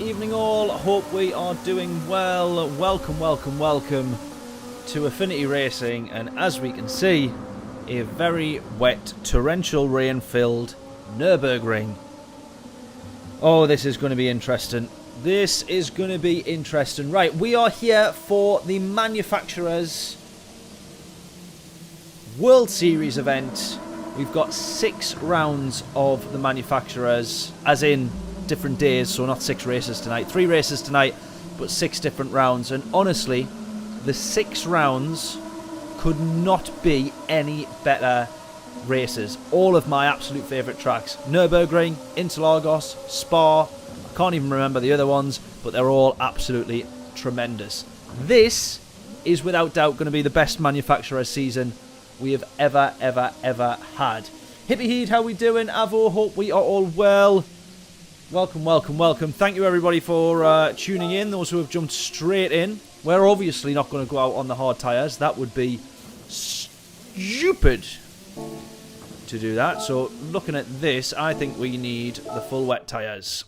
evening all. Hope we are doing well. Welcome, welcome, welcome to Affinity Racing, and as we can see, a very wet, torrential rain-filled Nürburgring. Oh, this is going to be interesting. This is going to be interesting. Right, we are here for the manufacturer's World Series event. We've got 6 rounds of the manufacturers, as in different days, so not 6 races tonight. 3 races tonight, but 6 different rounds. And honestly, the 6 rounds could not be any better races. All of my absolute favourite tracks. Nürburgring, Interlagos, Spa. I can't even remember the other ones, but they're all absolutely tremendous. This is without doubt going to be the best manufacturer season we have ever had. Hippie Heed, how we doing? Avo, hope we are all well. Welcome, welcome, welcome. Thank you everybody for tuning in. Those who have jumped straight in. We're obviously not going to go out on the hard tyres. That would be stupid to do that. So looking at this, I think we need the full wet tyres.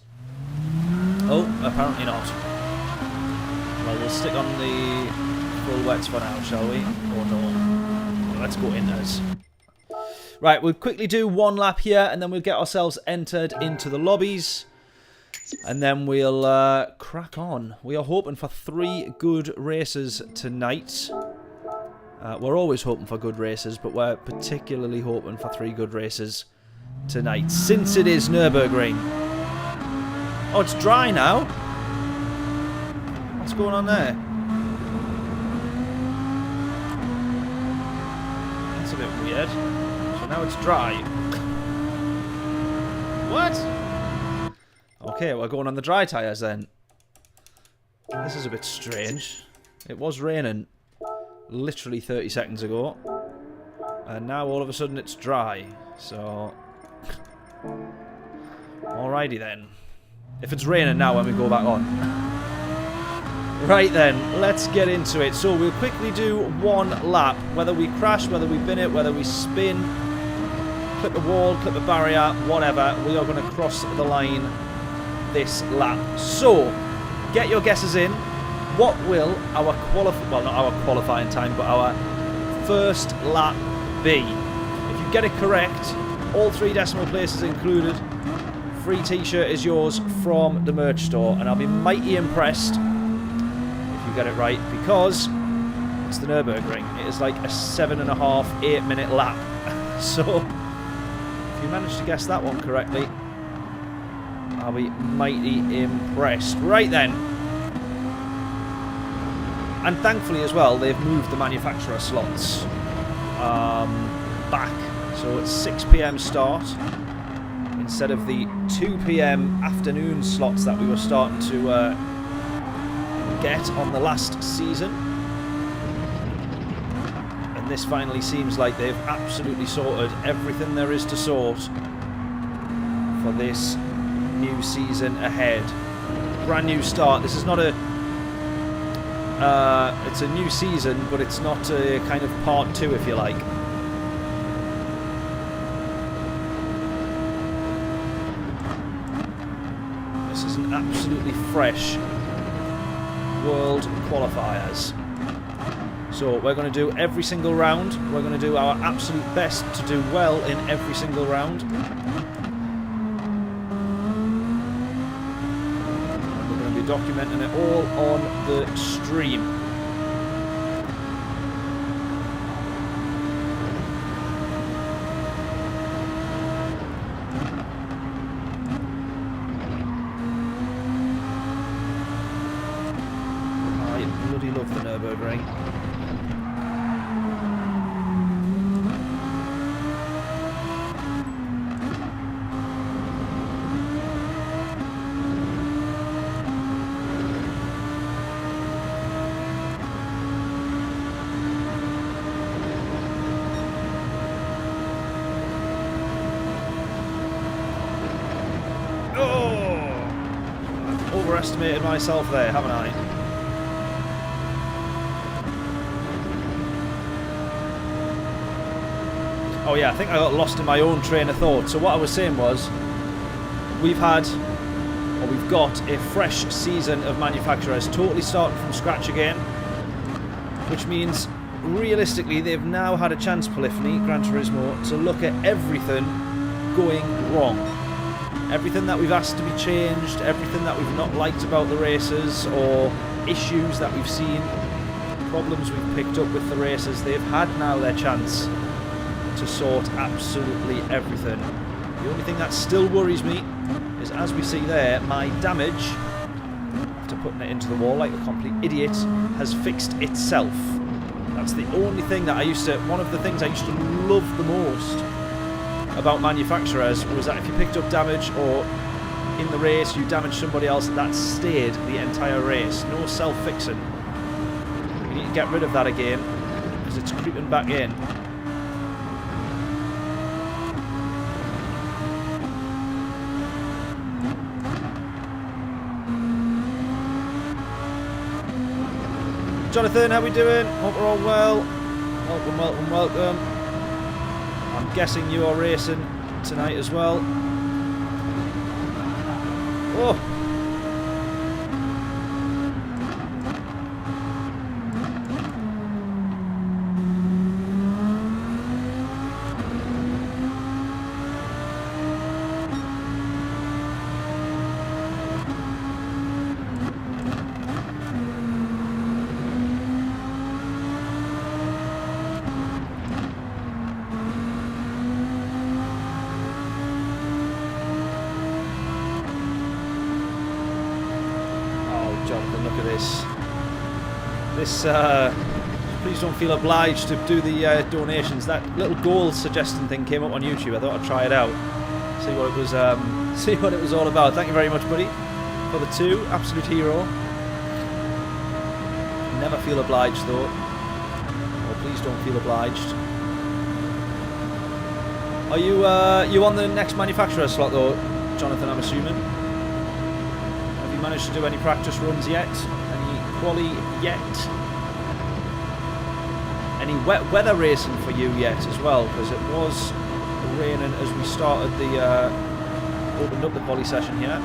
Oh, apparently not. Well, we'll stick on the full wets for now, shall we? Or no? Let's go inwards. Right, we'll quickly do 1 lap here, and then we'll get ourselves entered into the lobbies. And then we'll crack on. We are hoping for 3 good races tonight. We're always hoping for good races, but we're particularly hoping for 3 good races tonight, since it is Nürburgring. Oh, it's dry now. What's going on there? That's a bit weird. So now it's dry. What? Okay, we're going on the dry tyres then. This is a bit strange. It was raining literally 30 seconds ago, and now all of a sudden it's dry. So, alrighty then. If it's raining now when we go back on. Right then, let's get into it. So we'll quickly do 1 lap. Whether we crash, whether we bin it, whether we spin, clip a wall, clip a barrier, whatever, we are going to cross the line this lap. So, get your guesses in. What will our well, not our qualifying time, but our first lap be? If you get it correct, all 3 decimal places included, free t-shirt is yours from the merch store, and I'll be mighty impressed if you get it right, because it's the Nürburgring. It is like a 7.5, 8-minute lap. So, if you manage to guess that one correctly, I'll be mighty impressed. Right then. And thankfully as well, they've moved the manufacturer slots back. So it's 6 PM start instead of the 2 PM afternoon slots that we were starting to get on the last season. And this finally seems like they've absolutely sorted everything there is to sort for this new season ahead. Brand new start. This is not a it's a new season, but it's not a kind of part 2, if you like. This is an absolutely fresh World Qualifiers. So we're going to do every single round. We're going to do our absolute best to do well in every single round. Documenting it all on the stream. I bloody love the Nürburgring. Overestimated myself there, haven't I? Oh yeah, I think I got lost in my own train of thought. So what I was saying was, we've had, or we've got a fresh season of manufacturers totally starting from scratch again, which means realistically they've now had a chance, Polyphony, Gran Turismo, to look at everything going wrong. Everything that we've asked to be changed, everything that we've not liked about the races, or issues that we've seen, problems we've picked up with the races, they've had now their chance to sort absolutely everything. The only thing that still worries me is, as we see there, my damage, after putting it into the wall like a complete idiot, has fixed itself. That's the only thing that one of the things I used to love the most about manufacturers was that if you picked up damage or in the race you damaged somebody else, that stayed the entire race. No self-fixing. We need to get rid of that again because it's creeping back in. Jonathan, how we doing? Hope we're all well. Welcome, welcome, welcome. I'm guessing you are racing tonight as well. Oh! Please don't feel obliged to do the donations. That little goal suggestion thing came up on YouTube. I thought I'd try it out, see what it was, see what it was all about. Thank you very much, buddy, for the 2. Absolute hero. Never feel obliged though. Or please don't feel obliged. Are you on the next manufacturer slot though, Jonathan? I'm assuming. Have you managed to do any practice runs yet? Any quali yet? Any wet weather racing for you yet as well? Because it was raining as we started the opened up the quali session here.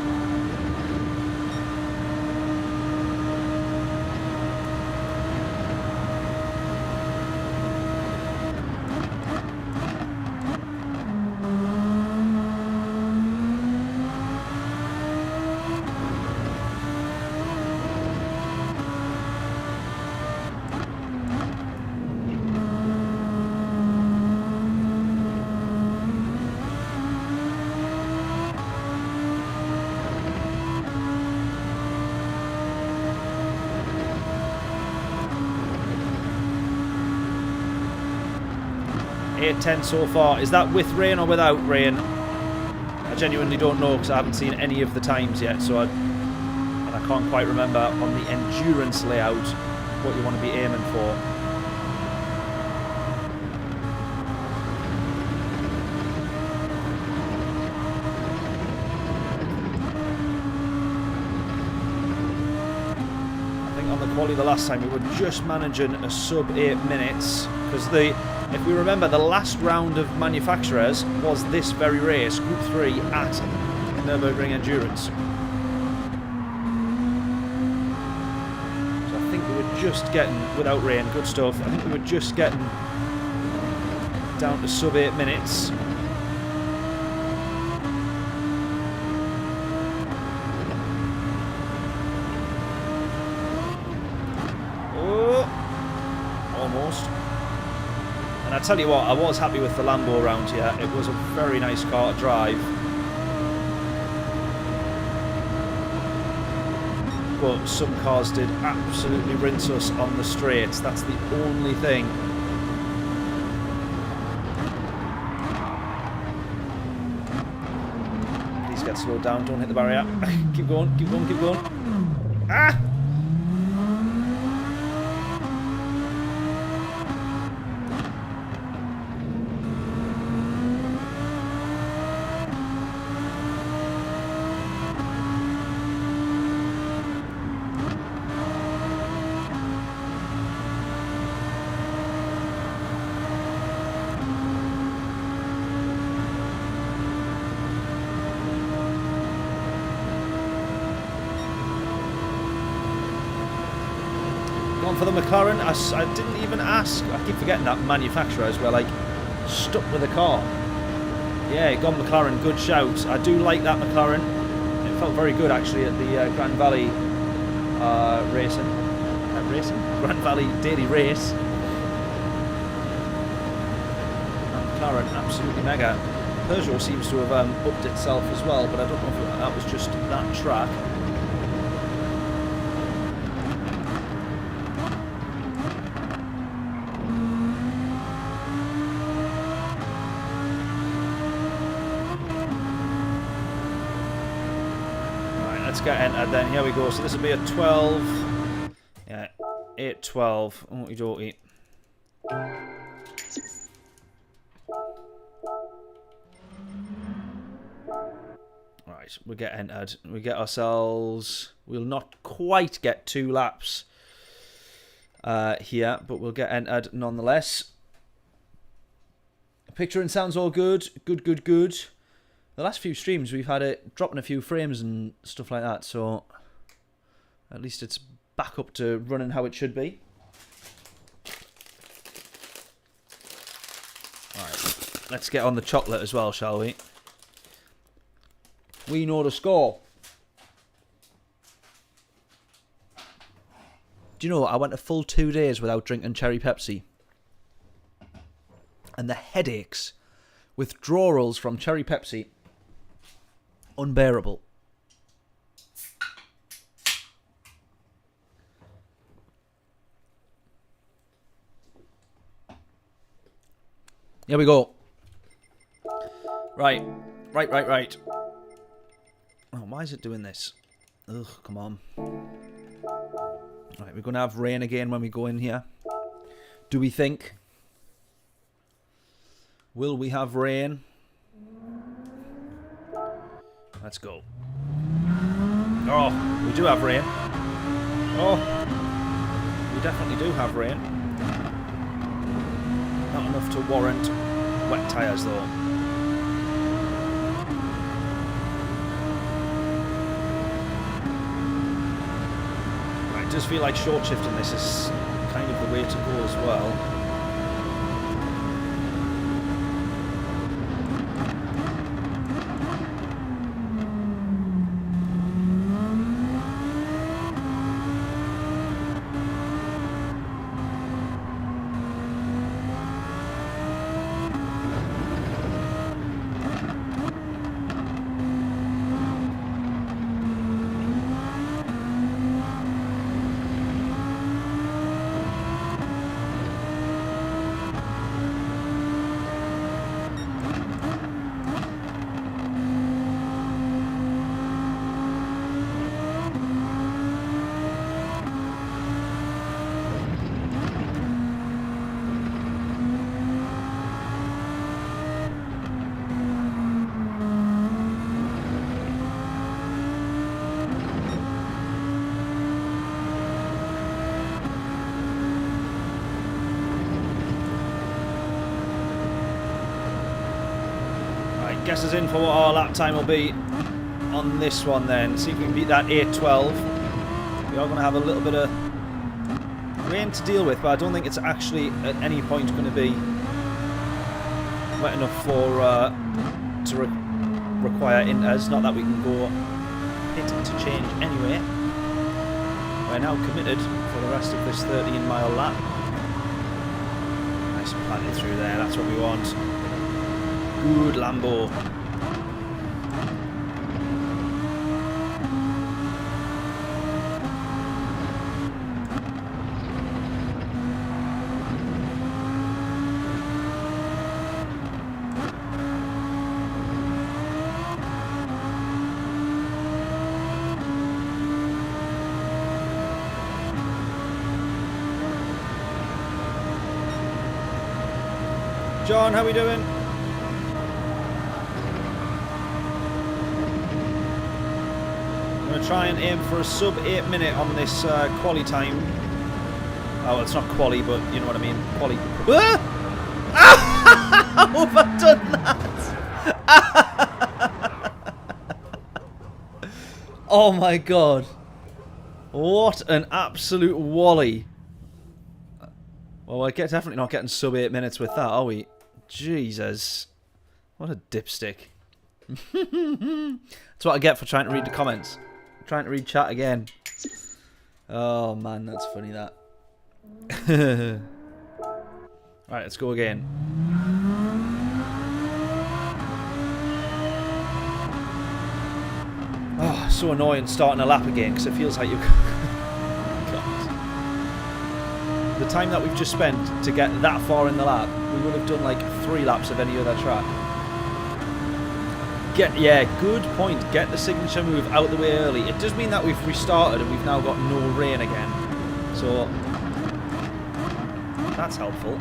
.10 so far. Is that with rain or without rain? I genuinely don't know because I haven't seen any of the times yet, so I can't quite remember on the endurance layout what you want to be aiming for. I think on the quali the last time we were just managing a sub 8 minutes because if we remember, the last round of manufacturers was this very race, Group 3 at Nürburgring Endurance. So I think we were just getting, without rain, good stuff, I think we were just getting down to sub 8 minutes. Oh, almost. I tell you what, I was happy with the Lambo around here. It was a very nice car to drive. But some cars did absolutely rinse us on the straights. That's the only thing. Please get slowed down, don't hit the barrier. Keep going, keep going, keep going. Ah! Gone for the McLaren. I didn't even ask. I keep forgetting that manufacturers were like stuck with the car. Yeah, gone McLaren. Good shout. I do like that McLaren. It felt very good actually at the Grand Valley Grand Valley daily race. And McLaren, absolutely mega. Peugeot seems to have upped itself as well, but I don't know if that was just that track. Let's get entered then. Here we go. So this will be a 12. Yeah, 8-12. Okie dokie. Right, we'll get entered. We get ourselves. We'll not quite get 2 laps here, but we'll get entered nonetheless. Picture and sound's all good. Good. The last few streams we've had it dropping a few frames and stuff like that, so at least it's back up to running how it should be. Alright, let's get on the chocolate as well, shall we? We know the score. Do you know what? I went a full 2 days without drinking cherry Pepsi. And the headaches, withdrawals from cherry Pepsi, unbearable. Here we go. Right. Oh, why is it doing this? Ugh, come on. Right, we're going to have rain again when we go in here. Do we think? Will we have rain? Let's go. Oh, we do have rain. Oh, we definitely do have rain. Not enough to warrant wet tyres though. Right, it does feel like short shifting this is kind of the way to go as well. Guess us in for what our lap time will be on this one then. See if we can beat that 8:12. We are going to have a little bit of rain to deal with, but I don't think it's actually at any point going to be wet enough for to require inters. Not that we can go hit to change anyway. We're now committed for the rest of this 13-mile lap. Nice planted through there, that's what we want. Good Lambo. John, how we doing? Try and aim for a sub 8 minute on this quali time. Oh, well, it's not quali, but you know what I mean. Quali. How have I done that? Oh my god. What an absolute wally Well, we're definitely not getting sub 8 minutes with that, are we? Jesus. What a dipstick. That's what I get for trying to read the comments. Trying to read chat again. Oh, man, that's funny, that. Right, let's go again. Oh, so annoying starting a lap again because it feels like you've God. The time that we've just spent to get that far in the lap, we would have done like 3 laps of any other track. Yeah, good point. Get the signature move out the way early. It does mean that we've restarted and we've now got no rain again. So that's helpful.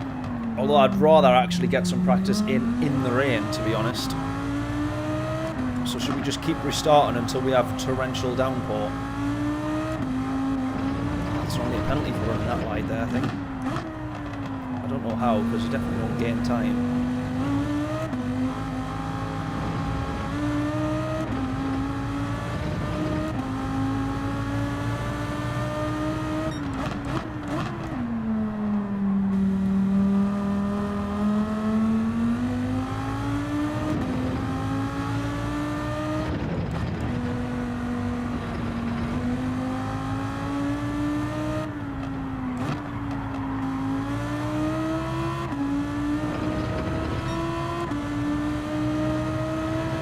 Although I'd rather actually get some practice in the rain, to be honest. So should we just keep restarting until we have torrential downpour? That's only a penalty for running that wide there, I think. I don't know how, because you definitely don't gain time.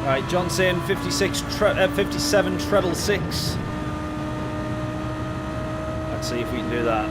Right, Johnson, 57 treble 6. Let's see if we can do that.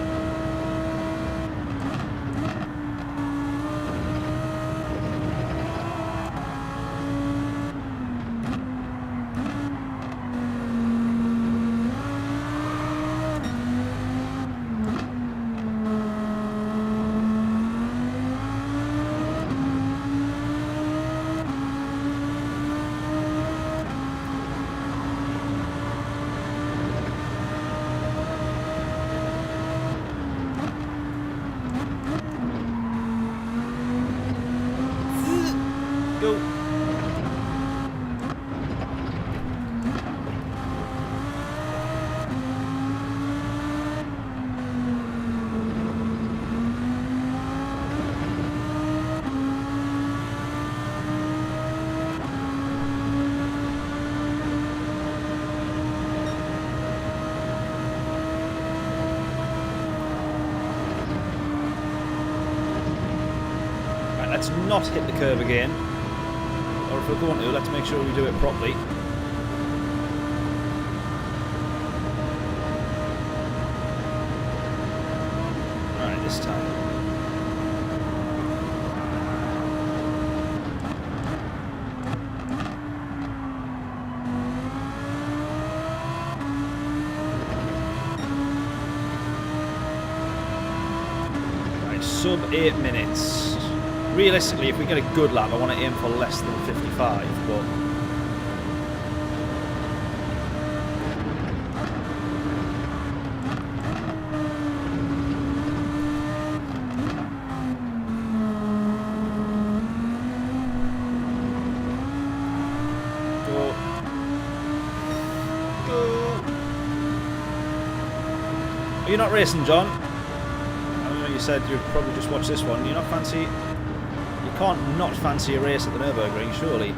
Go. Right, let's not hit the curve again. Or if we're going to, let's make sure we do it properly. Alright, this time. Right, sub 8 minutes. Realistically, if we get a good lap, I want to aim for less than 55, but... Go. Go. Are you not racing, John? I know you said you'd probably just watch this one. Do you not fancy... Can't not fancy a race at the Nürburgring, surely.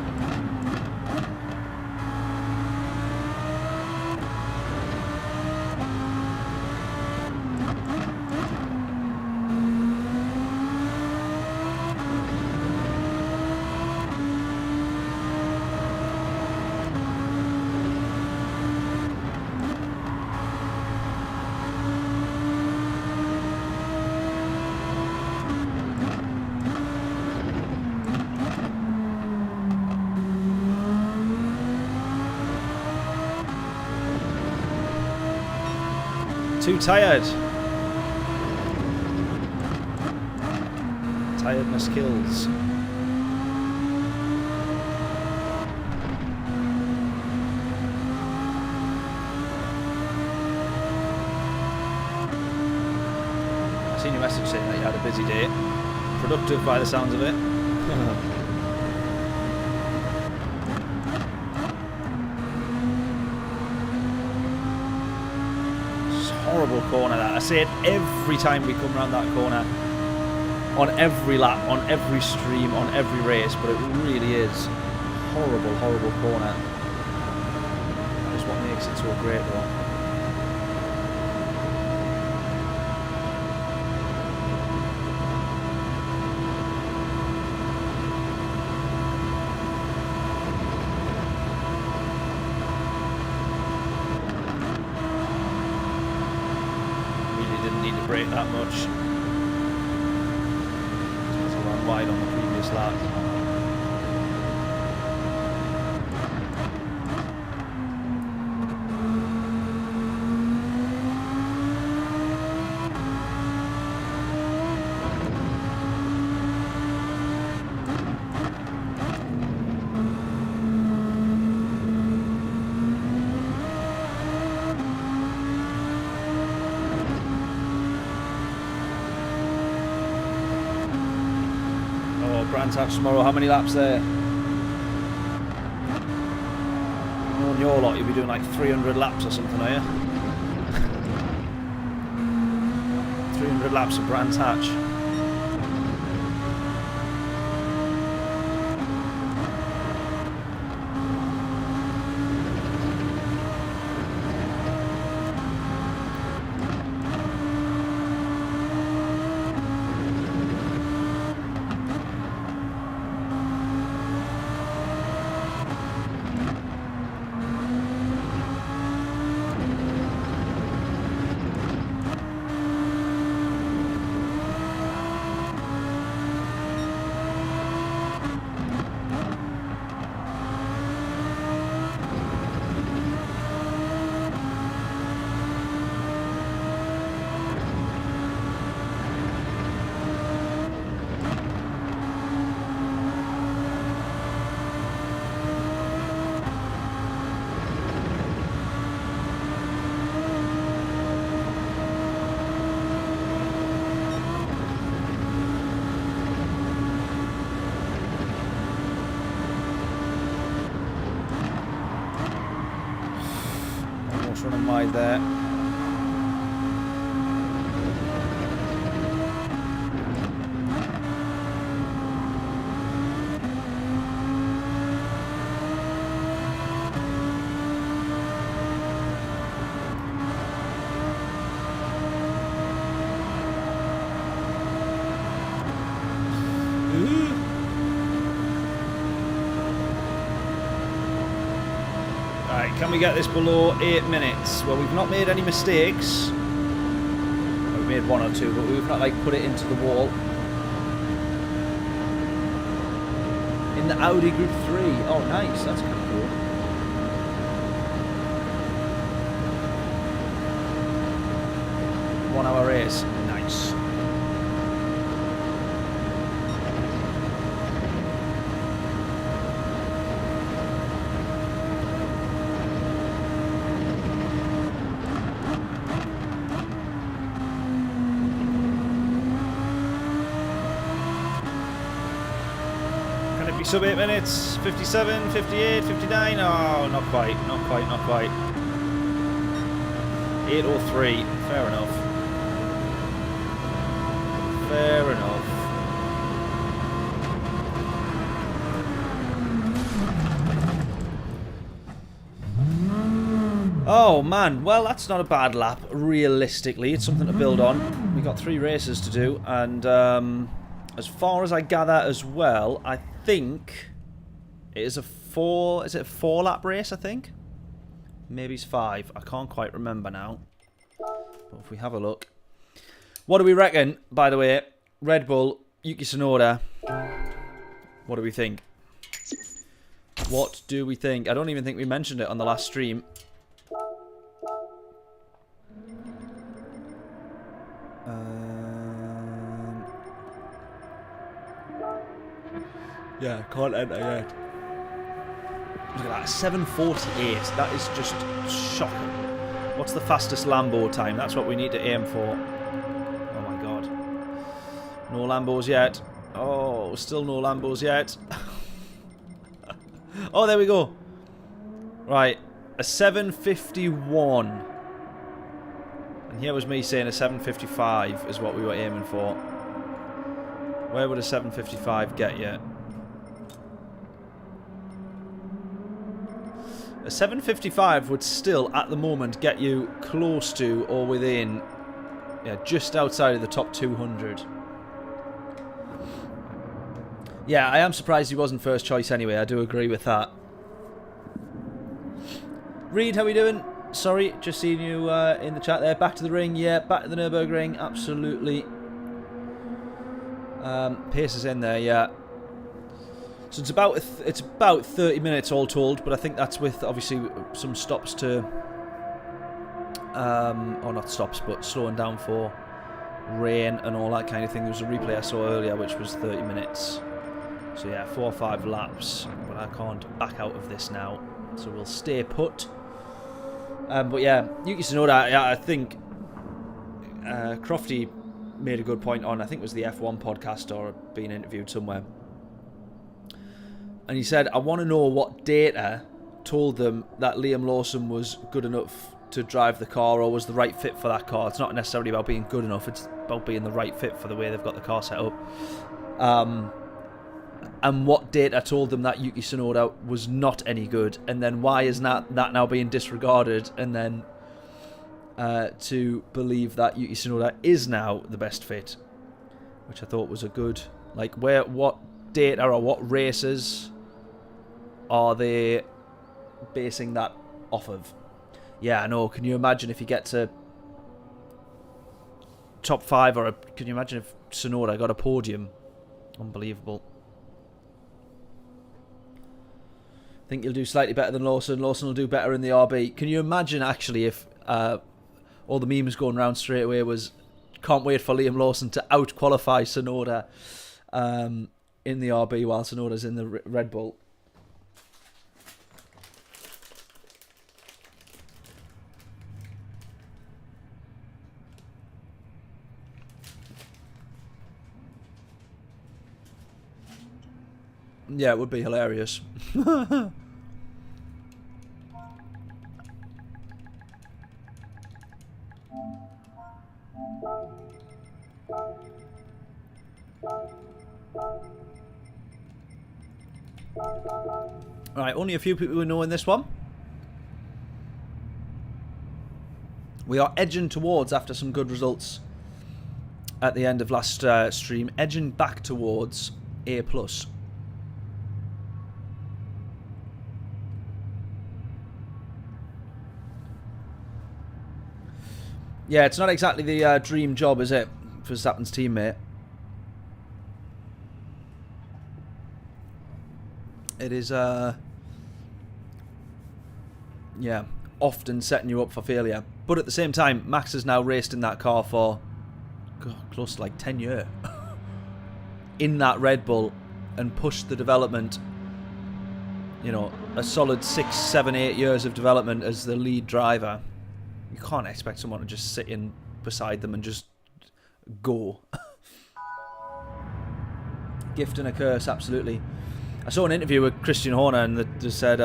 Too tired. Tiredness kills. I seen your message saying that you had a busy day. Productive by the sounds of it. Horrible corner that. I say it every time we come around that corner. on every lap, on every stream, on every race, but it really is horrible, horrible corner. That is what makes it so great, though. Brake that much. It's a run wide on the previous lap. Touch tomorrow. How many laps there? On your lot, you'll be doing like 300 laps or something, are you? 300 laps of Brands Hatch. Running wide there. Can we get this below 8 minutes? Well, we've not made any mistakes. Well, we've made one or two, but we've not like put it into the wall. In the Audi Group 3. Oh, nice. That's kind of cool. One-hour race. Nice. Sub 8 minutes, 57, 58, 59, oh, not quite, not quite, not quite. 8:03, fair enough. Fair enough. Oh man, well that's not a bad lap, realistically. It's something to build on. We got 3 races to do, and as far as I gather as well, I think it is a 4 lap race, I think? Maybe it's 5. I can't quite remember now. But if we have a look. What do we reckon, by the way? Red Bull, Yuki Tsunoda. What do we think? What do we think? I don't even think we mentioned it on the last stream. Yeah, can't enter yet. Look at that, 7:48. That is just shocking. What's the fastest Lambo time? That's what we need to aim for. Oh my god. No Lambos yet. Oh, still no Lambos yet. Oh, there we go. Right, a 7:51. And here was me saying a 7:55 is what we were aiming for. Where would a 755 get you? A 755 would still, at the moment, get you close to or within, yeah, just outside of the top 200. Yeah, I am surprised he wasn't first choice anyway. I do agree with that. Reed, how we doing? Sorry, just seeing you in the chat there. Back to the ring, yeah, back to the Nürburgring, absolutely. Pace is in there, yeah. So it's about 30 minutes all told, but I think that's with obviously some stops to, or not stops, but slowing down for rain and all that kind of thing. There was a replay I saw earlier which was 30 minutes. So yeah, 4 or 5 laps, but I can't back out of this now, so we'll stay put. But yeah, Yuki Tsunoda, yeah, I think Crofty made a good point on, I think it was the F1 podcast or being interviewed somewhere. And he said, I want to know what data told them that Liam Lawson was good enough to drive the car or was the right fit for that car. It's not necessarily about being good enough, it's about being the right fit for the way they've got the car set up. And what data told them that Yuki Tsunoda was not any good, and then why is that now being disregarded, and then to believe that Yuki Tsunoda is now the best fit, which I thought was a good, like, what data or what races are they basing that off of? Yeah, I know. Can you imagine if you get to top 5, or can you imagine if Tsunoda got a podium? Unbelievable. I think you'll do slightly better than Lawson. Lawson will do better in the RB. Can you imagine actually if all the memes going around straight away was can't wait for Liam Lawson to out-qualify Tsunoda in the RB while Tsunoda's in the Red Bull. Yeah, it would be hilarious. Right, only a few people who know in this one. We are edging towards, after some good results at the end of last stream, edging back towards A+. Yeah, it's not exactly the dream job, is it, for Verstappen's teammate? It is, yeah, often setting you up for failure. But at the same time, Max has now raced in that car for close to like 10 years. In that Red Bull, and pushed the development, you know, a solid 6, 7, 8 years of development as the lead driver. You can't expect someone to just sit in beside them and just go. Gift and a curse, absolutely. I saw an interview with Christian Horner, and they said,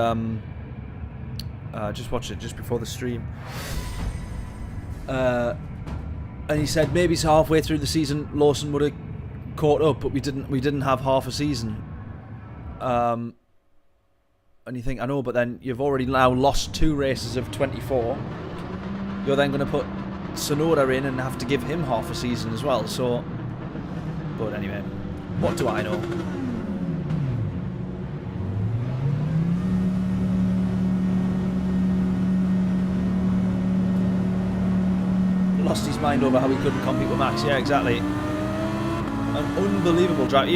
just watched it just before the stream. And he said maybe it's halfway through the season Lawson would have caught up, but we didn't have half a season. And you think, I know, but then you've already now lost 2 races of 24. You're then going to put Tsunoda in and have to give him half a season as well. So, but anyway, what do I know? Lost his mind over how he couldn't compete with Max. Yeah, exactly. An unbelievable drive.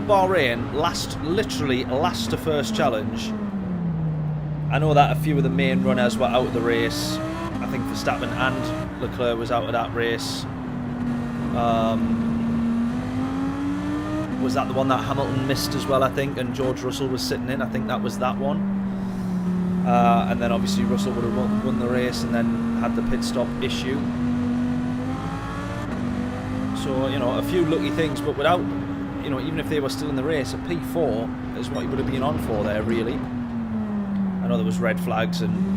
Bahrain, literally last to first challenge. I know that a few of the main runners were out of the race. I think Verstappen and Leclerc was out of that race. Was that the one that Hamilton missed as well, I think, and George Russell was sitting in? I think that was that one. And then obviously Russell would have won the race and then had the pit stop issue. So, you know, a few lucky things, but without, you know, even if they were still in the race, a P4 is what he would have been on for there, really. I know there was red flags and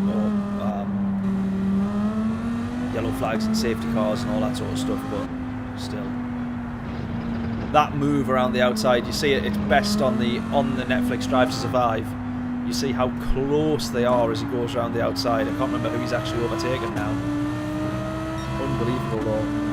yellow flags and safety cars and all that sort of stuff, but still. that move around the outside, you see it's best on the Netflix Drive to Survive. You see how close they are as he goes around the outside. I can't remember who he's actually overtaken now. Unbelievable though.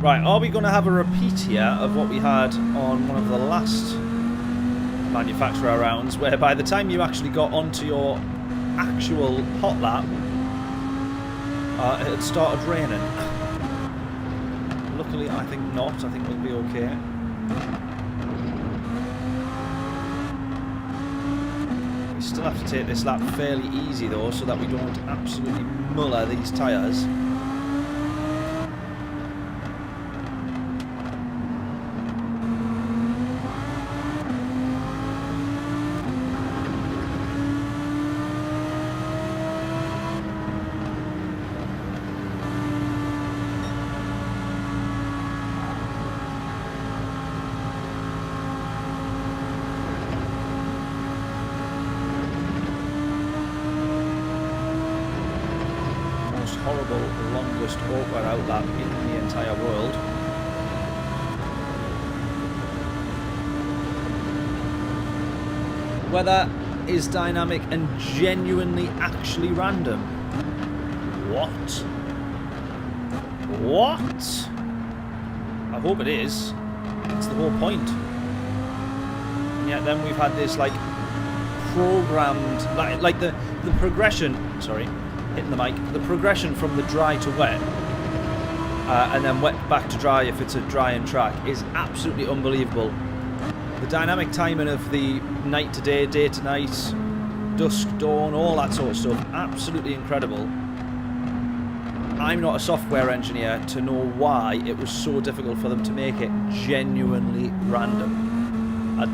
Right, are we going to have a repeat here of what we had on one of the last manufacturer rounds, where by the time you actually got onto your actual hot lap, it had started raining? Luckily, I think not. I think we'll be okay. We still have to take this lap fairly easy though, so that we don't absolutely muller these tyres. Horrible, longest awkward outlap in the entire world. Weather is dynamic and genuinely actually random. What? What? I hope it is. That's the whole point. And yet then we've had this like programmed, like the progression, sorry, hitting the mic, the progression from the dry to wet and then wet back to dry if it's a drying track is absolutely unbelievable. The dynamic timing of the night to day, day to night, dusk, dawn, all that sort of stuff, absolutely incredible. I'm not a software engineer to know why it was so difficult for them to make it genuinely random. I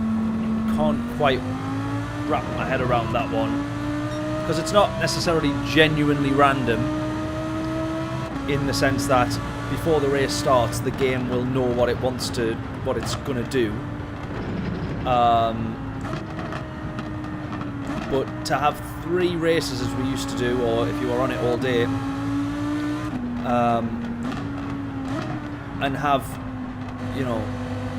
can't quite wrap my head around that one. Because it's not necessarily genuinely random in the sense that before the race starts, the game will know what it wants to, what it's going to do. But to have 3 races as we used to do, or if you were on it all day, and have, you know,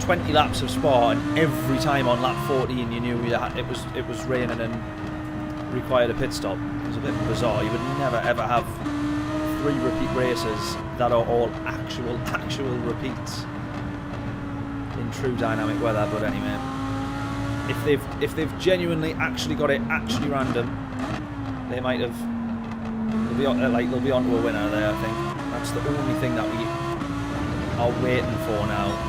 20 laps of Spa, and every time on lap 14 you knew it was raining and required a pit stop. It was a bit bizarre. You would never ever have 3 repeat races that are all actual repeats in true dynamic weather. But anyway, if they've genuinely actually got it actually random, they might have, they'll be on to a winner there. I think that's the only thing that we are waiting for now.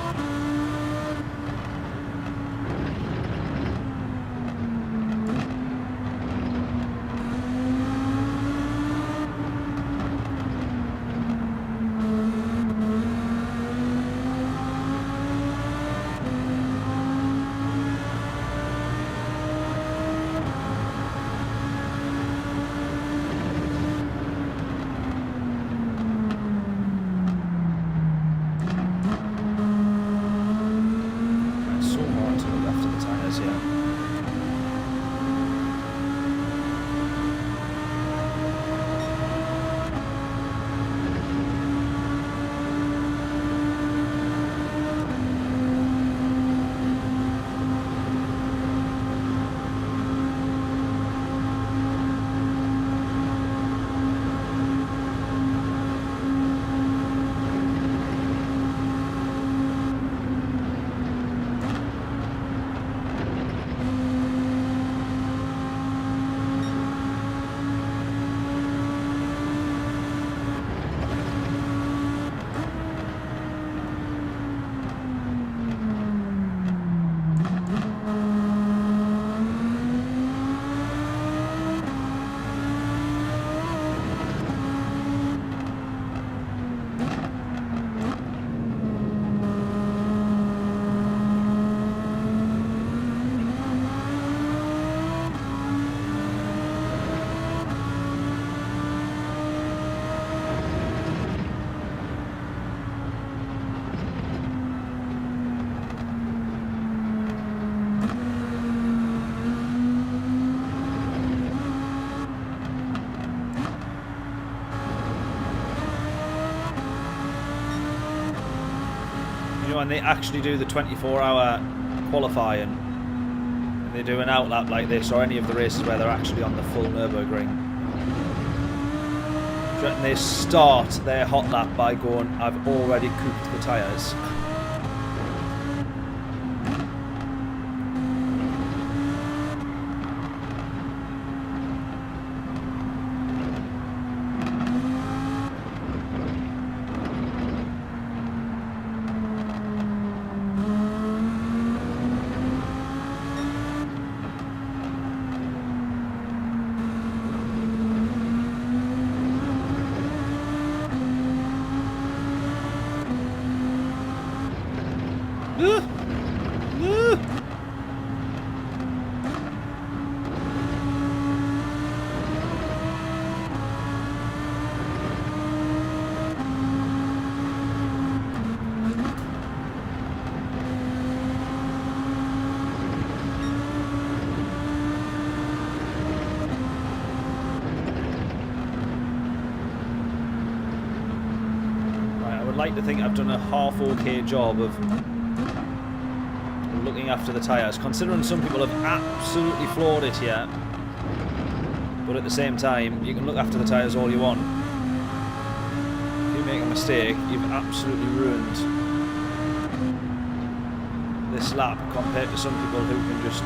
when they actually do the 24-hour qualifying and they do an outlap like this, or any of the races where they're actually on the full Nürburgring, and they start their hot lap by going, I've already cooked the tyres. I like to think I've done a half okay job of looking after the tyres, considering some people have absolutely floored it here. But at the same time, you can look after the tyres all you want. If you make a mistake, you've absolutely ruined this lap compared to some people who can just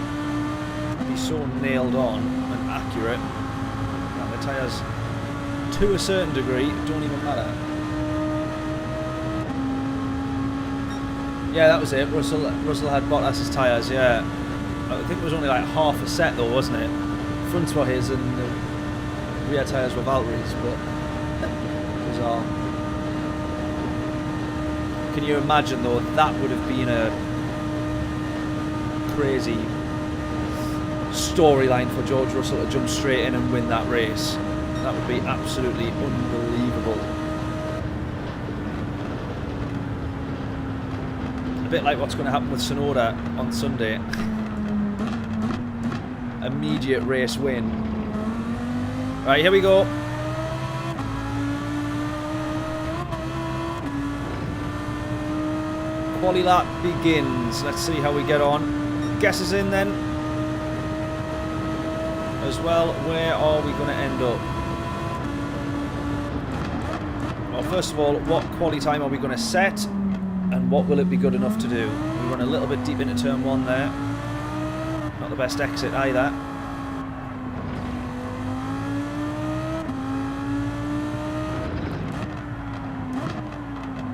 be so nailed on and accurate that the tyres, to a certain degree, don't even matter. Yeah, that was it. Russell had Bottas's tyres, yeah. I think it was only like half a set though, wasn't it? Fronts were his and the rear tyres were Valtteri's, but bizarre. Can you imagine though, that would have been a crazy storyline for George Russell to jump straight in and win that race. That would be absolutely unbelievable. A bit like what's going to happen with Tsunoda on Sunday. Immediate race win. Right, here we go. Quali lap begins. Let's see how we get on. Guesses in then. As well, where are we going to end up? Well, first of all, what quali time are we going to set? And what will it be good enough to do? We run a little bit deep into turn 1 there. Not the best exit either.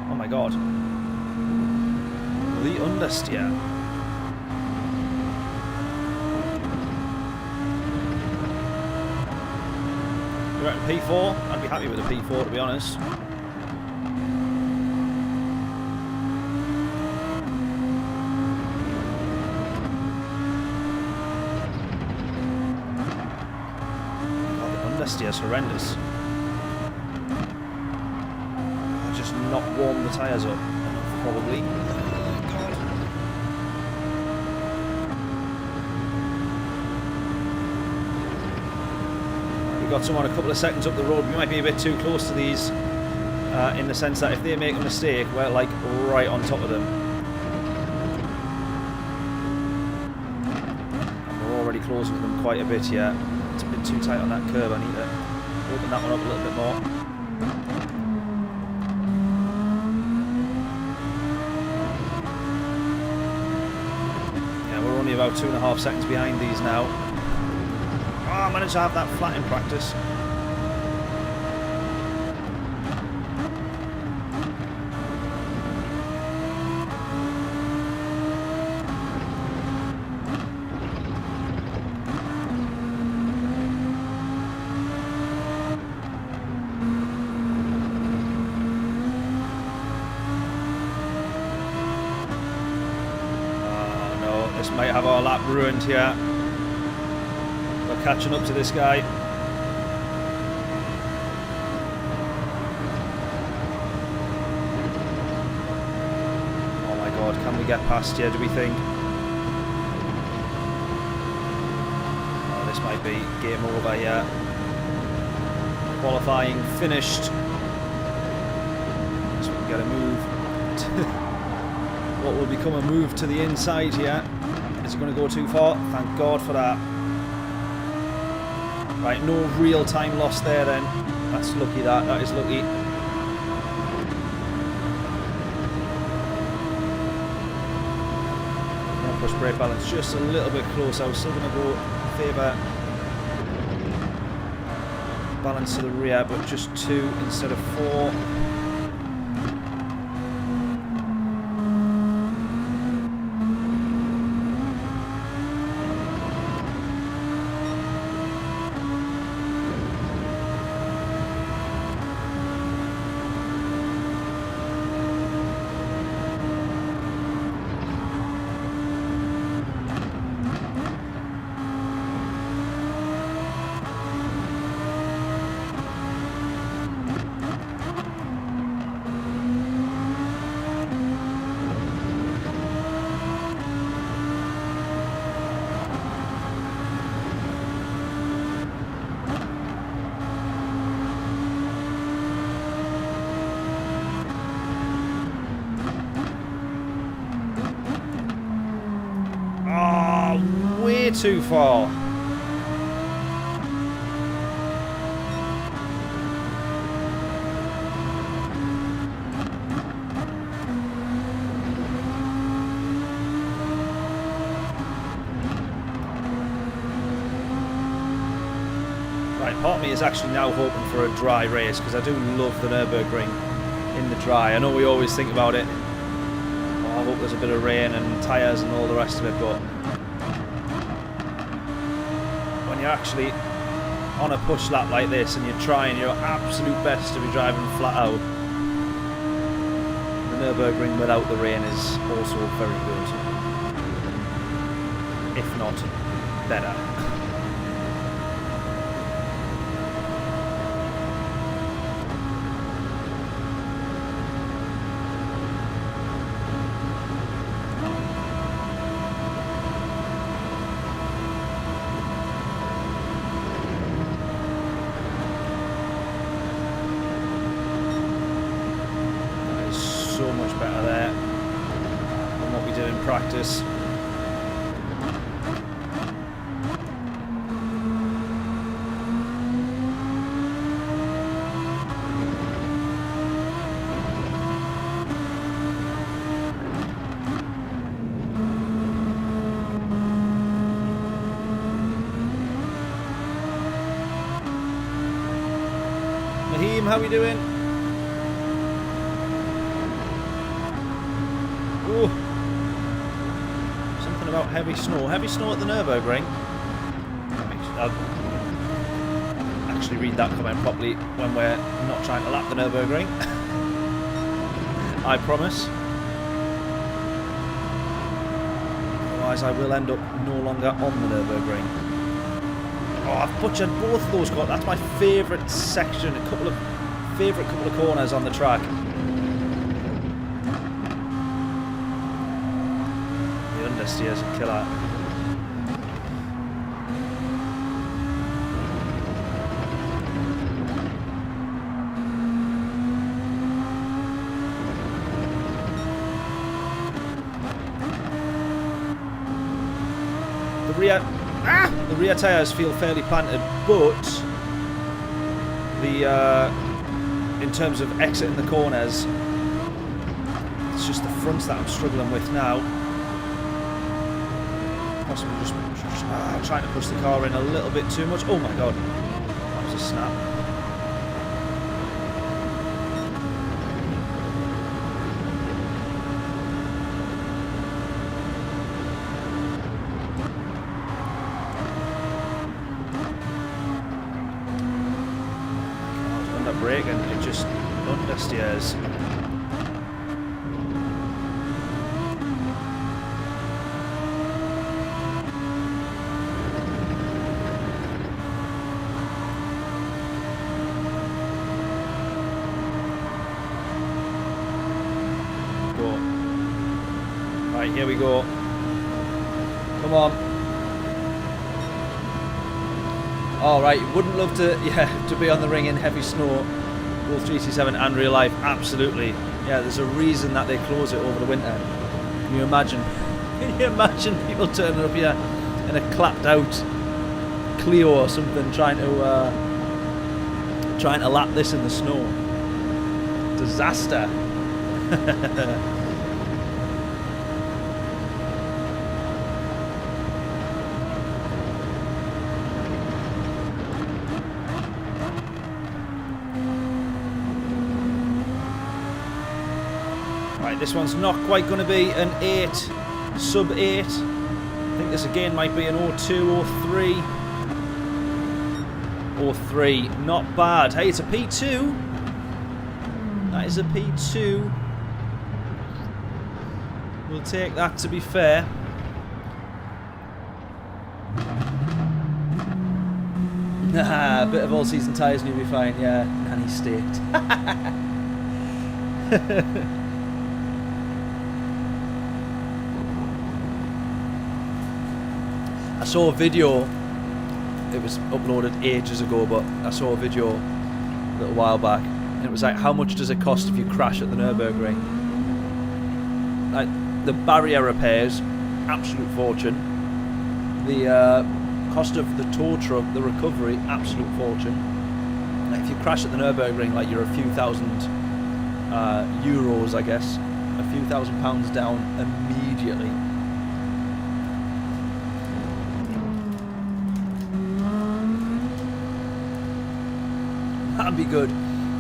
Oh my god. The understeer. We're at P4. I'd be happy with a P4 to be honest. Is horrendous. I'll just not warm the tyres up, probably. Oh, God. We've got someone a couple of seconds up the road. We might be a bit too close to these in the sense that if they make a mistake, we're like right on top of them. And we're already closing to them quite a bit here. It's a bit too tight on that curve. I need to open that one up a little bit more. Yeah, we're only about 2.5 seconds behind these now. Oh, I managed to have that flat in practice. Might have our lap ruined here. We're catching up to this guy. Oh my god, can we get past here, do we think? Oh, this might be game over here. Qualifying finished. So we can get a move. what will become a move to the inside here. Is it going to go too far? Thank God for that. Right, no real time lost there then. That's lucky, that is lucky. Push brake balance just a little bit close. I was still going to go favour balance to the rear, but just 2 instead of 4. Too far. Right, part of me is actually now hoping for a dry race because I do love the Nürburgring in the dry. I know we always think about it. Oh, I hope there's a bit of rain and tyres and all the rest of it, but you're actually on a push lap like this and you're trying your absolute best to be driving flat out. The Nürburgring without the rain is also very good, if not better. Practice. Mahim, how we doing? Ooh. About heavy snow at the Nürburgring. I'll actually read that comment properly when we're not trying to lap the Nürburgring. I promise. Otherwise I will end up no longer on the Nürburgring. Oh, I've butchered both of those corners. That's my favourite section. Favourite couple of corners on the track. Steers and killer. The rear tyres feel fairly planted, but in terms of exiting the corners, it's just the fronts that I'm struggling with now. Possibly just trying to push the car in a little bit too much. Oh my god, that was a snap. God, under brake and it just understeers. Right, here we go. Come on. All right, wouldn't love to, to be on the ring in heavy snow, both GT7 and real life. Absolutely. Yeah, there's a reason that they close it over the winter. Can you imagine? Can you imagine people turning up here in a clapped out Clio or something, trying to lap this in the snow? Disaster. Right, this one's not quite going to be an 8, sub 8. I think this again might be an 02 or 3. Or 3. Not bad. Hey, it's a P2. That is a P2. We'll take that, to be fair. Nah, a bit of all-season tyres and you'll be fine. Yeah, nanny state. I saw a video. It was uploaded ages ago, but I saw a video a little while back, and it was like, how much does it cost if you crash at the Nürburgring? Like, the barrier repairs, absolute fortune. The cost of the tow truck, the recovery, absolute fortune. Like, if you crash at the Nürburgring, like, you're a few thousand euros, I guess, a few £1,000s down immediately. That'd be good.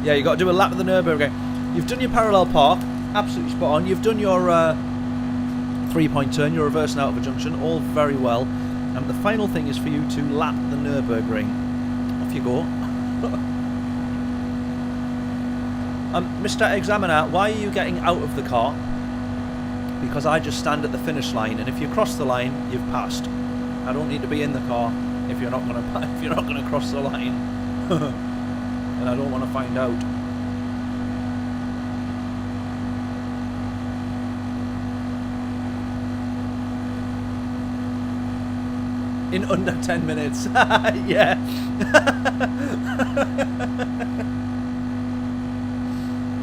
Yeah, you got to do a lap of the Nürburgring. You've done your parallel park, absolutely spot on. You've done your 3-point turn, you're reversing out of a junction, all very well. And the final thing is for you to lap the Nürburgring. Off you go. Mr. Examiner, why are you getting out of the car? Because I just stand at the finish line, and if you cross the line, you've passed. I don't need to be in the car if you're not gonna cross the line. And I don't want to find out. In under 10 minutes. Yeah.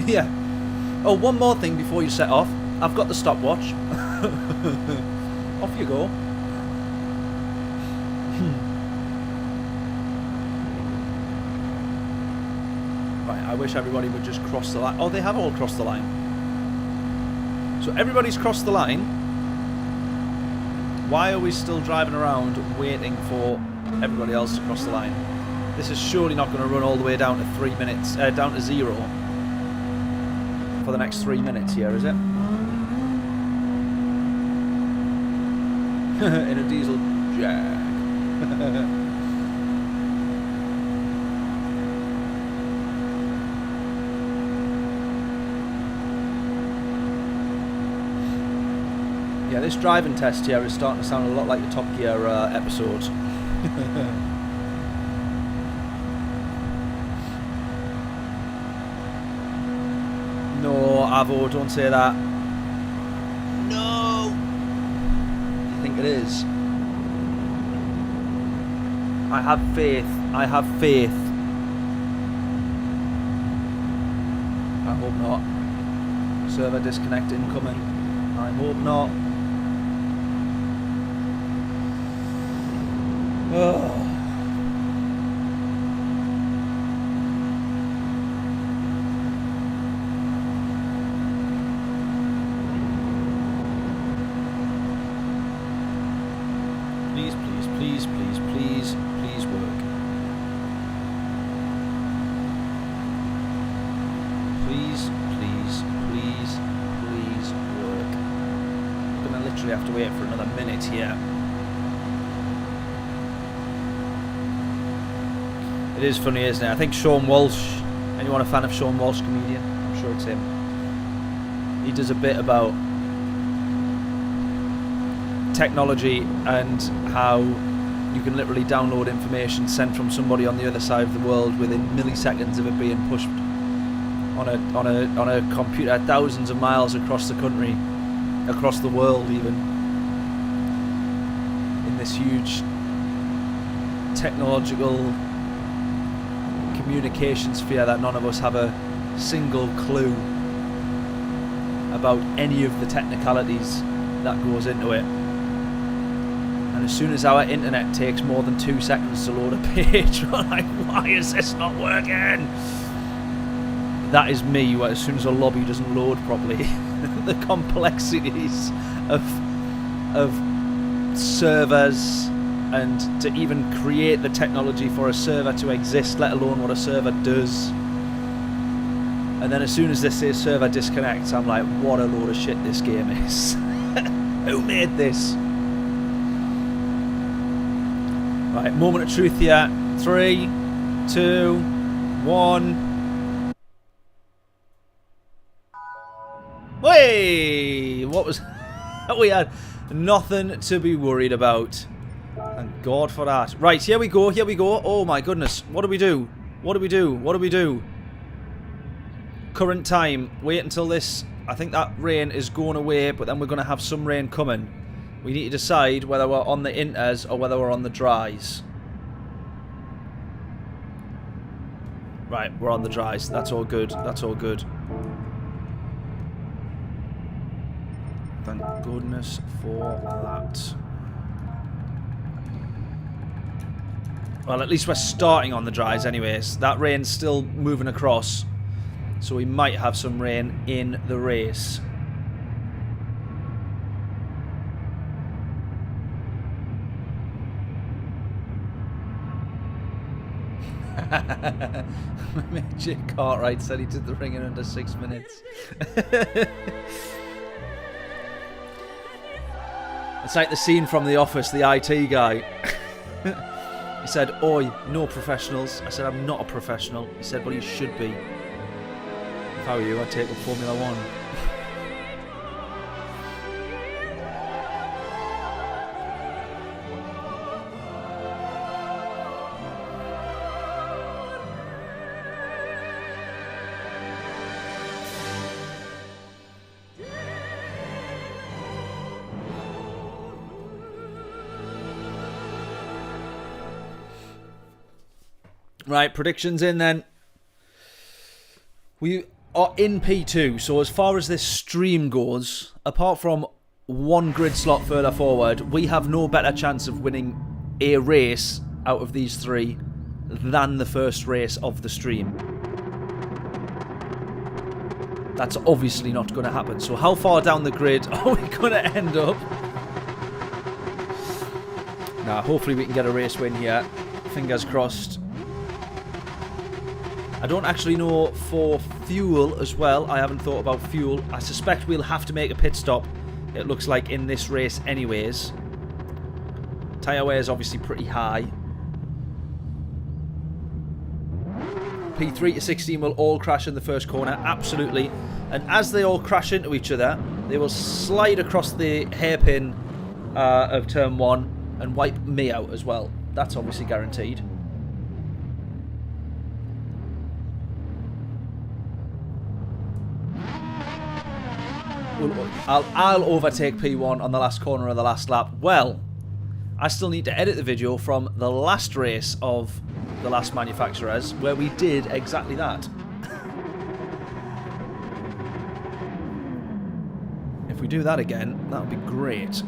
Yeah. Oh, one more thing before you set off. I've got the stopwatch. Off you go. Right, I wish everybody would just cross the line. Oh, they have all crossed the line. So everybody's crossed the line. Why are we still driving around waiting for everybody else to cross the line? This is surely not going to run all the way down to 3 minutes, down to 0 for the next 3 minutes here, is it? In a diesel Jag. Yeah, this driving test here is starting to sound a lot like the Top Gear episode. No, Avo, don't say that. No! You think it is? I have faith. I have faith. I hope not. Server disconnect incoming. I hope not. Oh. Please, please, please, please, please, please work. Please, please, please, please work. I'm gonna literally have to wait for another minute here. It is funny, isn't it? I think Sean Walsh, anyone a fan of Sean Walsh, comedian? I'm sure it's him. He does a bit about technology and how you can literally download information sent from somebody on the other side of the world within milliseconds of it being pushed on a computer thousands of miles across the country, across the world even, in this huge technological communication sphere that none of us have a single clue about any of the technicalities that goes into it. And as soon as our internet takes more than 2 seconds to load a page, we're like, why is this not working? That is me, where as soon as a lobby doesn't load properly, the complexities of servers and to even create the technology for a server to exist, let alone what a server does. And then as soon as this says server disconnects, I'm like, what a load of shit this game is. Who made this? Right, moment of truth here. 3, 2, 1. Way! What was... We had nothing to be worried about. Thank God for that. Right, here we go, here we go. Oh my goodness. What do we do? What do we do? What do we do? Current time. Wait until this... I think that rain is going away, but then we're going to have some rain coming. We need to decide whether we're on the inters or whether we're on the dries. Right, we're on the dries. That's all good. That's all good. Thank goodness for that. Well, at least we're starting on the dries anyways. That rain's still moving across. So we might have some rain in the race. J. Cartwright said he did the ring in under 6 minutes. It's like the scene from The Office, the IT guy. He said, "Oi, no professionals." I said, "I'm not a professional." He said, "Well, you should be. If I were you, I'd take up Formula 1. Right, predictions in then. We are in P2, so as far as this stream goes, apart from one grid slot further forward, we have no better chance of winning a race out of these 3 than the first race of the stream. That's obviously not going to happen. So how far down the grid are we going to end up? Now, hopefully we can get a race win here. Fingers crossed. I don't actually know for fuel as well. I haven't thought about fuel. I suspect we'll have to make a pit stop, it looks like, in this race anyways. Tyre wear is obviously pretty high. P3 to 16 will all crash in the first corner, absolutely. And as they all crash into each other, they will slide across the hairpin of turn 1 and wipe me out as well. That's obviously guaranteed. I'll overtake P1 on the last corner of the last lap. Well, I still need to edit the video from the last race of the last manufacturers, where we did exactly that. If we do that again, that would be great.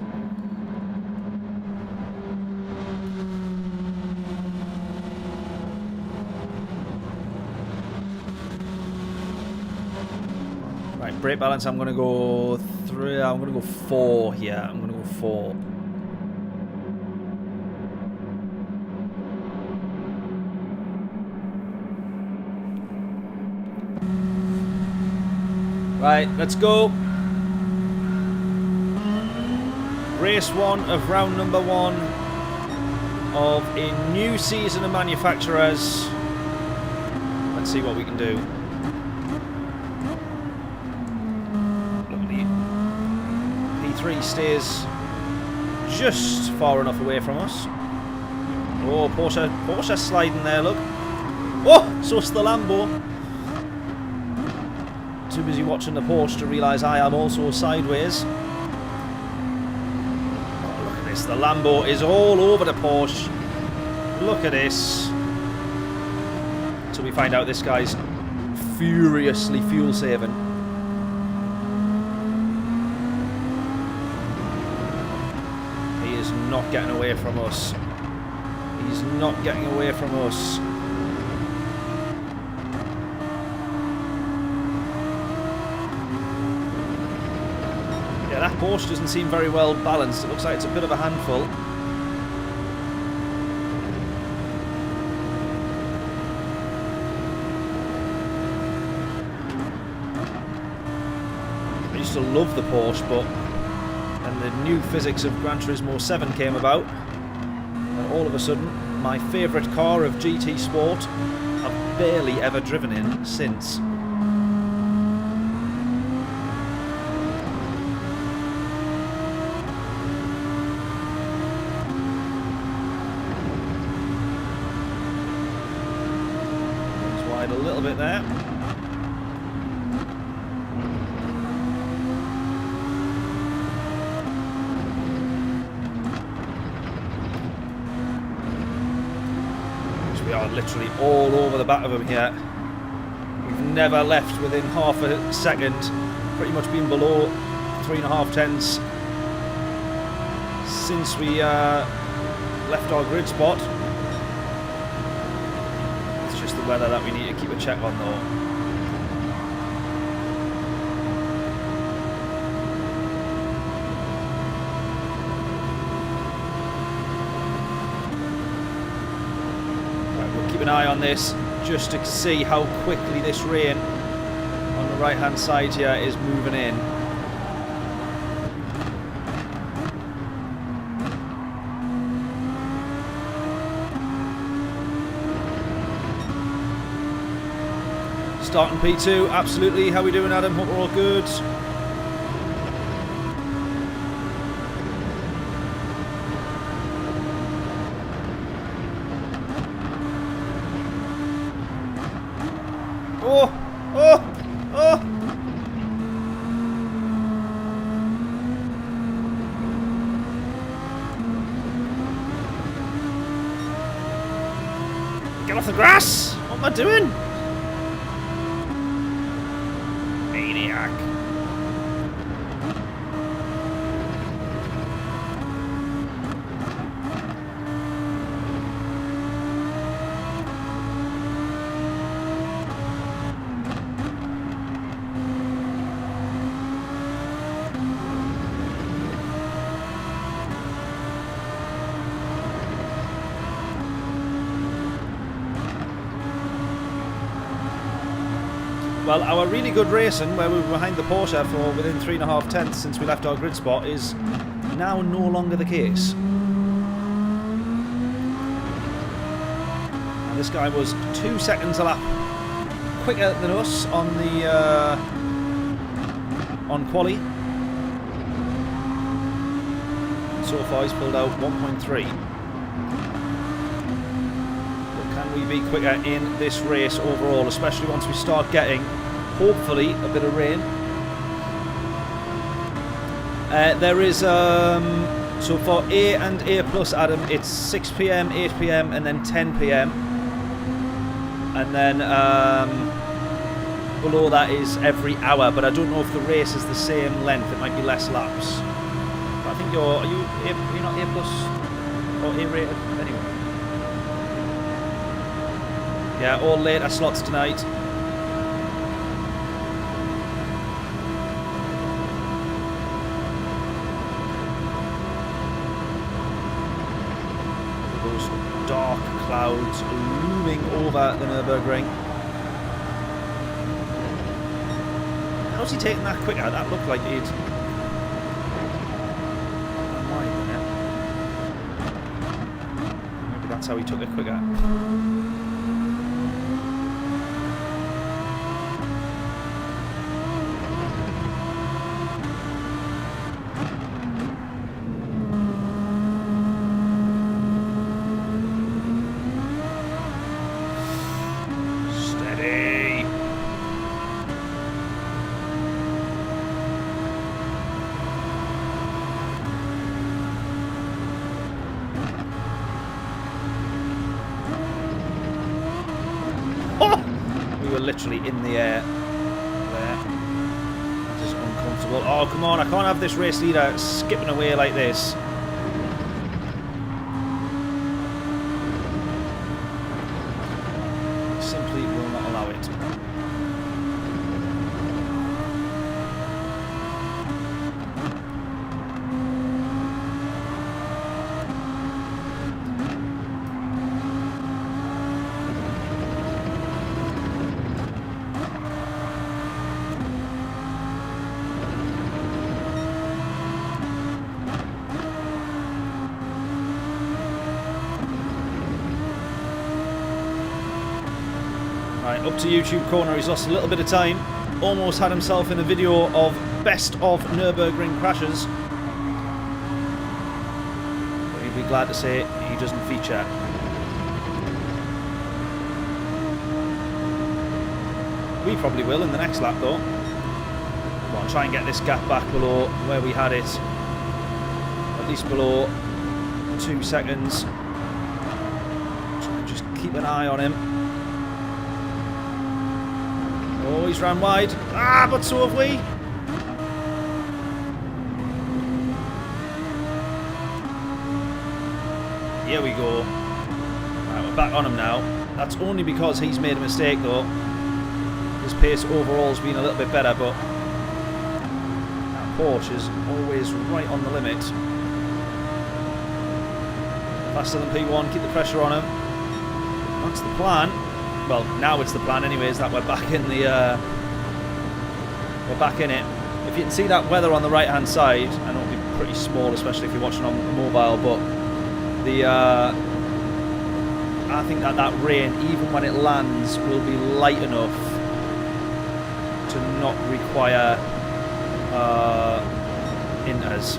Right, brake balance, I'm going to go 3, I'm going to go 4 here. I'm going to go 4. Right, let's go. Race 1 of round number 1 of a new season of manufacturers. Let's see what we can do. P3 stays just far enough away from us. Oh, Porsche sliding there, look. Oh, so's the Lambo. Too busy watching the Porsche to realise I am also sideways. Oh, look at this. The Lambo is all over the Porsche. Look at this. So we find out this guy's furiously fuel saving. He's not getting away from us. He's not getting away from us. Yeah, that Porsche doesn't seem very well balanced. It looks like it's a bit of a handful. I used to love the Porsche, but and the new physics of Gran Turismo 7 came about, and all of a sudden my favourite car of GT Sport I've barely ever driven in since. It's wide a little bit there. We are literally all over the back of them here. We've never left within half a second. Pretty much been below 3.5 tenths since we left our grid spot. It's just the weather that we need to keep a check on though. Keep an eye on this just to see how quickly this rain on the right hand side here is moving in. Starting P2, absolutely. How are we doing, Adam? Hope we're all good. Oh! Oh! Oh! Get off the grass! What am I doing? Maniac. Well, our really good racing, where we were behind the Porsche for within 3.5 tenths since we left our grid spot, is now no longer the case. And this guy was 2 seconds a lap quicker than us on the on quali. So far, he's pulled out 1.3. Can we be quicker in this race overall, especially once we start getting, hopefully, a bit of rain? There is, so for A and A plus, Adam, it's 6 PM, 8 PM, and then 10 PM. And then below that is every hour, but I don't know if the race is the same length. It might be less laps. But I think you're not A plus or A rated anyway. Yeah, all later slots tonight. Those dark clouds looming over the Nürburgring. How's he taking that quicker? That looked like he'd... Maybe that's how he took it quicker. Literally in the air there. This is uncomfortable. Oh, come on, I can't have this race leader skipping away like this. Right, up to YouTube corner. He's lost a little bit of time. Almost had himself in a video of best of Nürburgring crashes. But he'd be glad to say he doesn't feature. We probably will in the next lap though. Come on, try and get this gap back below where we had it. At least below 2 seconds. Try and just keep an eye on him. Oh, he's ran wide. Ah, but so have we. Here we go. Right, we're back on him now. That's only because he's made a mistake though. His pace overall has been a little bit better, but that Porsche is always right on the limit. Faster than P1, keep the pressure on him. That's the plan. Well, now it's the plan anyways, that we're back in the we're back in it. If you can see that weather on the right hand side, I know it'll be pretty small, especially if you're watching on the mobile, but the I think that rain, even when it lands, will be light enough to not require inters.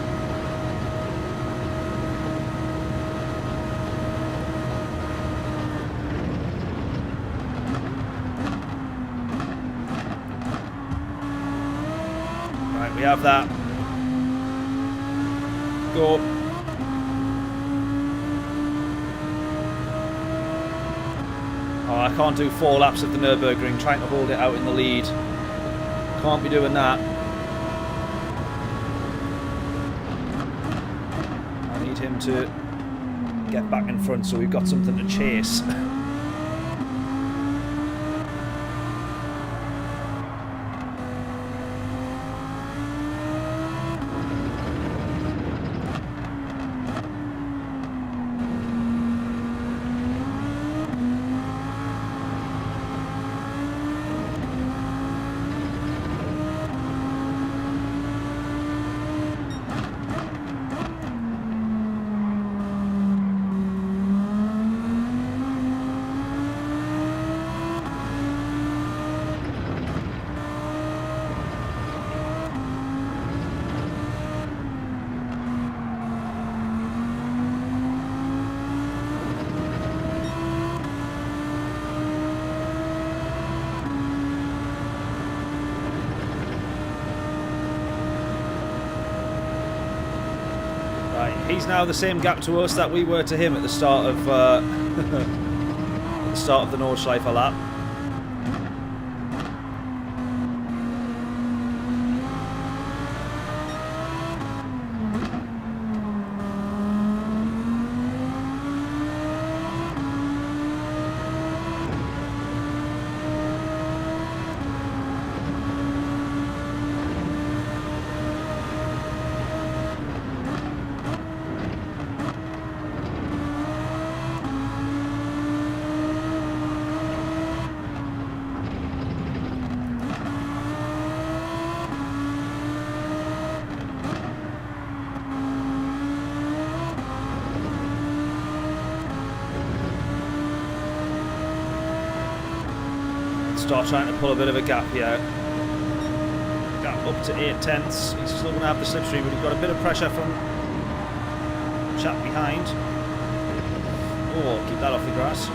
Right, we have that. Go. Oh, I can't do 4 laps of the Nürburgring trying to hold it out in the lead. Can't be doing that. I need him to get back in front so we've got something to chase. He's now the same gap to us that we were to him at the start of at the start of the Nordschleife lap. Start trying to pull a bit of a gap here. Gap up to 8/10. He's still going to have the slipstream, but he's got a bit of pressure from chap behind. Oh, keep that off the grass.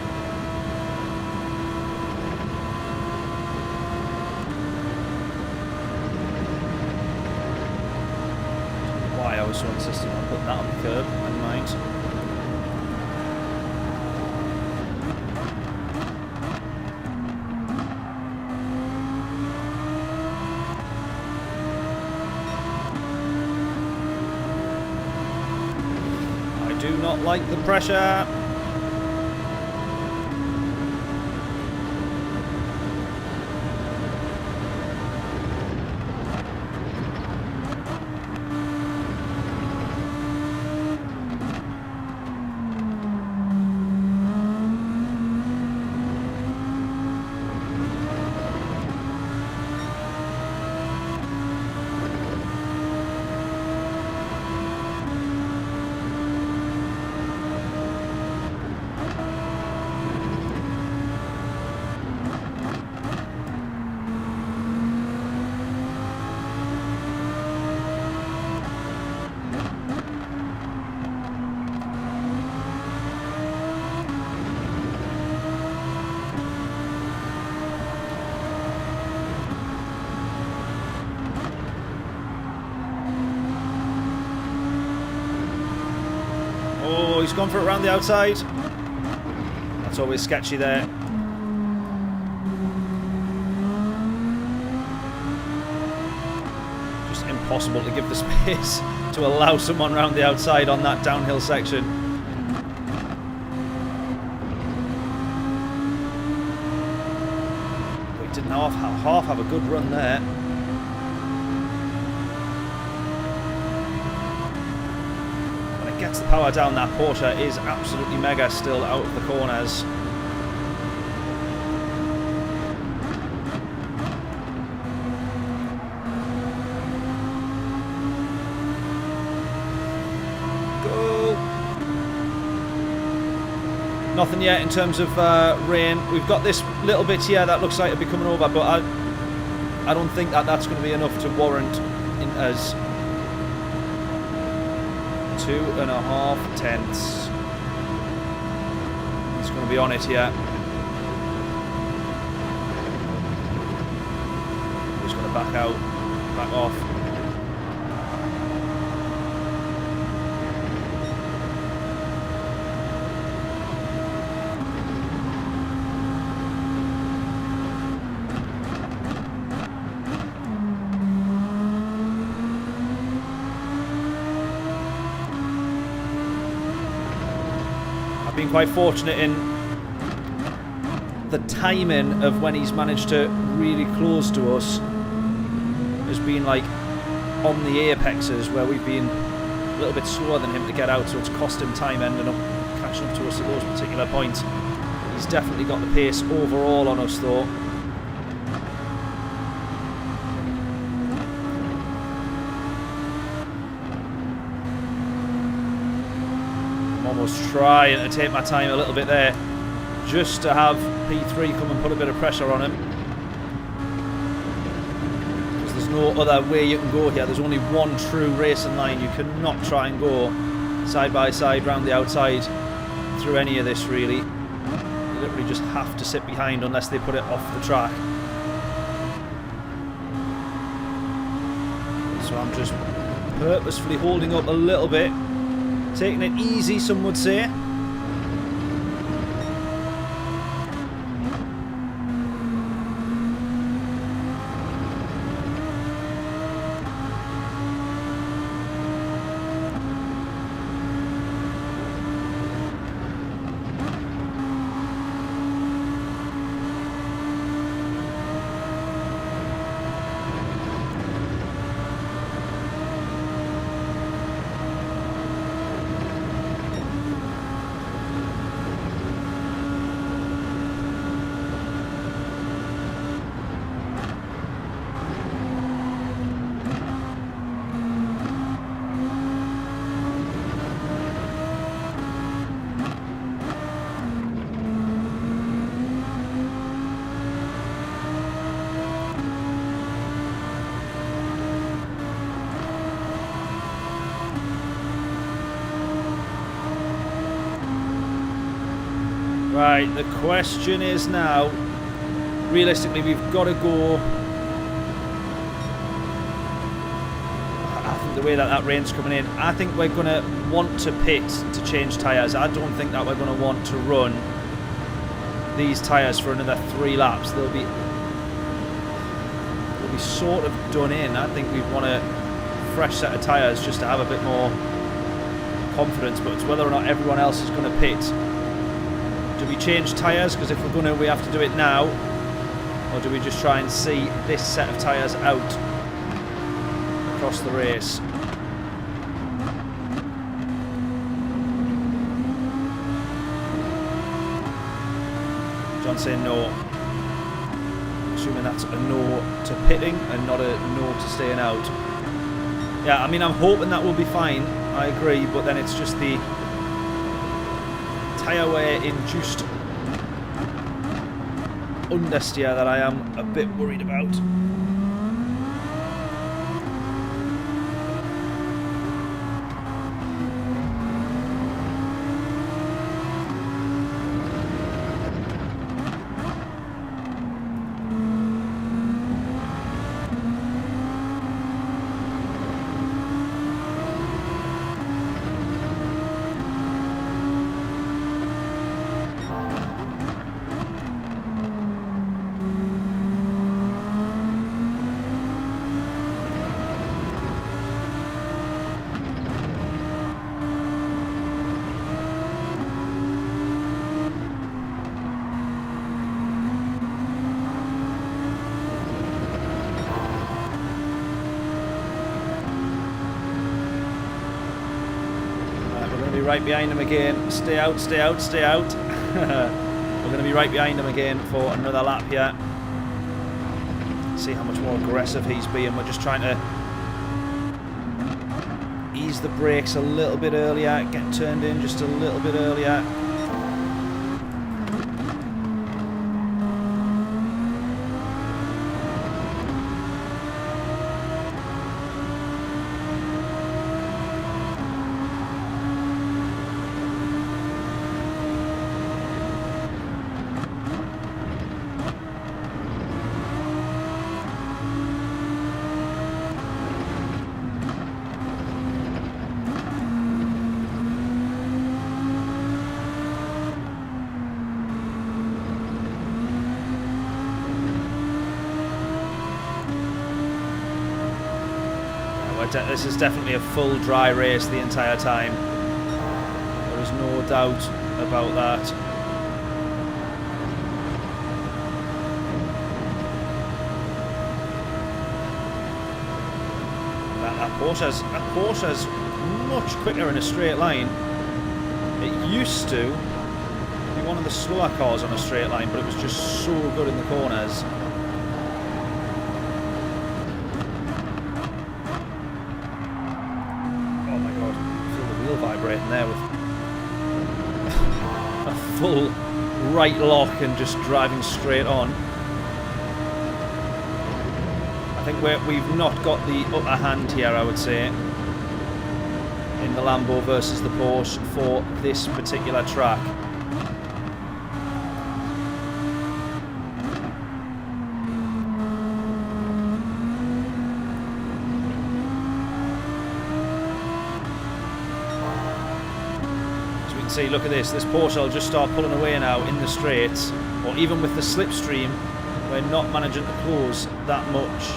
Why I was so insistent on putting that on the curb, never mind. Do not like the pressure. Oh, he's gone for it around the outside. That's always sketchy there. Just impossible to give the space to allow someone around the outside on that downhill section. But he didn't half have a good run there. Gets the power down. That Porsche is absolutely mega still out of the corners. Go! Nothing yet in terms of rain. We've got this little bit here that looks like it'll be coming over, but I don't think that that's going to be enough to warrant in as 2.5 tenths. He's going to be on it here. He's going to back out, back off. Been quite fortunate in the timing of when he's managed to really close to us has been like on the apexes where we've been a little bit slower than him to get out, so it's cost him time ending up catching up to us at those particular points. He's definitely got the pace overall on us though. Almost trying to take my time a little bit there just to have P3 come and put a bit of pressure on him, because there's no other way you can go here. There's only one true racing line. You cannot try and go side by side round the outside through any of this really. You literally just have to sit behind unless they put it off the track. So I'm just purposefully holding up a little bit, taking it easy, some would say. Right, the question is now, realistically, we've got to go. I think the way that rain's coming in, I think we're going to want to pit to change tyres. I don't think that we're going to want to run these tyres for another 3 laps. They'll be sort of done in. I think we want a fresh set of tyres just to have a bit more confidence, but it's whether or not everyone else is going to pit. Do we change tyres? Because if we're going to, we have to do it now. Or do we just try and see this set of tyres out across the race? John's saying no. Assuming that's a no to pitting and not a no to staying out. Yeah, I mean, I'm hoping that will be fine. I agree, but then it's just the tyre wear induced understeer that I am a bit worried about. be right behind him again. Stay out, stay out, stay out. We're going to be right behind him again for another lap here. See how much more aggressive he's being. We're just trying to ease the brakes a little bit earlier, get turned in just a little bit earlier. This is definitely a full dry race the entire time. There is no doubt about that. That Porsche's much quicker in a straight line. It used to be one of the slower cars on a straight line, but it was just so good in the corners. Vibrating there with a full right lock and just driving straight on. I think we've not got the upper hand here, I would say, in the Lambo versus the Porsche for this particular track. See, look at this. This Porsche will just start pulling away now in the straights, or even with the slipstream, we're not managing to close that much.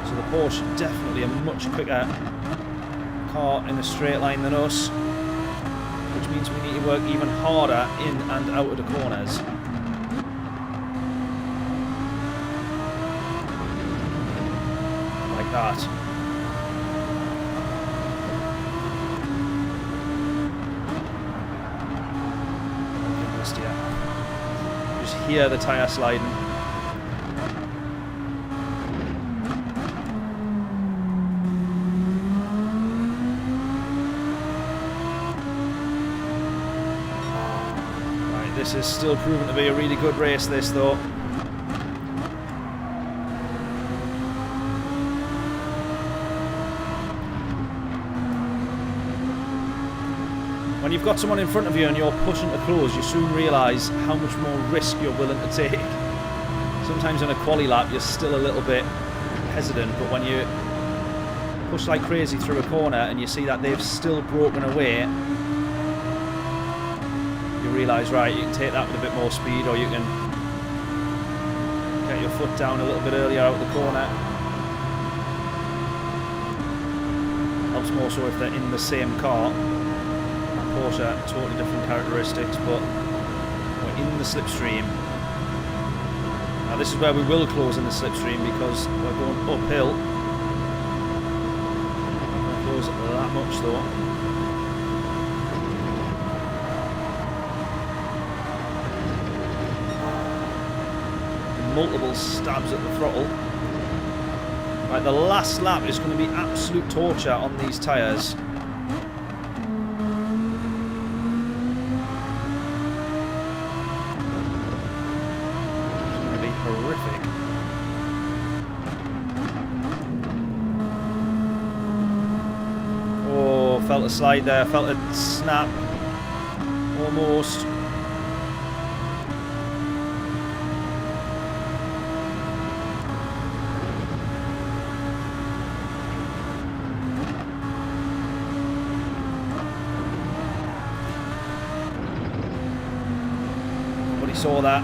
So the Porsche definitely a much quicker car in a straight line than us, which means we need to work even harder in and out of the corners. Like that. Hear the tyre sliding. Right, this is still proving to be a really good race, this though. When you've got someone in front of you and you're pushing to close, you soon realise how much more risk you're willing to take. Sometimes in a quali lap you're still a little bit hesitant, but when you push like crazy through a corner and you see that they've still broken away, you realise, right, you can take that with a bit more speed, or you can get your foot down a little bit earlier out the corner. Helps more so if they're in the same car. Porsche, totally different characteristics, but we're in the slipstream. Now this is where we will close in the slipstream because we're going uphill. Not going to close that much though. Multiple stabs at the throttle. Right, the last lap is going to be absolute torture on these tyres. Felt a slide there, felt a snap, almost. Nobody saw that.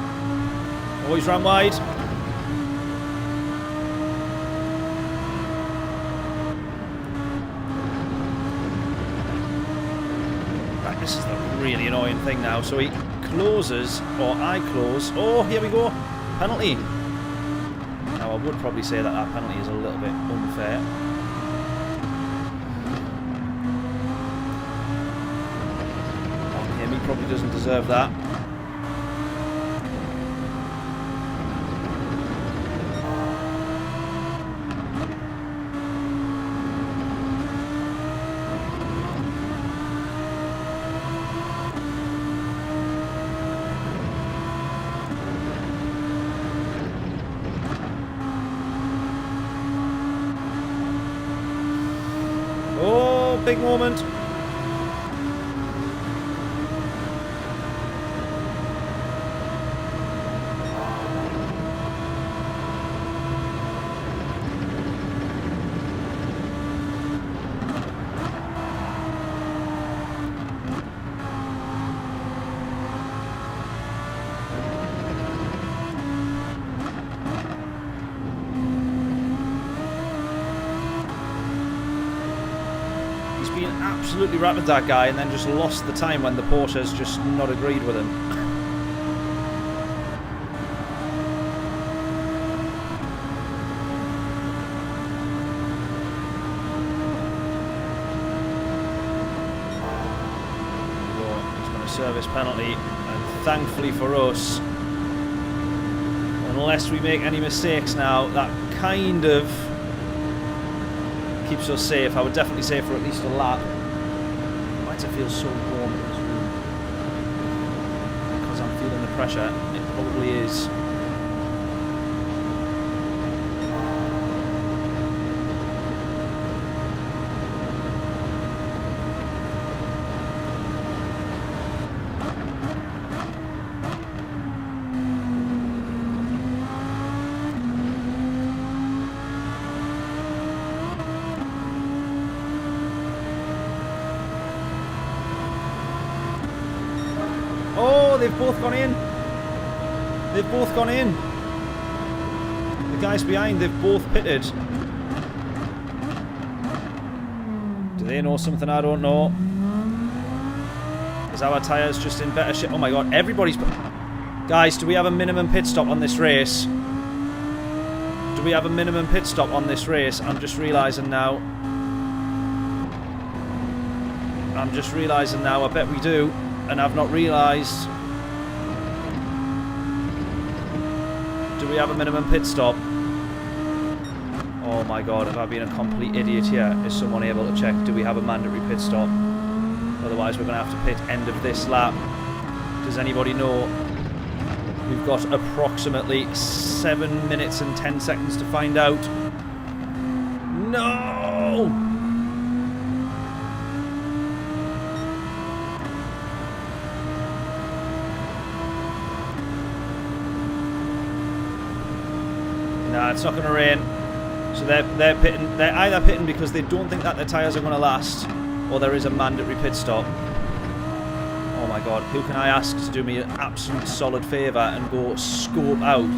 Always ran wide. This is the really annoying thing now. So he closes, or I close. Oh, here we go. Penalty. Now, I would probably say that that penalty is a little bit unfair. he probably doesn't deserve that. Oh, big moment. Absolutely rapid, that guy, and then just lost the time when the Porsche's just not agreed with him. He's going to service penalty, and thankfully for us, unless we make any mistakes now, that kind of keeps us safe. I would definitely say for at least a lap. It feels so warm in this room because I'm feeling the pressure. It probably is. They've both gone in. They've both gone in. The guys behind, they've both pitted. Do they know something I don't know? Is our tyres just in better shape? Oh my god, everybody's... Guys, do we have a minimum pit stop on this race? Do we have a minimum pit stop on this race? I'm just realising now. I'm just realising now, I bet we do. And I've not realised... Do we have a minimum pit stop? Oh my god, have I been a complete idiot here? Is someone able to check? Do we have a mandatory pit stop? Otherwise we're going to have to pit end of this lap. Does anybody know? We've got approximately 7 minutes and 10 seconds to find out. No! Nah, it's not going to rain. So they're pitting. They're either pitting because they don't think that their tyres are going to last, or there is a mandatory pit stop. Oh my god, who can I ask to do me an absolute solid favour and go scope out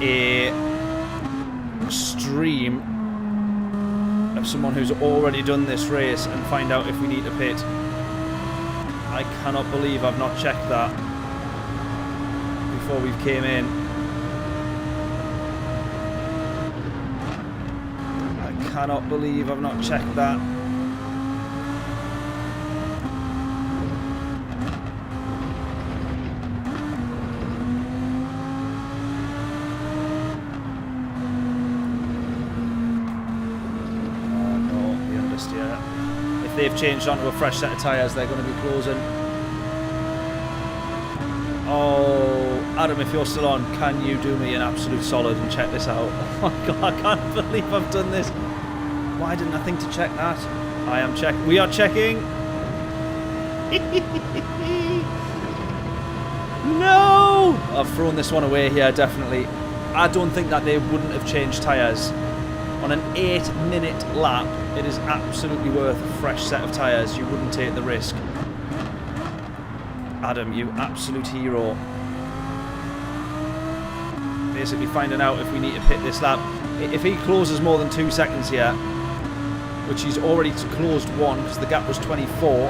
a stream of someone who's already done this race and find out if we need to pit? I cannot believe I've not checked that before we came in. I cannot believe I've not checked that. If they've changed onto a fresh set of tyres, they're going to be closing. Oh, Adam, if you're still on, can you do me an absolute solid and check this out? Oh my god, I can't believe I've done this. Why didn't I think to check that? I am checking. We are checking. No! I've thrown this one away here, definitely. I don't think that they wouldn't have changed tyres. On an 8-minute lap, it is absolutely worth a fresh set of tyres. You wouldn't take the risk. Adam, you absolute hero. Basically finding out if we need to pit this lap. If he closes more than 2 seconds here, which he's already closed 1 because the gap was 24.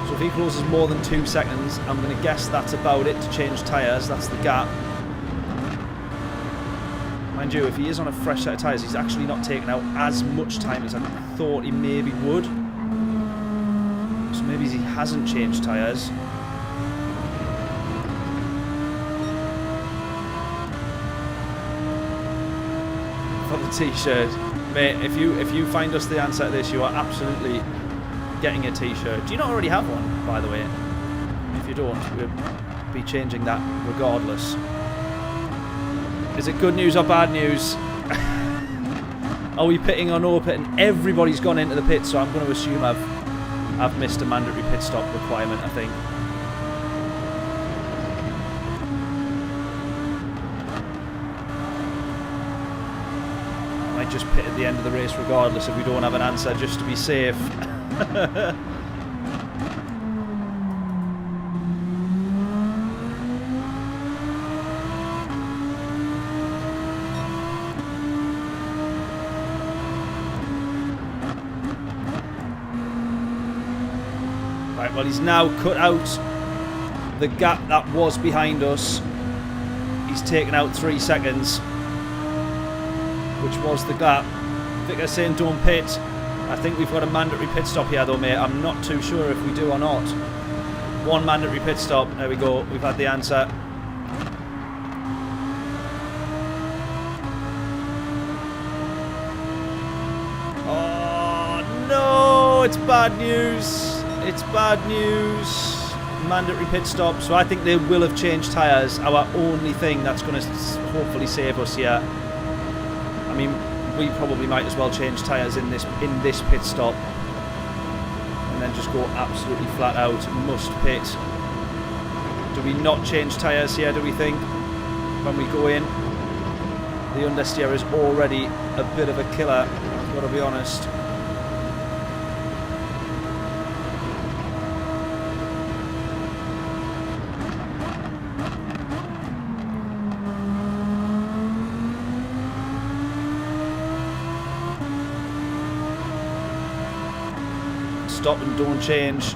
So if he closes more than 2 seconds, I'm going to guess that's about it to change tyres. That's the gap. Mind you, if he is on a fresh set of tyres, he's actually not taking out as much time as I thought he maybe would. So maybe he hasn't changed tyres. For the t-shirt. Mate, if you find us the answer to this, you are absolutely getting a t-shirt. Do you not already have one, by the way? If you don't, we'll be changing that regardless. Is it good news or bad news? Are we pitting or no pitting? Everybody's gone into the pit, so I'm going to assume I've missed a mandatory pit stop requirement, I think. I might just pit at the end of the race regardless if we don't have an answer, just to be safe. Right, well, he's now cut out the gap that was behind us. He's taken out 3 seconds, which was the gap. Victor's saying don't pit. I think we've got a mandatory pit stop here though, mate. I'm not too sure if we do or not. 1 mandatory pit stop. There we go. We've had the answer. Oh, no! It's bad news. It's bad news. Mandatory pit stop. So I think they will have changed tyres. Our only thing that's going to hopefully save us here. I mean, we probably might as well change tyres in this pit stop. And then just go absolutely flat out. Must pit. Do we not change tyres here, do we think? When we go in. The understeer is already a bit of a killer. I've got to be honest. Stop and don't change.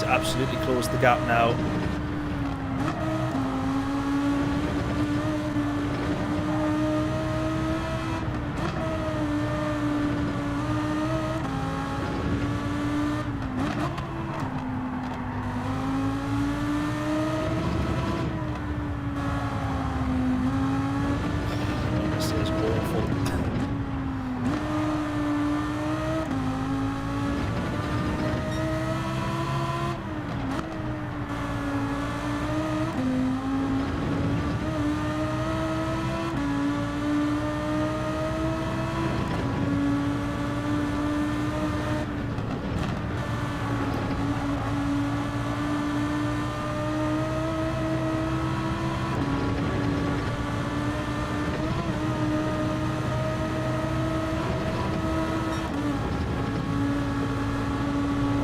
Absolutely closed the gap now. This is awful.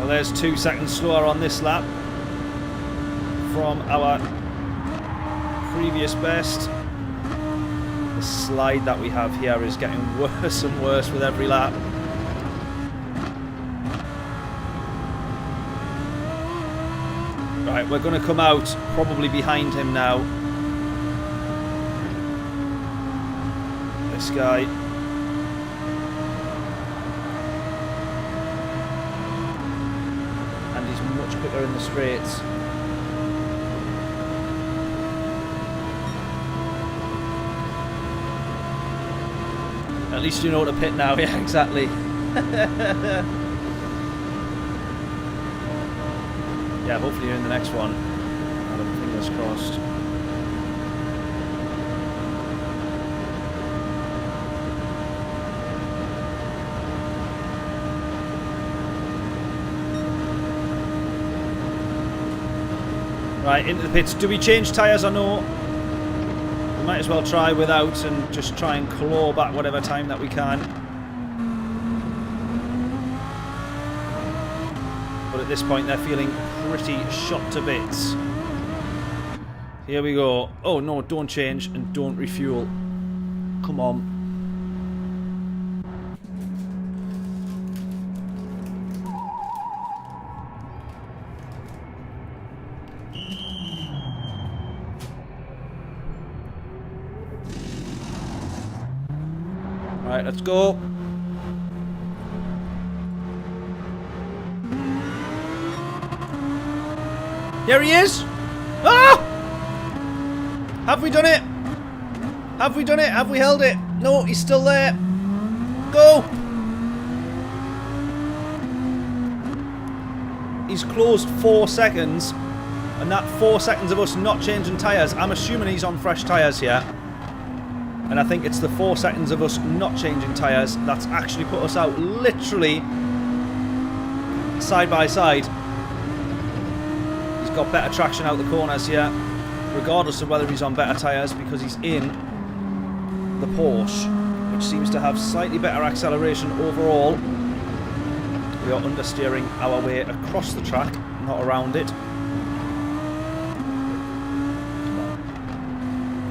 There's 2 seconds slower on this lap from our previous best. The slide that we have here is getting worse and worse with every lap. Right, we're going to come out probably behind him now. This guy. Quicker in the straights. At least you know what to pit now. Yeah, exactly. Yeah, hopefully you're in the next one. Adam, fingers crossed. Right, into the pits. Do we change tyres or no? We might as well try without and just try and claw back whatever time that we can. but at this point they're feeling pretty shot to bits. Here we go. Oh no, don't change and don't refuel. Come on. Right, let's go. There he is! Ah! Have we done it? Have we done it? Have we held it? No, he's still there. Go! He's closed 4 seconds. And that 4 seconds of us not changing tyres, I'm assuming he's on fresh tyres here. And I think it's the 4 seconds of us not changing tyres that's actually put us out literally side by side. He's got better traction out the corners here, regardless of whether he's on better tyres, because he's in the Porsche, which seems to have slightly better acceleration overall. We are understeering our way across the track, not around it.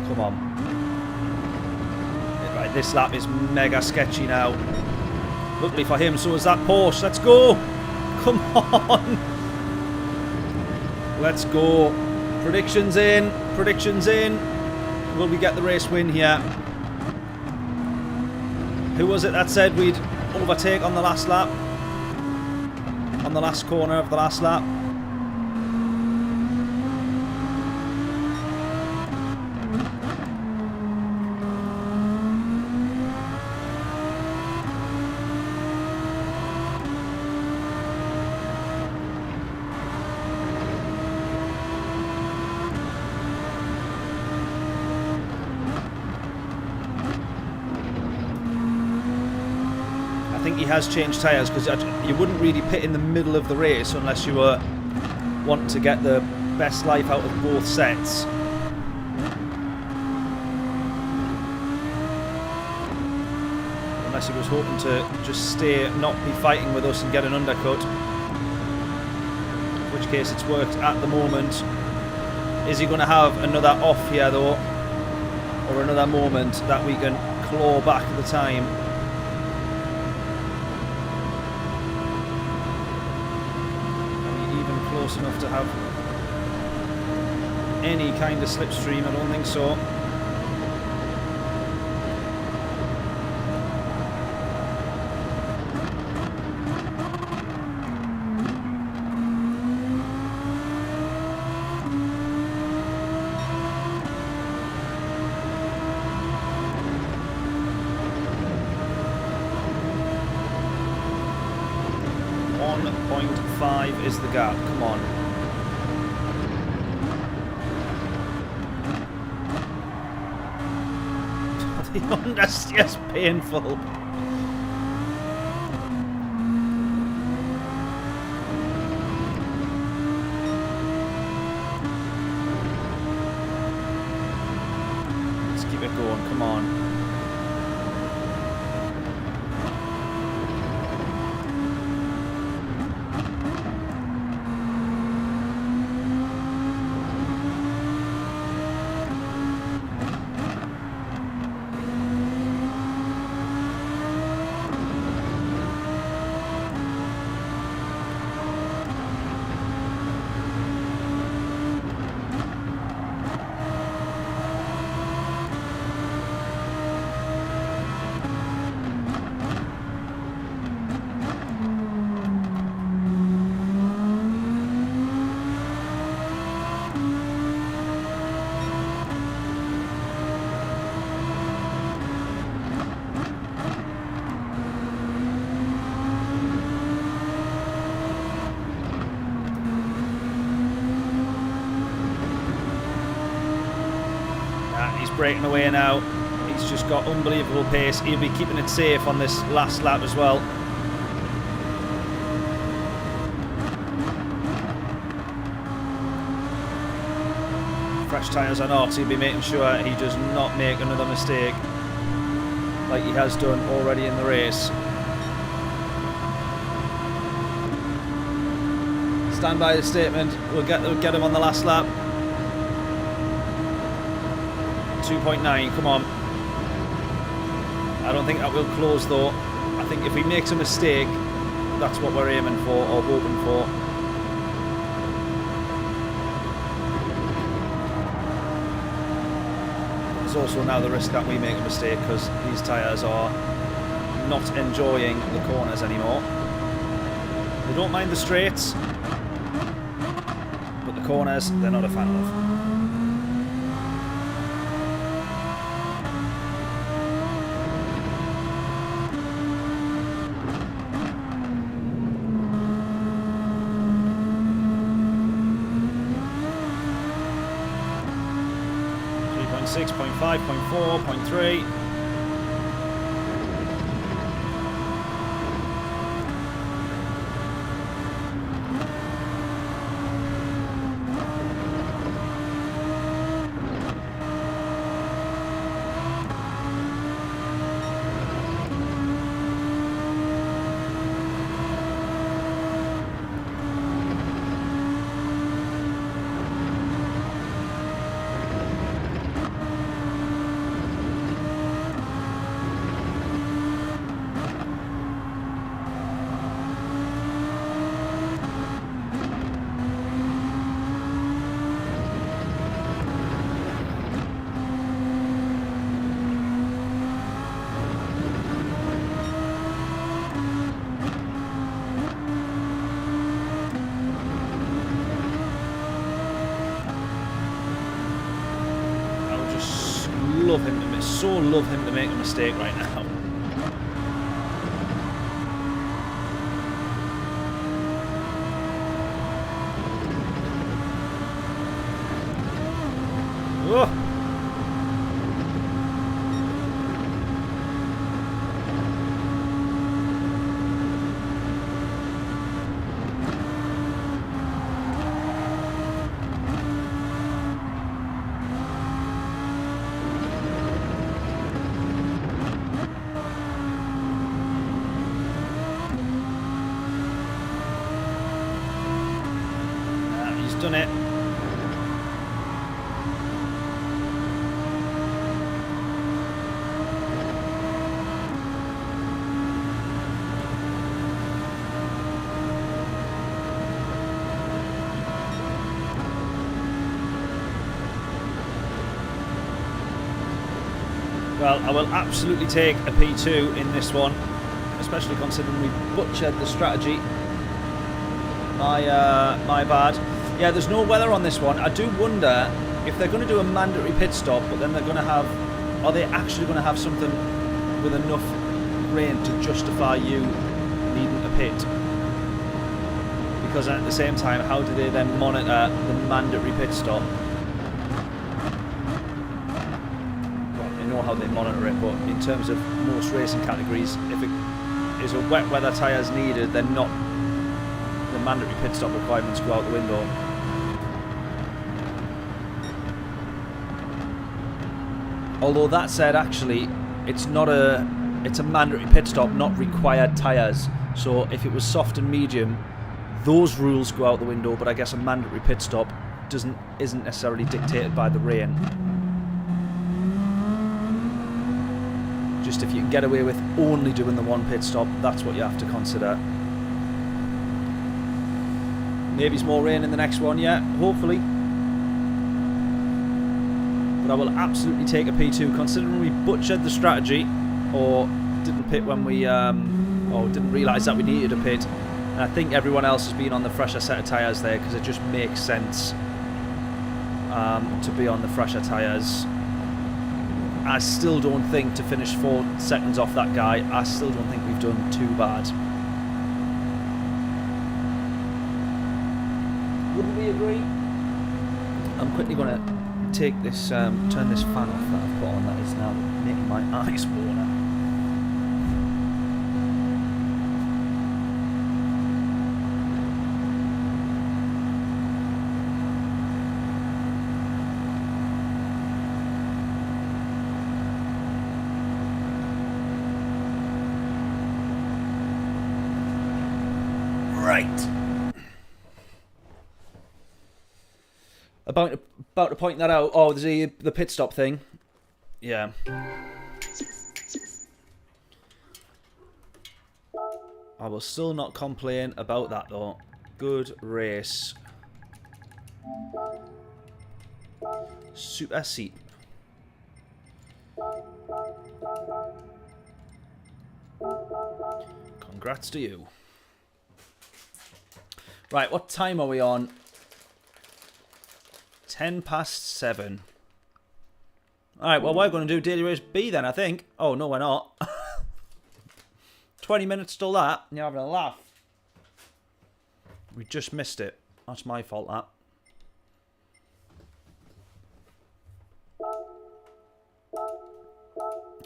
Come on. Right, this lap is mega sketchy now. Luckily for him, so is that Porsche. Let's go! Come on! Let's go. Predictions in. Predictions in. Will we get the race win here? Who was it that said we'd overtake on the last lap? On the last corner of the last lap? He has changed tyres, because you wouldn't really pit in the middle of the race unless you were wanting to get the best life out of both sets. Unless he was hoping to just stay, not be fighting with us and get an undercut. In which case it's worked at the moment. Is he going to have another off here though? Or another moment that we can claw back the time? Enough to have any kind of slipstream? I don't think so. Is the gap. Come on. The Honda's just painful. Let's keep it going. Come on. Breaking away now. He's just got unbelievable pace. He'll be keeping it safe on this last lap as well. Fresh tyres or not, he'll be making sure he does not make another mistake like he has done already in the race. Stand by the statement. We'll get him on the last lap. 2.9, come on. I don't think that will close though. I think if he makes a mistake, that's what we're aiming for or hoping for. There's also now the risk that we make a mistake because these tyres are not enjoying the corners anymore. They don't mind the straights, but the corners they're not a fan of. 6, 0.5, 0.4, 0.3. Love him to make a mistake right now. Whoa. Done it. Well, I will absolutely take a P2 in this one, especially considering we butchered the strategy. My bad. Yeah, there's no weather on this one. I do wonder if they're going to do a mandatory pit stop, but then they're going to have... Are they actually going to have something with enough rain to justify you needing a pit? Because at the same time, how do they then monitor the mandatory pit stop? Well, they know how they monitor it, but in terms of most racing categories, if it is a wet weather tyres needed, then not... The mandatory pit stop requirements go out the window. Although that said, actually, it's a mandatory pit stop, not required tyres. So if it was soft and medium, those rules go out the window. But I guess a mandatory pit stop isn't necessarily dictated by the rain. Just if you can get away with only doing the one pit stop, that's what you have to consider. Maybe it's more rain in the next one, yeah, hopefully. But I will absolutely take a P2, considering we butchered the strategy, or didn't pit when we, or didn't realise that we needed a pit. And I think everyone else has been on the fresher set of tyres there, because it just makes sense to be on the fresher tyres. I still don't think, to finish 4 seconds off that guy, I still don't think we've done too bad. Wouldn't we agree? I'm quickly going to take this, turn this fan off that I've got on. That is now making my eyes water. Right. About to point that out. Oh, there's the pit stop thing. Yeah. I will still not complain about that though. Good race. Super seat. Congrats to you. Right, what time are we on? 7:10. Alright, well, we're going to do Daily Race B then, I think. Oh, no, we're not. 20 minutes till that, and you're having a laugh. We just missed it. That's my fault, that.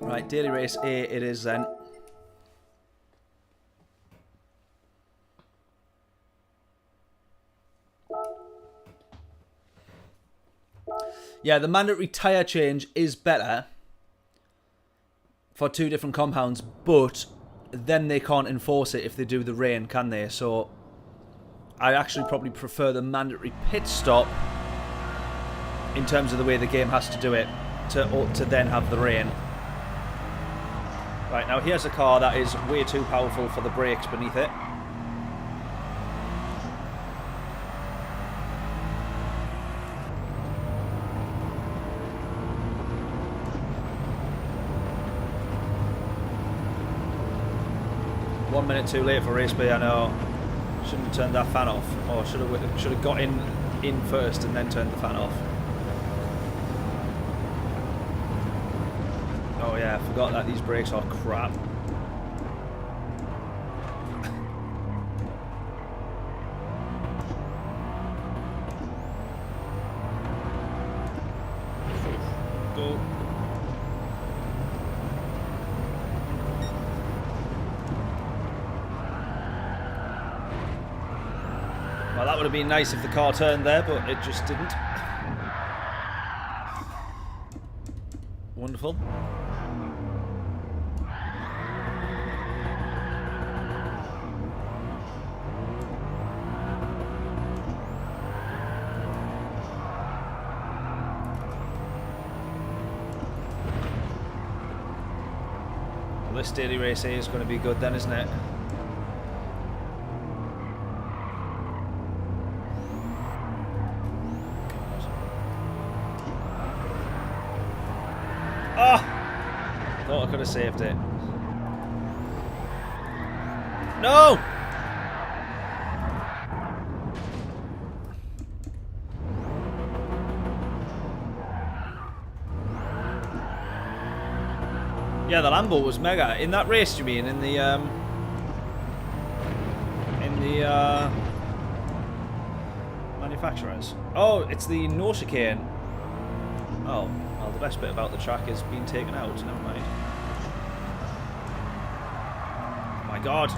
Right, Daily Race A it is then. Yeah, the mandatory tyre change is better for 2 different compounds, but then they can't enforce it if they do the rain, can they? So I actually probably prefer the mandatory pit stop in terms of the way the game has to do it to then have the rain. Right, now here's a car that is way too powerful for the brakes beneath it. One minute too late for race B, I know. Shouldn't have turned that fan off, or should have got in first and then turned the fan off. Oh yeah, I forgot that these brakes are crap. Go. Well, that would have been nice if the car turned there, but it just didn't. Wonderful. Well, this Daily Race A is going to be good then, isn't it? Thought I could have saved it. No! Yeah, the Lambo was mega. In that race, you mean? In the manufacturers? Oh, it's the no chicane. Oh. Well, the best bit about the track is being taken out. Never mind. Oh my God.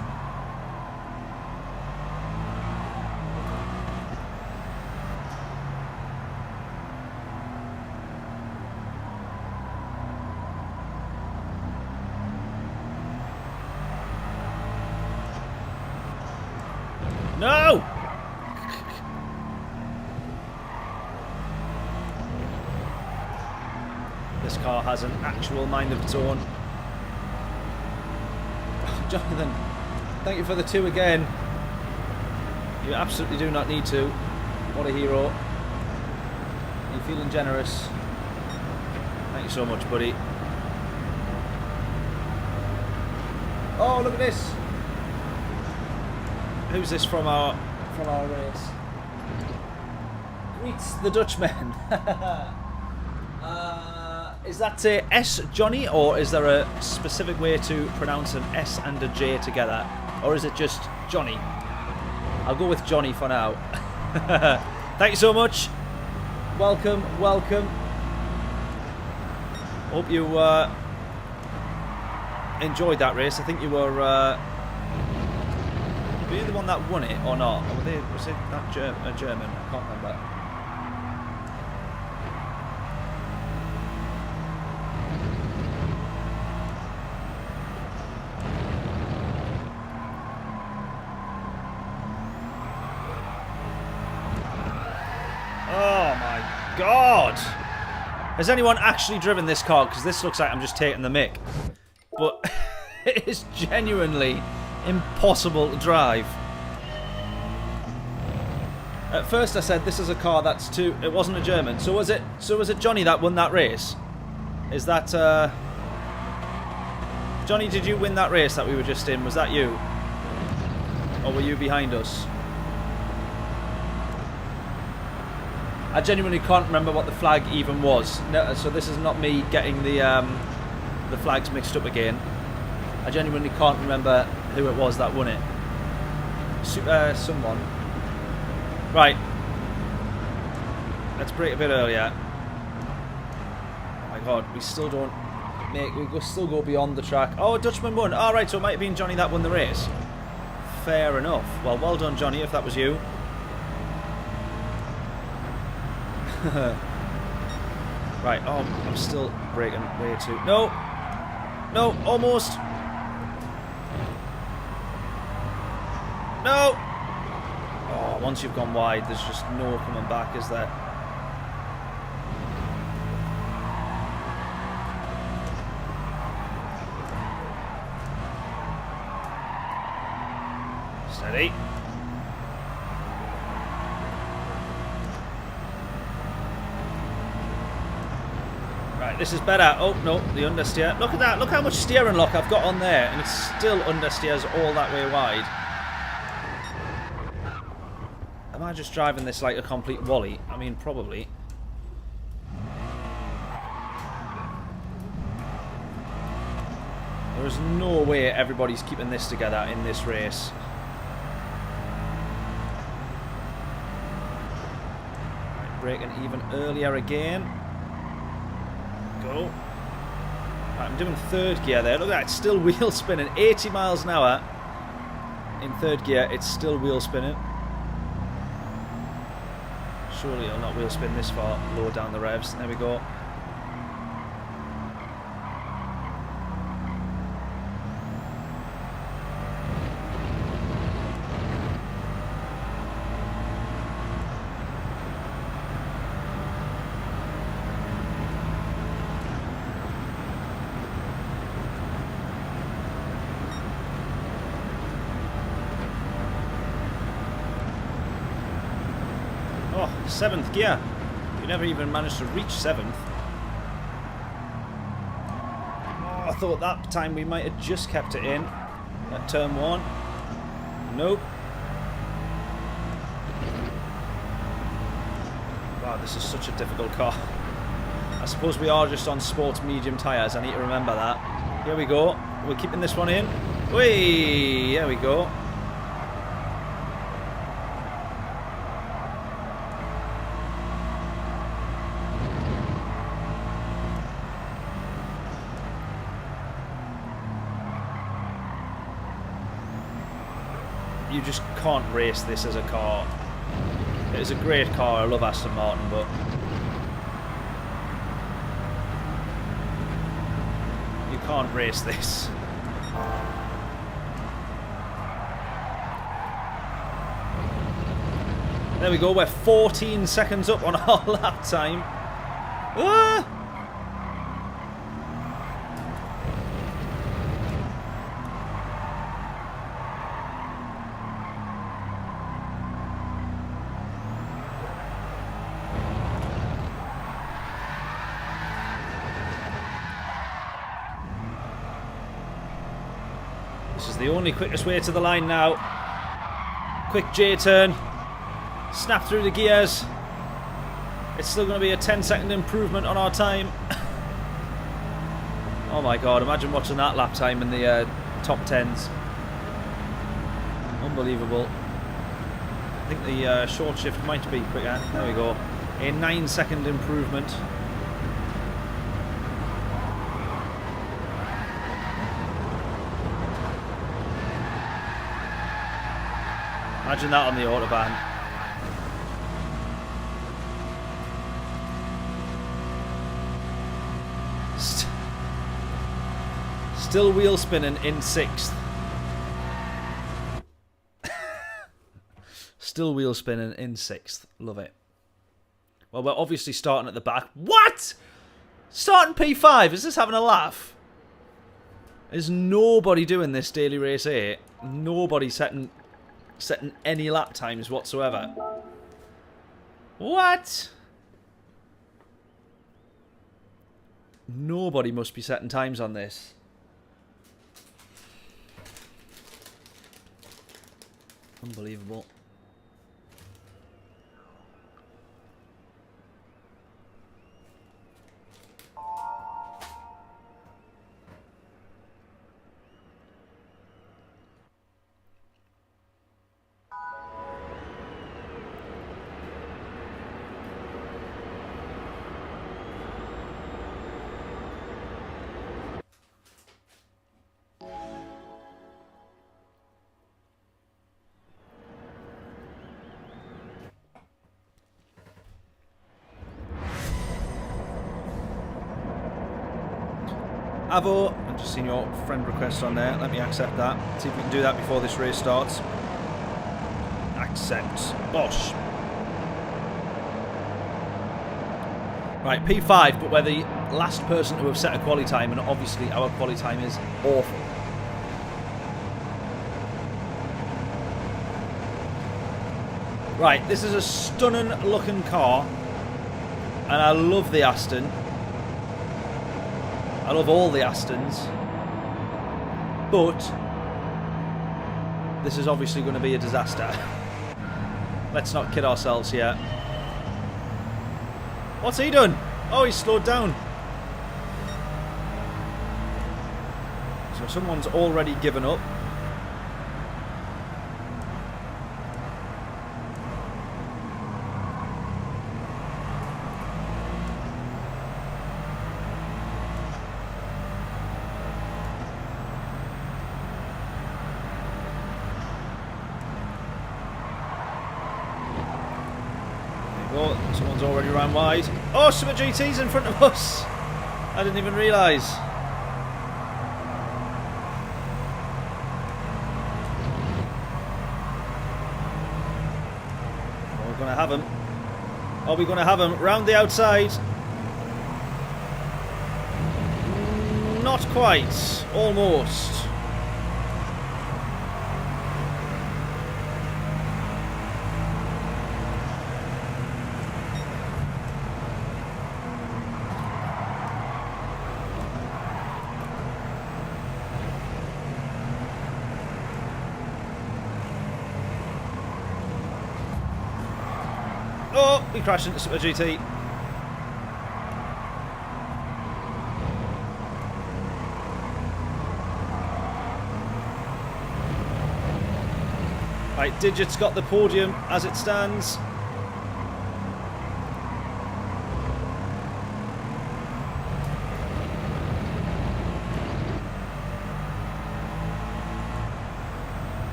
No! This car has an actual mind of its own. Jonathan, thank you for the 2 again. You absolutely do not need to. What a hero. You're feeling generous. Thank you so much, buddy. Oh, look at this. Who's this from our race? Greets the Dutchman. Is that a S, Johnny, or is there a specific way to pronounce an S and a J together? Or is it just Johnny? I'll go with Johnny for now. Thank you so much. Welcome, welcome. Hope you enjoyed that race. I think you were you the one that won it or not? Or was it that German? I can't remember. Oh my God! Has anyone actually driven this car? Because this looks like I'm just taking the mick. But it is genuinely impossible to drive. At first I said this is a car that's too... It wasn't a German. So was it Johnny that won that race? Is that... Johnny, did you win that race that we were just in? Was that you? Or were you behind us? I genuinely can't remember what the flag even was. No, so this is not me getting the flags mixed up again. I genuinely can't remember who it was that won it. Someone. Right. Let's brake a bit earlier. Oh my god, we still don't make... We still go beyond the track. Oh, a Dutchman won. Alright, so it might have been Johnny that won the race. Fair enough. Well done, Johnny, if that was you. Right, oh, I'm still braking way too... No! No, almost! No! Oh, once you've gone wide, there's just no coming back, is there? Steady. Right, this is better. Oh, no, the understeer. Look at that. Look how much steering lock I've got on there, and it still understeers all that way wide. Am I just driving this like a complete wally? I mean, probably. There is no way everybody's keeping this together in this race. Right, braking even earlier again. Go. Right, I'm doing third gear there. Look at that, it's still wheel spinning. 80 miles an hour. In third gear, it's still wheel spinning. Surely it'll not wheel spin this far lower down the revs. There we go. Oh, 7th gear. You never even managed to reach 7th. Oh, I thought that time we might have just kept it in at turn 1. Nope. Wow, this is such a difficult car. I suppose we are just on sports medium tyres. I need to remember that. Here we go. We're keeping this one in. Whee! There we go. You just can't race this as a car. It's a great car. I love Aston Martin, but you can't race this. There we go. We're 14 seconds up on our lap time. Ah! This is the only quickest way to the line now. Quick J-turn. Snap through the gears. It's still going to be a 10-second improvement on our time. Oh my god, imagine watching that lap time in the top 10s. Unbelievable. I think the short shift might be quicker. There we go. A 9-second improvement. Imagine that on the Autobahn. Still wheel spinning in 6th. Still wheel spinning in 6th. Love it. Well, we're obviously starting at the back. What? Starting P5? Is this having a laugh? There's nobody doing this daily race 8. Nobody setting any lap times whatsoever. What? Nobody must be setting times on this. Unbelievable. Avo, I've just seen your friend request on there. Let me accept that. See if we can do that before this race starts. Accept. Bosh. Right, P5, but we're the last person to have set a quali time, and obviously our quali time is awful. Right, this is a stunning looking car, and I love the Aston. I love all the Astons, but this is obviously going to be a disaster. Let's not kid ourselves here. What's he done? Oh, he's slowed down. So someone's already given up. Someone's already ran wide. Oh, Super GT's in front of us. I didn't even realise. Oh, we're going to have him. Are we going to have him? Round the outside. Not quite. Almost. Oh, we crashed into Super GT. Right, Digit's got the podium as it stands.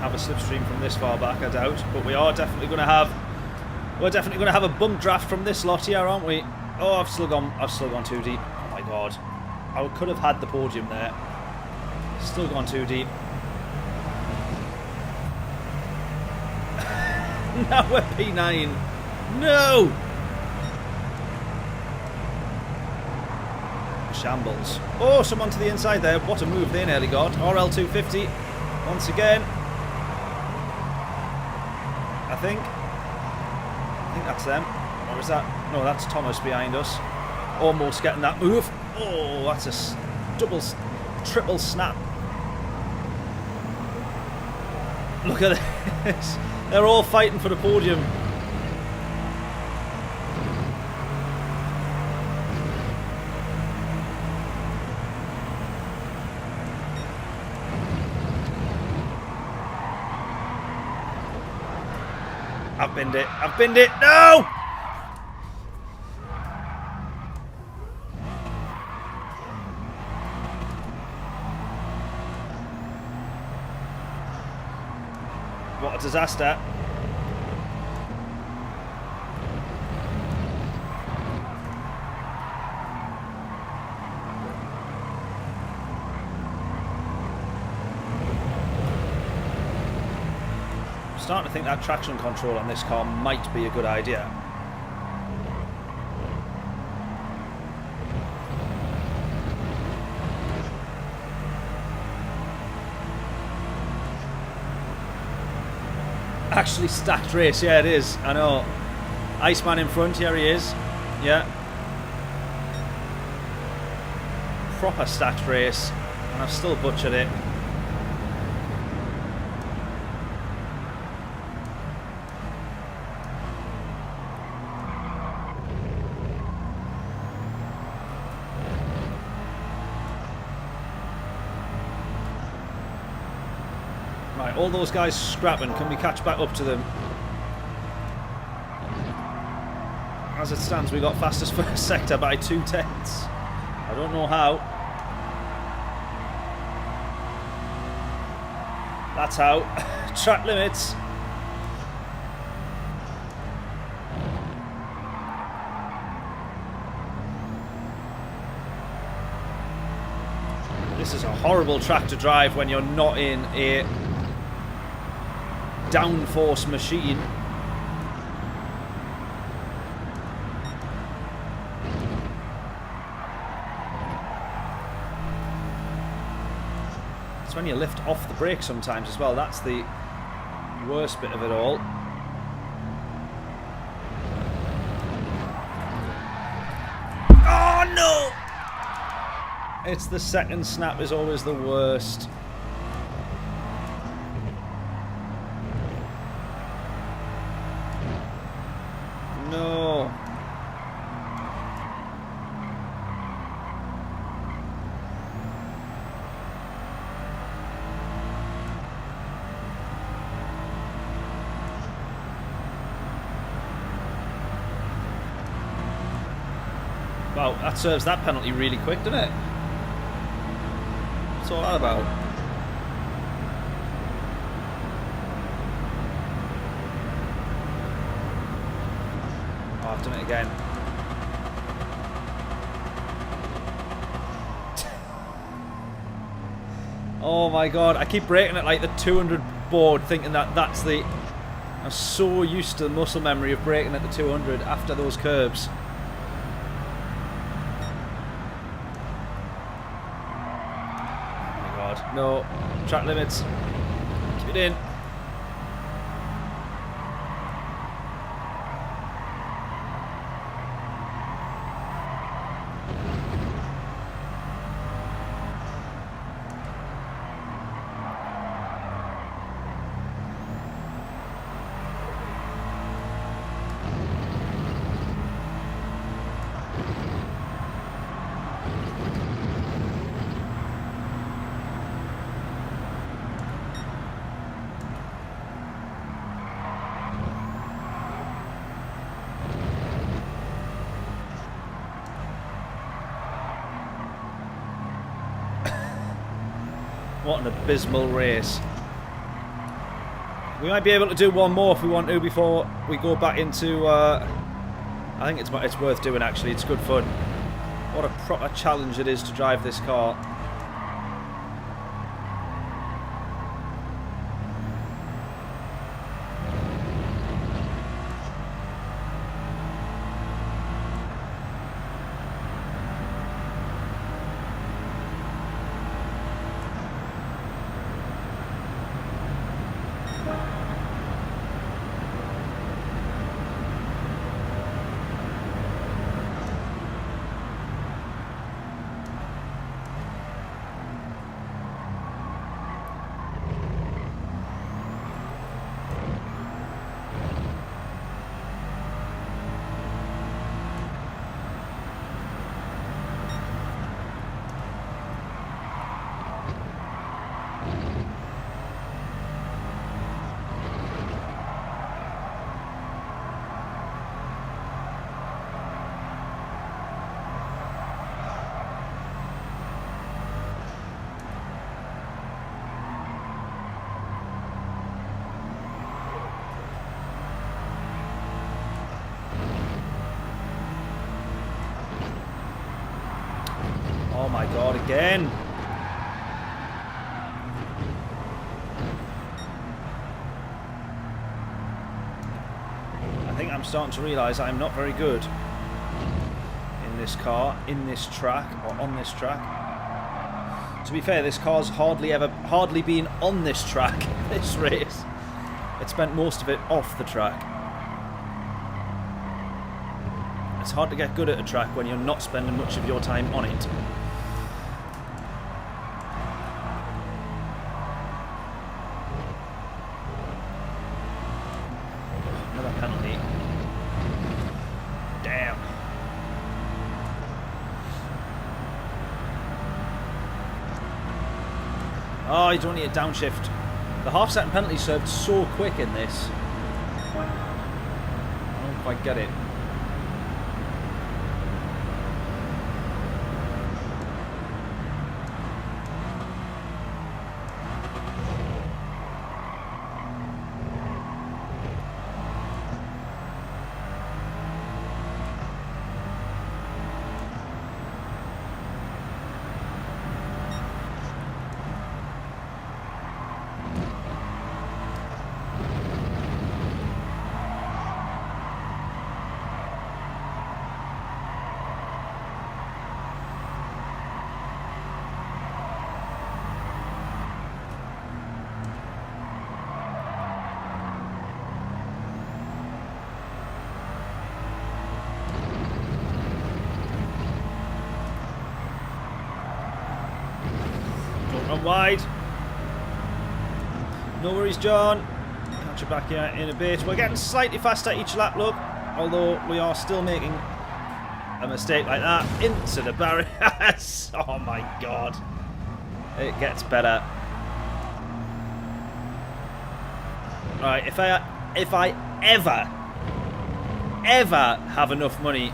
A slipstream from this far back, I doubt, but we are definitely going to have. We're definitely going to have a bump draft from this lot here, aren't we? Oh, I've still gone too deep. Oh my god, I could have had the podium there. Still gone too deep. Now we're P9. No. Shambles. Oh, someone to the inside there. What a move they nearly got. RL250 once again. I think that's them. Or is that? No, that's Thomas behind us. Almost getting that move. Oh, that's a triple snap. Look at this. They're all fighting for the podium. I've binned it. I've binned it. No! What a disaster. starting to think that traction control on this car might be a good idea. Actually stacked race, yeah it is, I know. Iceman in front, here he is. Yeah. Proper stacked race, and I've still butchered it. Right, all those guys scrapping, can we catch back up to them? As it stands, we got fastest first sector by 2/10. I don't know how. That's how. Track limits. This is a horrible track to drive when you're not in a downforce machine. It's when you lift off the brake sometimes as well. That's the worst bit of it all. Oh no! It's the second snap is always the worst. No. Wow, that serves that penalty really quick, doesn't it? What's all that about? Oh, I've done it again. Oh my god, I keep braking at like the 200 board thinking that that's the... I'm so used to the muscle memory of braking at the 200 after those curbs. No, track limits. Keep it in. What an abysmal race. We might be able to do one more if we want to before we go back into... I think it's worth doing actually, it's good fun. What a proper challenge it is to drive this car. Oh my god, again! starting to realise I'm not very good in this car, in this track, or on this track. To be fair, this car's hardly been on this track, this race. It spent most of it off the track. It's hard to get good at a track when you're not spending much of your time on it. Another penalty. Damn. Oh, you don't need a downshift. The half-second penalty served so quick in this. I don't quite get it. Wide. No worries, John. Catch you back here in a bit. We're getting slightly faster each lap, look. Although we are still making a mistake like that into the barrier. Oh my god. It gets better. Right, if I ever have enough money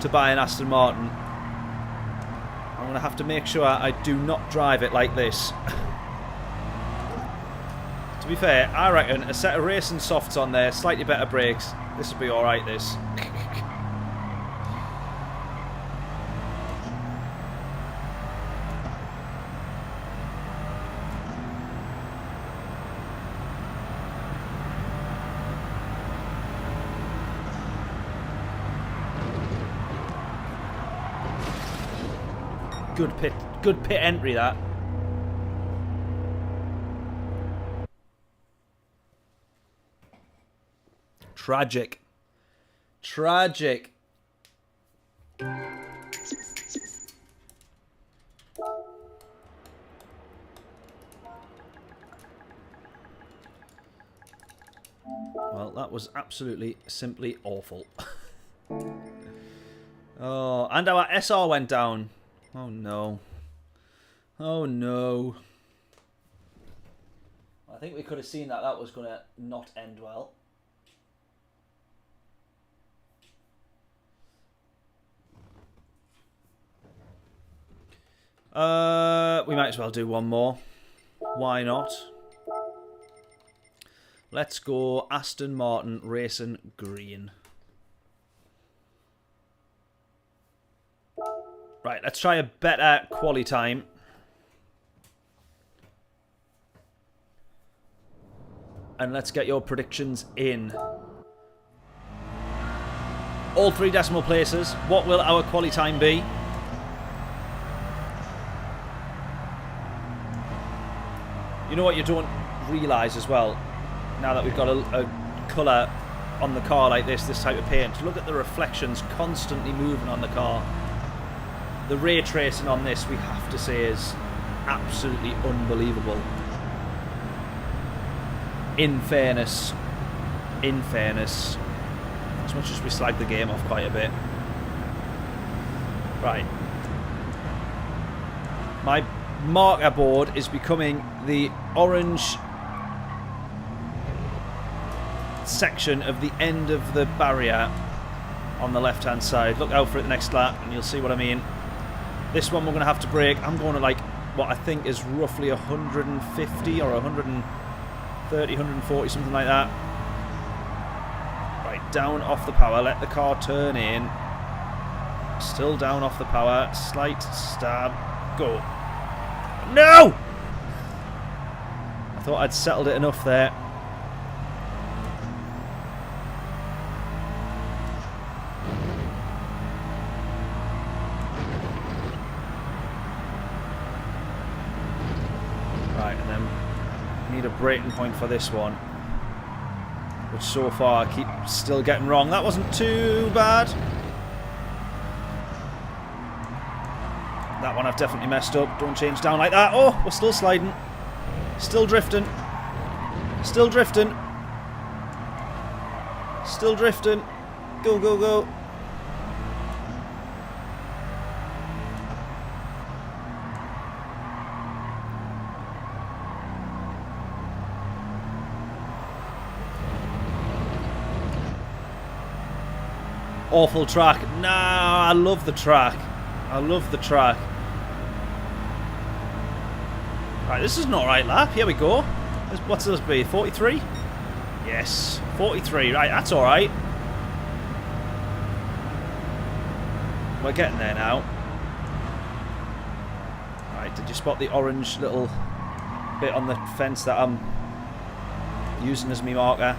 to buy an Aston Martin, I'm going to have to make sure I do not drive it like this. To be fair, I reckon a set of racing softs on there, slightly better brakes, this will be alright, this. Good pit entry, that. Tragic. Tragic. Well, that was absolutely, simply awful. Oh, and our SR went down. Oh no. Oh no. I think we could have seen that was going to not end well. We might as well do one more. Why not? Let's go Aston Martin Racing Green. Right, let's try a better quali time. And let's get your predictions in. All 3 decimal places. What will our quali time be? You know what you don't realise as well, now that we've got a colour on the car like this type of paint, look at the reflections constantly moving on the car. The ray tracing on this, we have to say, is absolutely unbelievable. In fairness, as much as we slag the game off quite a bit. Right. My marker board is becoming the orange section of the end of the barrier on the left hand side. Look out for it the next lap and you'll see what I mean. This one we're going to have to brake. I'm going to like what I think is roughly 150 or 130, 140, something like that. Right, down off the power, let the car turn in. Still down off the power, slight stab, go. No! I thought I'd settled it enough there. need a breaking point for this one. Which so far I keep still getting wrong. That wasn't too bad. That one I've definitely messed up. Don't change down like that. Oh, we're still sliding. Still drifting. Still drifting. Still drifting. Go, go, go. Awful track. Nah, I love the track. I love the track. Right, this is an alright lap. Here we go. What's this be? 43? Yes, 43. Right, that's alright. We're getting there now. Right, did you spot the orange little bit on the fence that I'm using as my marker?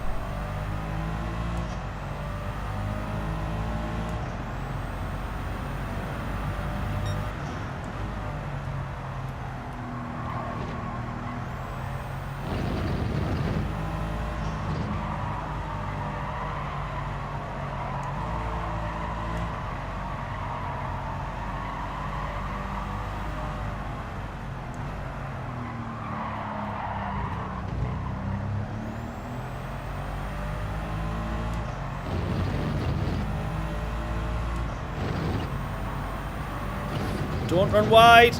Don't run wide.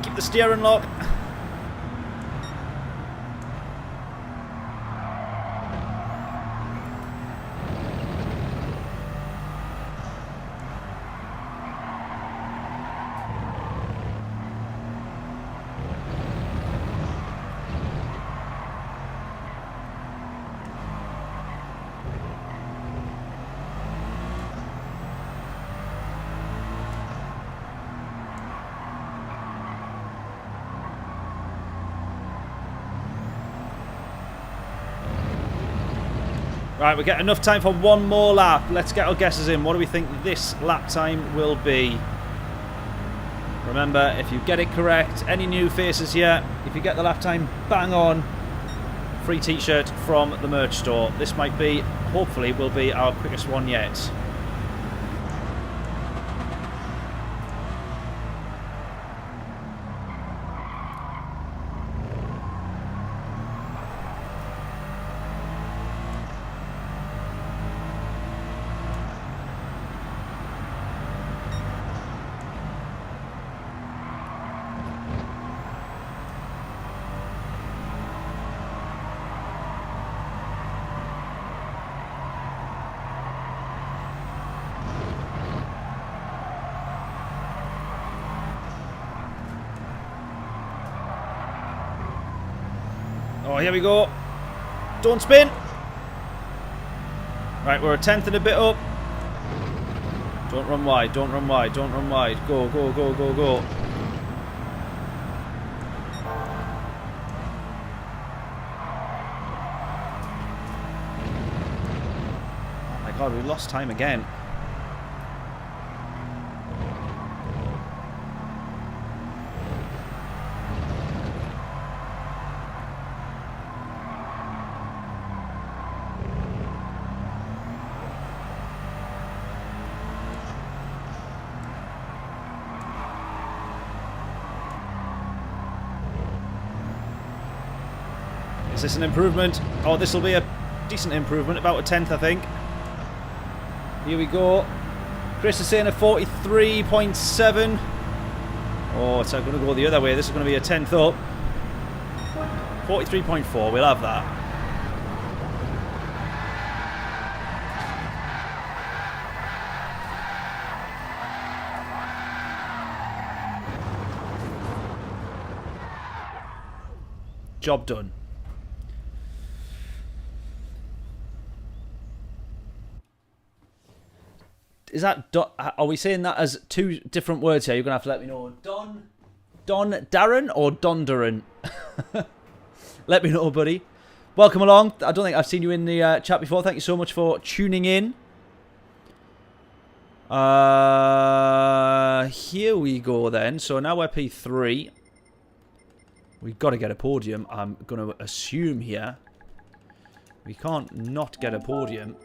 Keep the steering lock. Right, we get enough time for one more lap. Let's get our guesses in. What do we think this lap time will be? Remember, if you get it correct, any new faces here, if you get the lap time bang on, free t-shirt from the merch store. This might be, hopefully, will be our quickest one yet. Oh, here we go. Don't spin. Right, we're a tenth and a bit up. Don't run wide, don't run wide, don't run wide. Go, go, go, go, go. Oh my god, we lost time again. Is this an improvement? Oh, this will be a decent improvement. About a tenth, I think. Here we go. Chris is saying a 43.7. Oh, it's going to go the other way. This is going to be a tenth up. 43.4. We'll have that. Job done. Is that... Are we saying that as two different words here? You're going to have to let me know. Don Darren or Don Darren? Let me know, buddy. Welcome along. I don't think I've seen you in the chat before. Thank you so much for tuning in. Here we go then. So now we're P3. We've got to get a podium, I'm going to assume here. We can't not get a podium.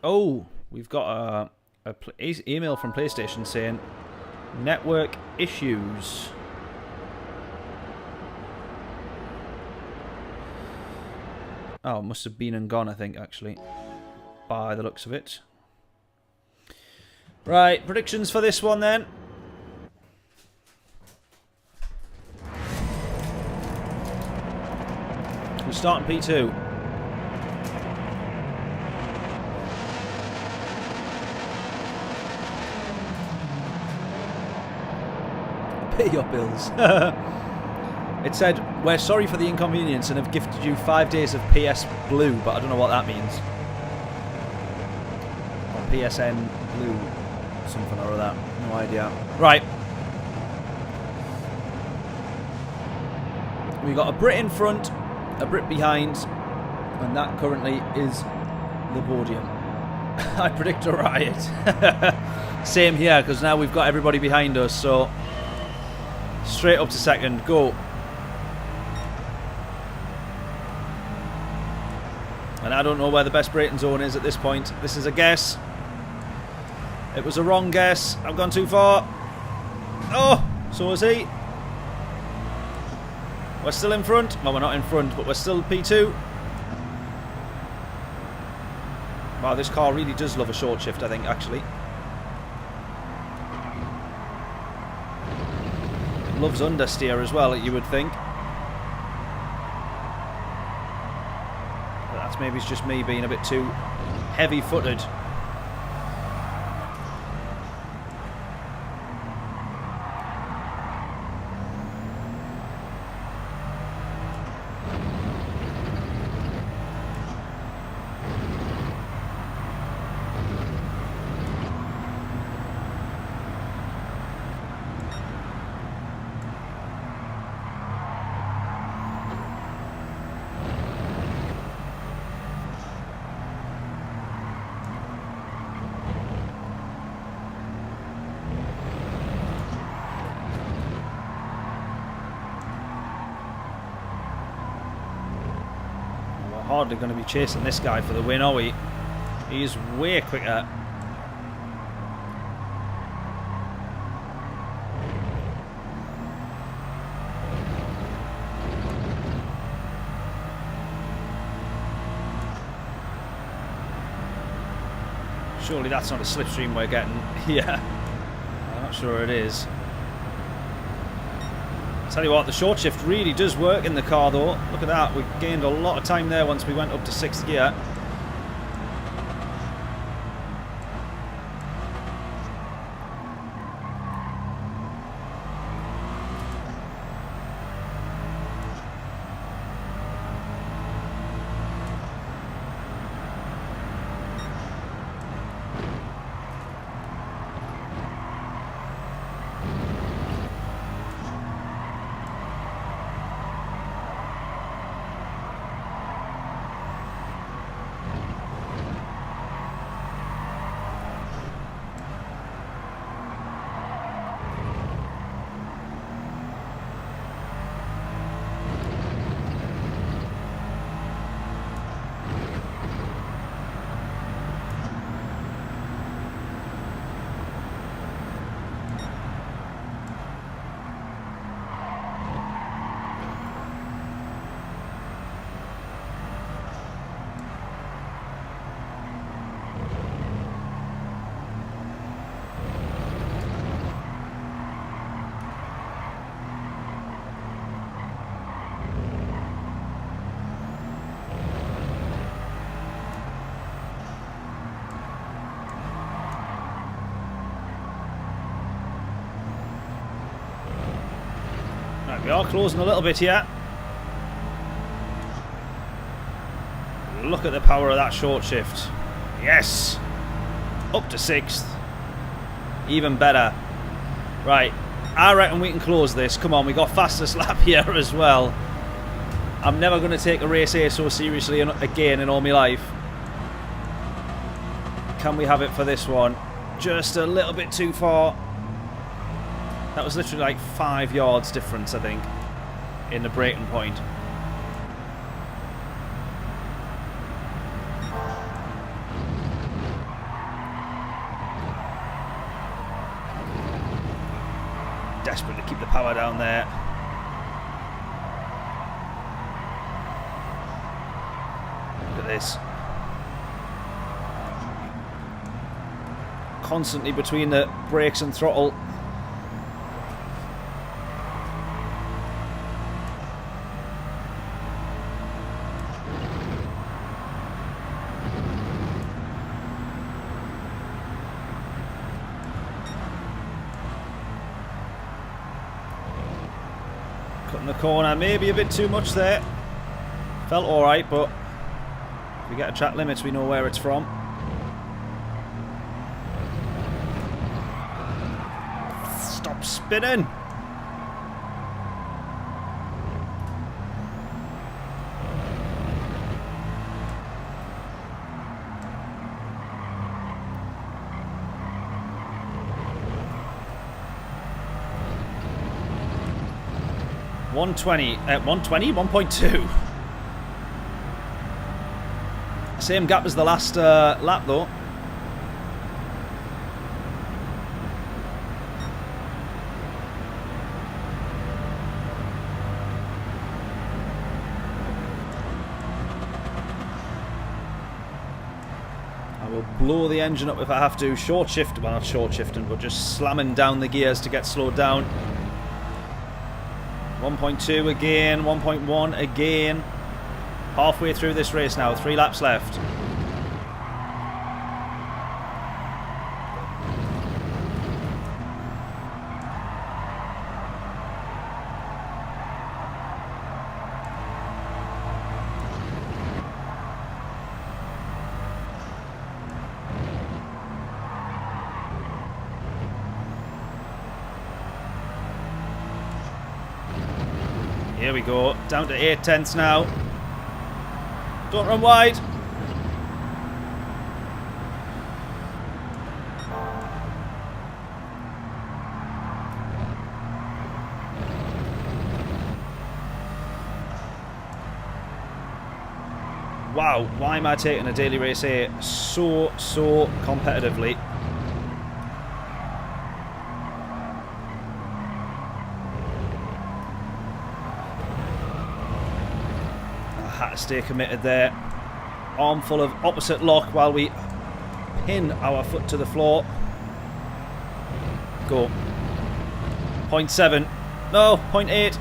Oh, we've got a email from PlayStation saying network issues. Oh, it must have been and gone, I think, actually, by the looks of it. Right, predictions for this one then. We're starting P2. Pay your bills. It said, we're sorry for the inconvenience and have gifted you 5 days of PS Blue, but I don't know what that means. Or PSN Blue, something or other. No idea. Right. We've got a Brit in front, a Brit behind, and that currently is the podium. I predict a riot. Same here, because now we've got everybody behind us, so straight up to second, go. And I don't know where the best braking zone is at this point. This is a guess. It was a wrong guess. I've gone too far. Oh, so is he. We're still in front. Well, we're not in front, but we're still P2. Wow, this car really does love a short shift, I think, actually. It loves understeer as well, you would think. But that's maybe it's just me being a bit too heavy-footed. Hardly going to be chasing this guy for the win, are we? He's way quicker. Surely that's not a slipstream we're getting. Yeah, I'm not sure it is. Tell you what, the short shift really does work in the car though. Look at that, we gained a lot of time there once we went up to 6th gear. We are closing a little bit here. Look at the power of that short shift. Yes! Up to 6th. Even better. Right. I reckon we can close this. Come on, we got fastest lap here as well. I'm never going to take a race A so seriously again in all my life. Can we have it for this one? Just a little bit too far. That was literally like 5 yards difference, I think, in the braking point. Desperate to keep the power down there. Look at this. Constantly between the brakes and throttle. Cutting the corner, maybe a bit too much there. Felt alright, but if we get a track limits, we know where it's from. Stop spinning! .120, 1.2. Same gap as the last lap though. I will blow the engine up if I have to. Short shift, well not short shifting, but just slamming down the gears to get slowed down. 1.2 again, 1.1 again. Halfway through this race now, 3 laps left. Here we go, down to 8 tenths now. Don't run wide. Wow, why am I taking a daily race A so competitively? Had to stay committed there. Armful of opposite lock while we pin our foot to the floor. Go. 0.7. No, 0.8.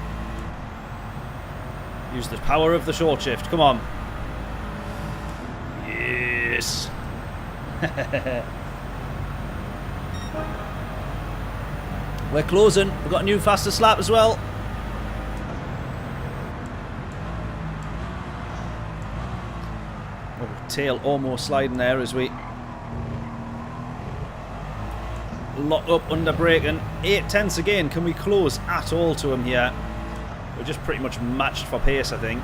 Use the power of the short shift. Come on. Yes. We're closing. We've got a new fastest lap as well. Tail almost sliding there as we lock up under braking. 8 tenths again. Can we close at all to him here? We're just pretty much matched for pace, I think.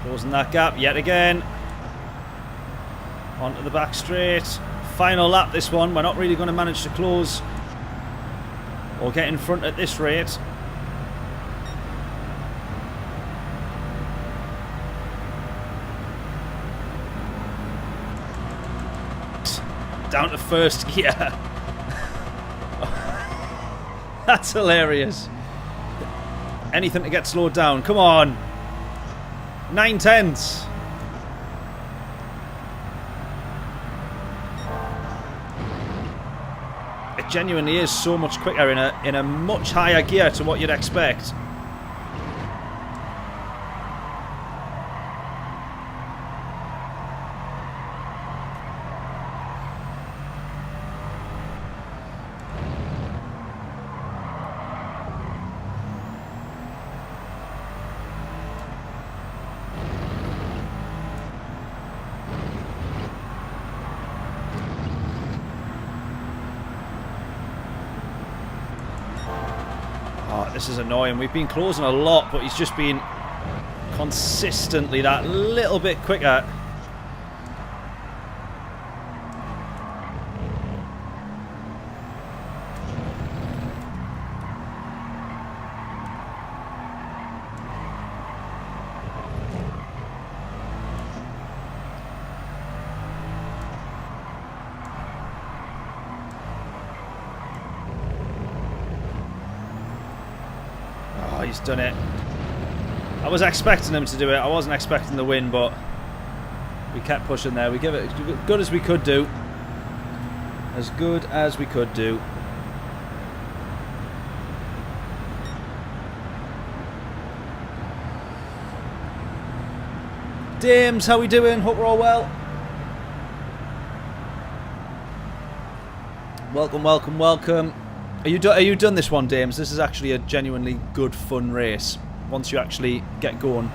Closing that gap yet again. Onto the back straight. Final lap this one. We're not really going to manage to close or get in front at this rate. Down to first gear. That's hilarious. Anything to get slowed down. Come on. 9/10. It genuinely is so much quicker in a much higher gear to what you'd expect. This is annoying. We've been closing a lot, but he's just been consistently that little bit quicker. He's done it. I was expecting him to do it. I wasn't expecting the win, but we kept pushing there. We gave it as good as we could do. As good as we could do. Dames, how we doing? Hope we're all well. Welcome, welcome, welcome. Are you done this one, Dames? This is actually a genuinely good, fun race. Once you actually get going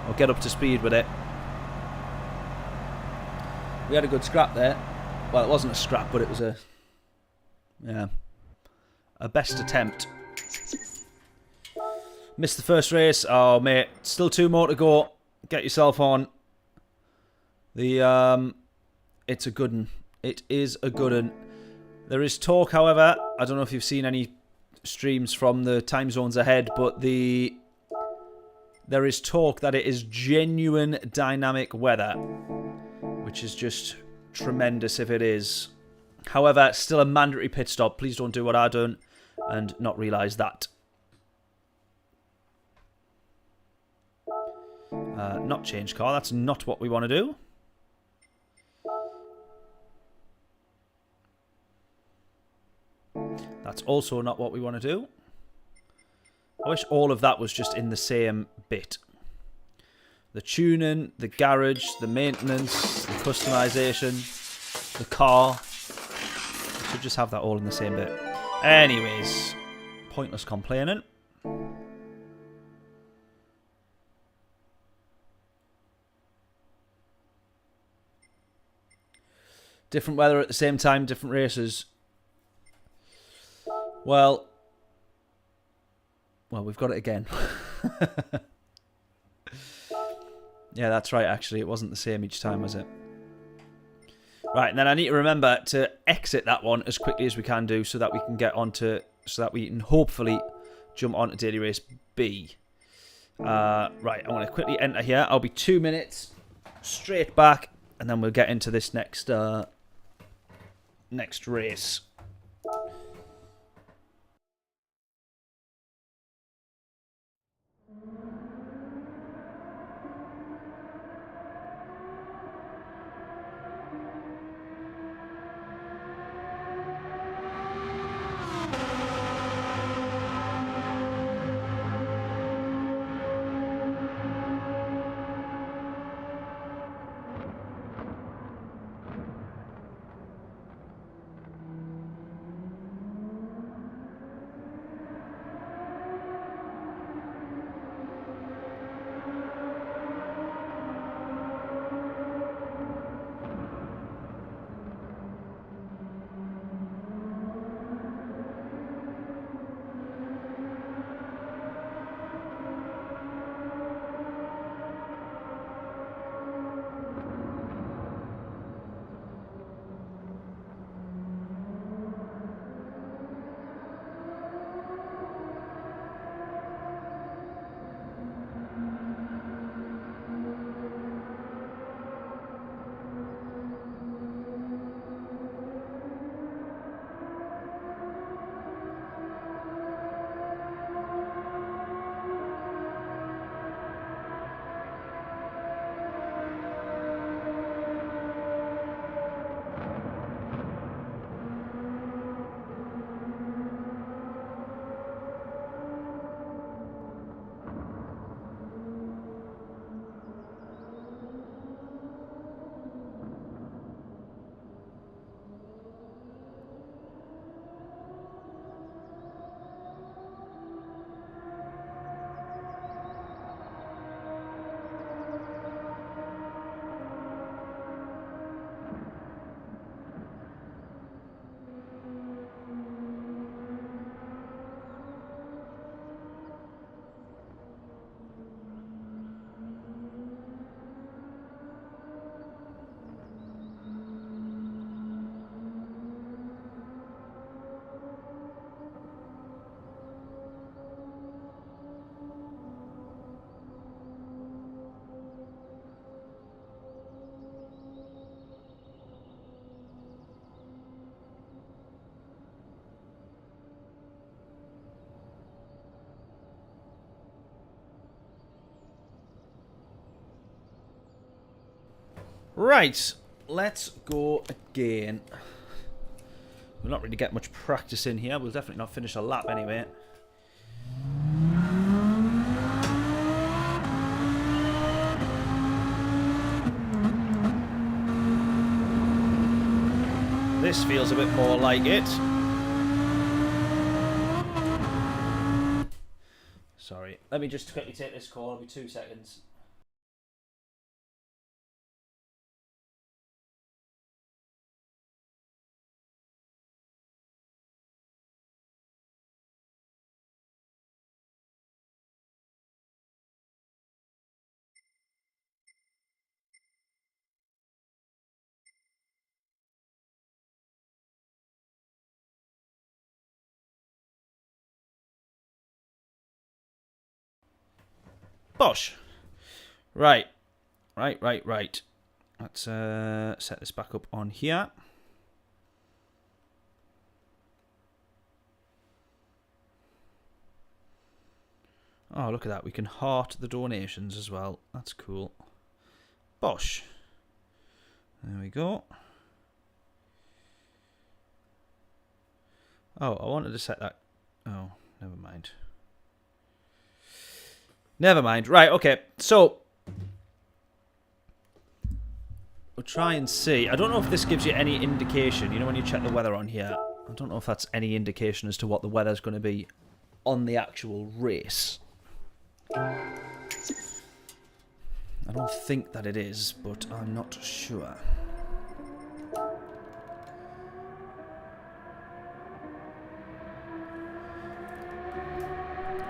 or get up to speed with it. We had a good scrap there. Well, it wasn't a scrap, but it was a best attempt. Missed the first race. Oh, mate, still 2 more to go. Get yourself on. It's a good one. It is a good one. There is talk, however, I don't know if you've seen any streams from the time zones ahead, but there is talk that it is genuine dynamic weather, which is just tremendous if it is. However, still a mandatory pit stop. Please don't do what I've done and not realise that. Not change car. That's not what we want to do. That's also not what we want to do. I wish all of that was just in the same bit. The tuning, the garage, the maintenance, the customization, the car. We should just have that all in the same bit. Anyways, pointless complaining. Different weather at the same time, different races. Well, we've got it again. Yeah, that's right, actually. It wasn't the same each time, was it? Right, and then I need to remember to exit that one as quickly as we can do so that we can get onto, so that we can hopefully jump onto Daily Race B. Right, I'm going to quickly enter here. I'll be 2 minutes straight back, and then we'll get into this next race. Right, let's go again. We'll not really get much practice in here. We'll definitely not finish a lap anyway. This feels a bit more like it. Sorry, let me just quickly take this call. It'll be 2 seconds. Bosh. Right. Let's set this back up on here. Oh, look at that. We can heart the donations as well. That's cool. Bosh. There we go. Oh, I wanted to set that. Oh, never mind. Never mind. Right, okay. So, we'll try and see. I don't know if this gives you any indication. You know when you check the weather on here? I don't know if that's any indication as to what the weather's going to be on the actual race. I don't think that it is, but I'm not sure.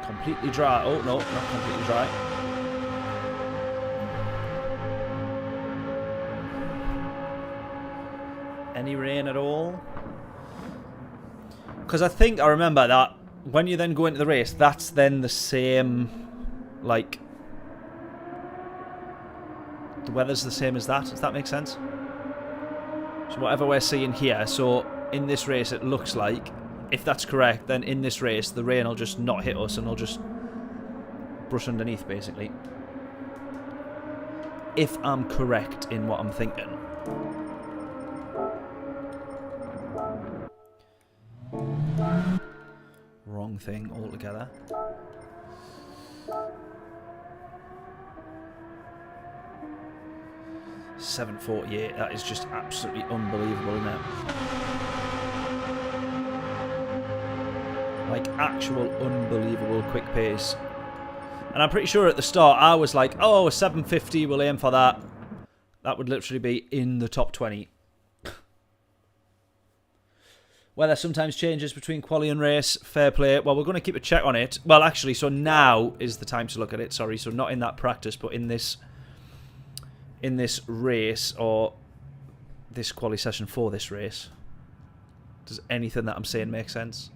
Completely dry. Oh, no, not completely dry. Any rain at all? Because I remember that when you then go into the race, that's then the same, like, the weather's the same as that. Does that make sense? So whatever we're seeing here, so in this race it looks like, if that's correct, then in this race the rain will just not hit us and it'll just brush underneath, basically. If I'm correct in what I'm thinking. Wrong thing altogether. .748, that is just absolutely unbelievable, isn't it? Like, actual unbelievable quick pace. And I'm pretty sure at the start I was like, oh, 750, we'll aim for that. That would literally be in the top 20. Weather sometimes changes between quali and race. Fair play. Well, we're going to keep a check on it. Well, actually, so now is the time to look at it. Sorry, so not in that practice, but in this race, or this quali session for this race. Does anything that I'm saying make sense?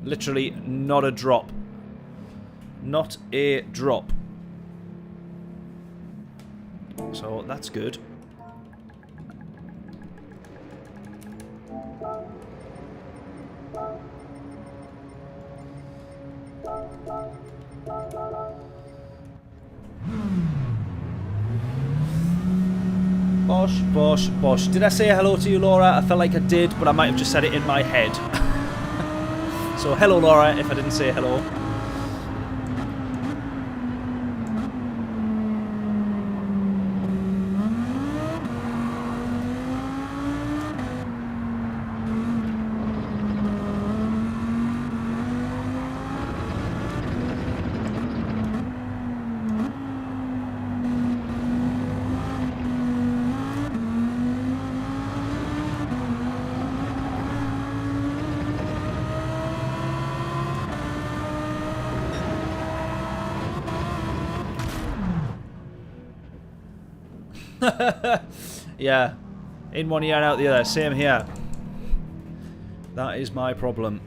Literally not a drop. Not a drop. So that's good. Bosh, bosh, bosh. Did I say hello to you, Laura? I felt like I did, but I might have just said it in my head. So hello, Laura, if I didn't say hello. Yeah, in one ear and out the other. Same here. That is my problem.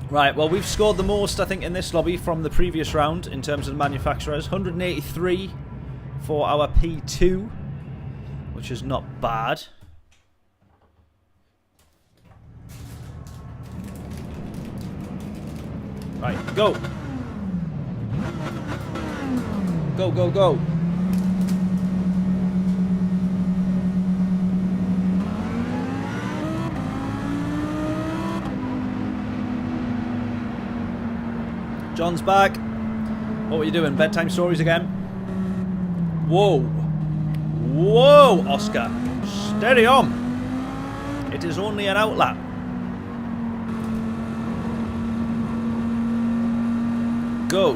Right, well, we've scored the most, I think, in this lobby from the previous round in terms of manufacturers. 183 for our P2, which is not bad. Right, go. Go, go, go. John's back. What were you doing? Bedtime stories again? Whoa. Whoa, Oscar. Steady on. It is only an outlap. Go.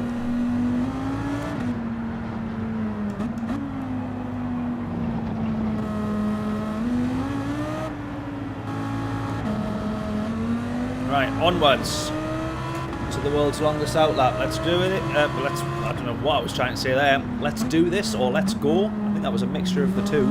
Right, onwards to the world's longest outlap. Let's do it. I don't know what I was trying to say there. Let's do this or let's go. I think that was a mixture of the two.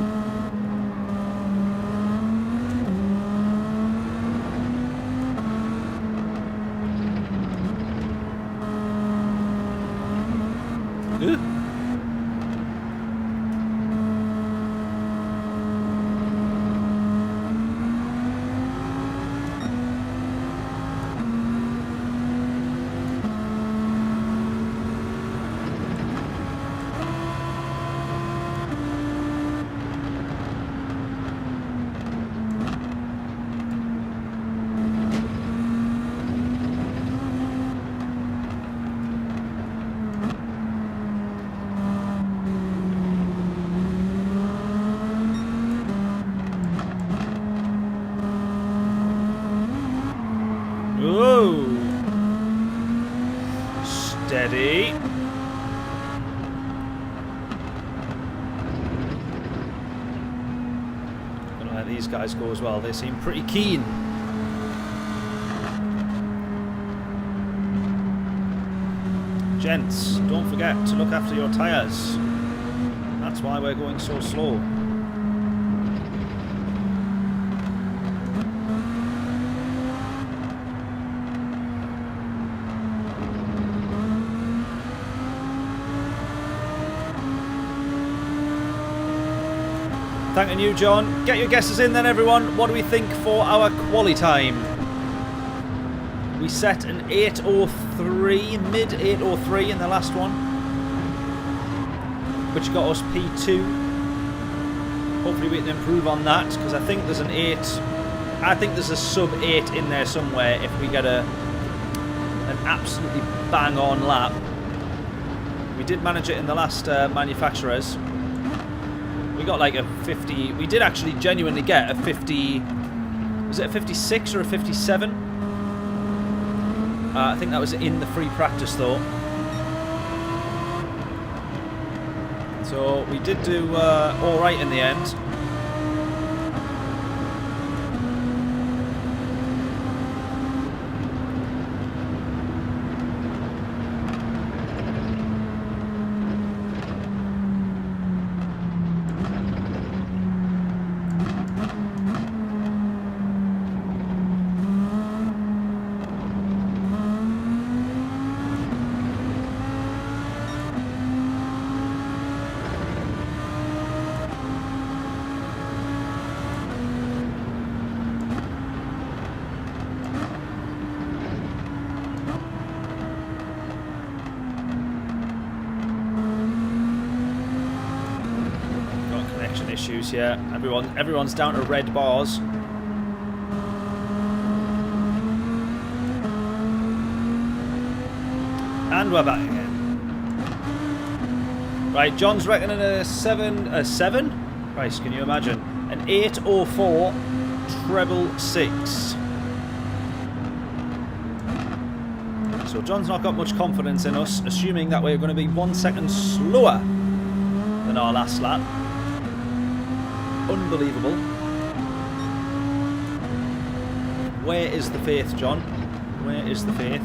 Whoa! Steady. Gonna let these guys go as well. They seem pretty keen. Gents, don't forget to look after your tyres. That's why we're going so slow. Thanking you, John. Get your guesses in then, everyone. What do we think for our quali time? We set an 8:03, mid 8:03 in the last one, which got us P2. Hopefully we can improve on that, because I think there's an 8. I think there's a sub 8 in there somewhere if we get an absolutely bang on lap. We did manage it in the last manufacturers. We got like a 50. We did actually genuinely get a 50. Was it a 56 or a 57? I think that was in the free practice though. So we did do all right in the end. Issues, yeah. Everyone's down to red bars. And we're back again. Right, John's reckoning a 7. Christ, can you imagine? An 8:04 treble 6. So John's not got much confidence in us, assuming that we're going to be 1 second slower than our last lap. Unbelievable. Where is the faith, John? Where is the faith?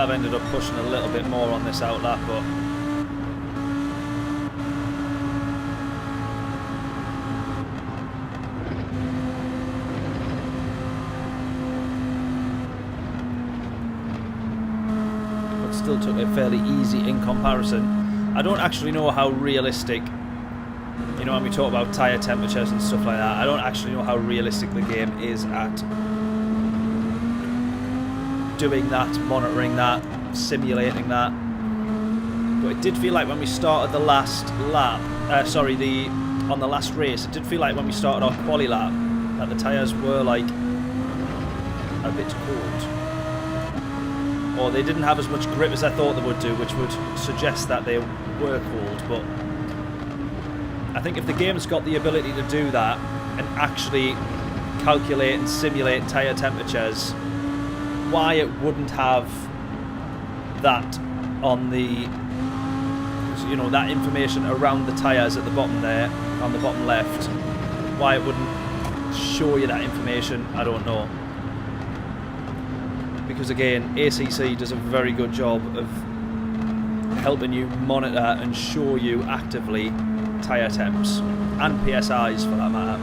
I've ended up pushing a little bit more on this outlap, but still took it fairly easy in comparison. I don't actually know how realistic, you know, when we talk about tyre temperatures and stuff like that, I don't actually know how realistic the game is at doing that, monitoring that, simulating that. But it did feel like when we started the last lap, on the last race, it did feel like when we started our quali lap that the tyres were like a bit cold. Or they didn't have as much grip as I thought they would do, which would suggest that they were cold. But I think if the game's got the ability to do that and actually calculate and simulate tyre temperatures, why it wouldn't have that on the, you know, that information around the tyres at the bottom there, on the bottom left, why it wouldn't show you that information, I don't know. Because again, ACC does a very good job of helping you monitor and show you actively tyre temps and PSIs for that matter.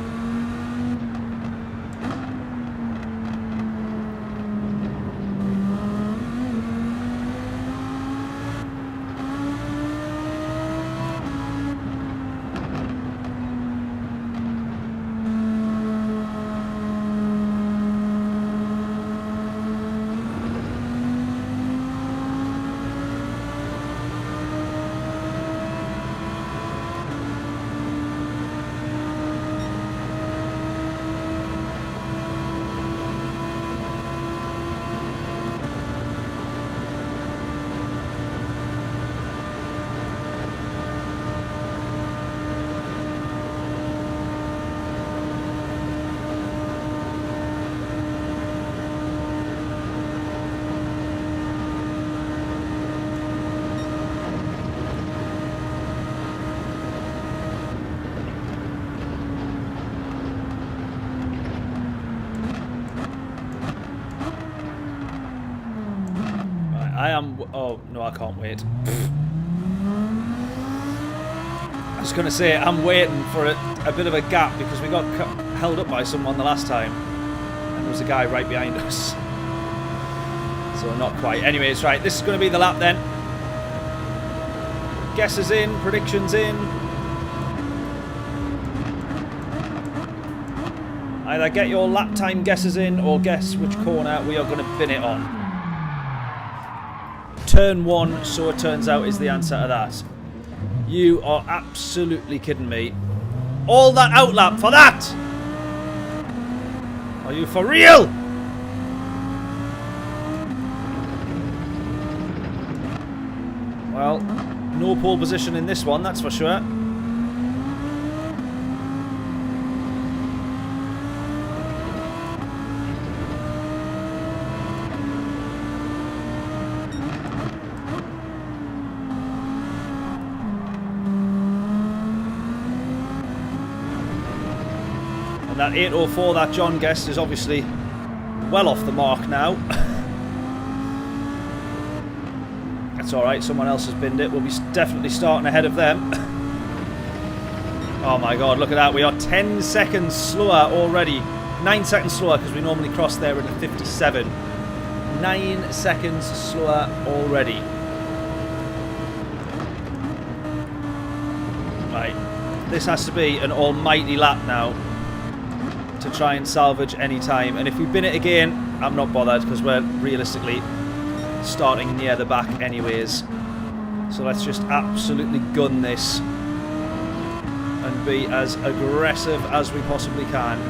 Oh, no, I can't wait. I was going to say, I'm waiting for a bit of a gap because we got held up by someone the last time. And there was a guy right behind us. So not quite. Anyways, right, this is going to be the lap then. Guesses in, predictions in. Either get your lap time guesses in or guess which corner we are going to bin it on. Turn 1, so it turns out, is the answer to that. You are absolutely kidding me. All that outlap for that? Are you for real? Well, no pole position in this one, that's for sure. That 804 that John guessed is obviously well off the mark now. That's alright, someone else has binned it. We'll be definitely starting ahead of them. Oh my god, look at that. We are 10 seconds slower already. 9 seconds slower because we normally cross there in a 57. 9 seconds slower already. Right. This has to be an almighty lap now to try and salvage any time, and if we bin it again, I'm not bothered because we're realistically starting near the back anyways. So let's just absolutely gun this and be as aggressive as we possibly can.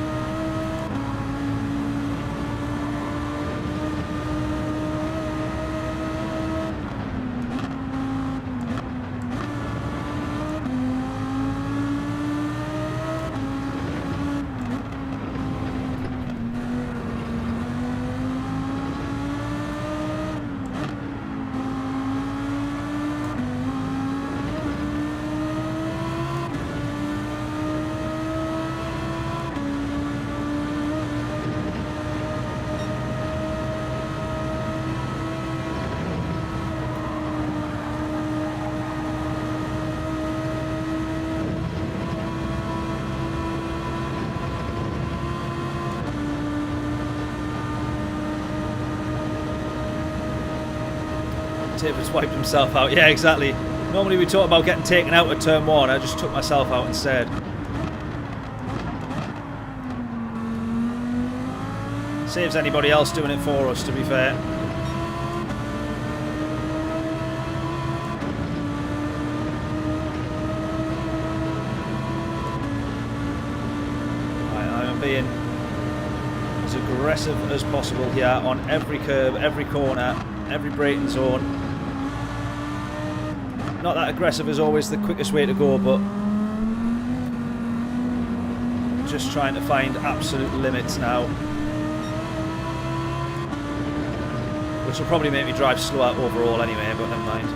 David's wiped himself out. Yeah, exactly. Normally we talk about getting taken out at turn 1. I just took myself out instead. Saves anybody else doing it for us, to be fair. I am being as aggressive as possible here on every curb, every corner, every braking zone. Not that aggressive is always the quickest way to go, but just trying to find absolute limits now. Which will probably make me drive slower overall anyway, but never mind.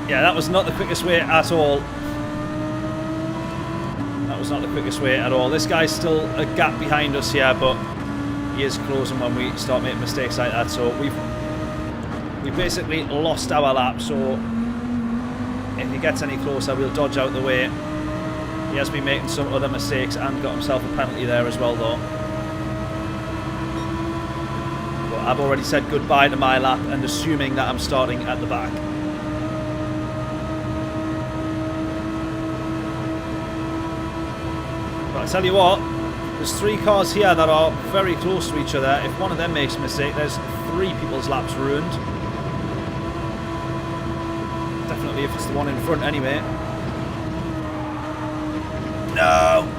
Yeah, that was not the quickest way at all. That was not the quickest way at all. This guy's still a gap behind us here, but he is closing when we start making mistakes like that. So we've basically lost our lap. So if he gets any closer, we'll dodge out the way. He has been making some other mistakes and got himself a penalty there as well, though. But I've already said goodbye to my lap, and assuming that I'm starting at the back. I tell you what, there's 3 cars here that are very close to each other. If one of them makes a mistake, there's 3 people's laps ruined. Definitely if it's the one in front anyway. No!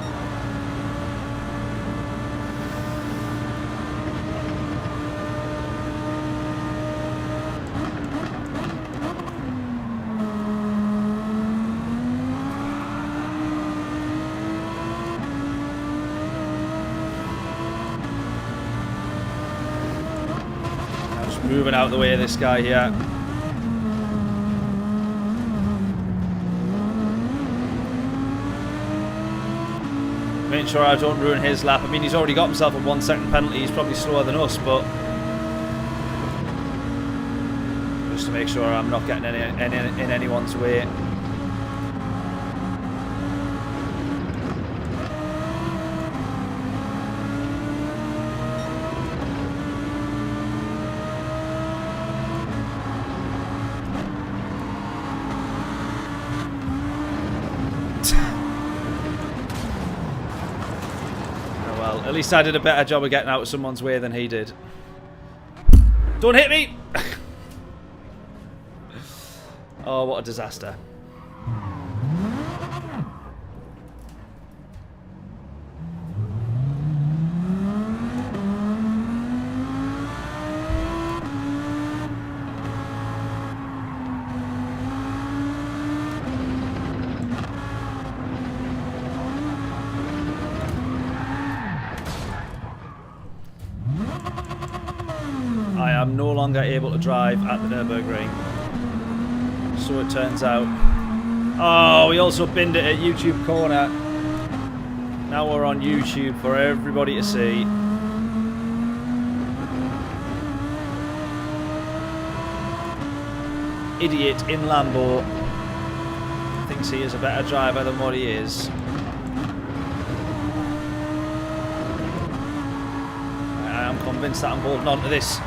Moving out the way of this guy here. Making sure I don't ruin his lap. I mean, he's already got himself a 1 second penalty. He's probably slower than us, but just to make sure I'm not getting in anyone's way. At least I did a better job of getting out of someone's way than he did. Don't hit me! Oh, what a disaster. I am no longer able to drive at the Nürburgring, so it turns out. Oh, we also binned it at YouTube Corner. Now we're on YouTube for everybody to see. Idiot in Lambo thinks he is a better driver than what he is. I am convinced that I'm holding on to this.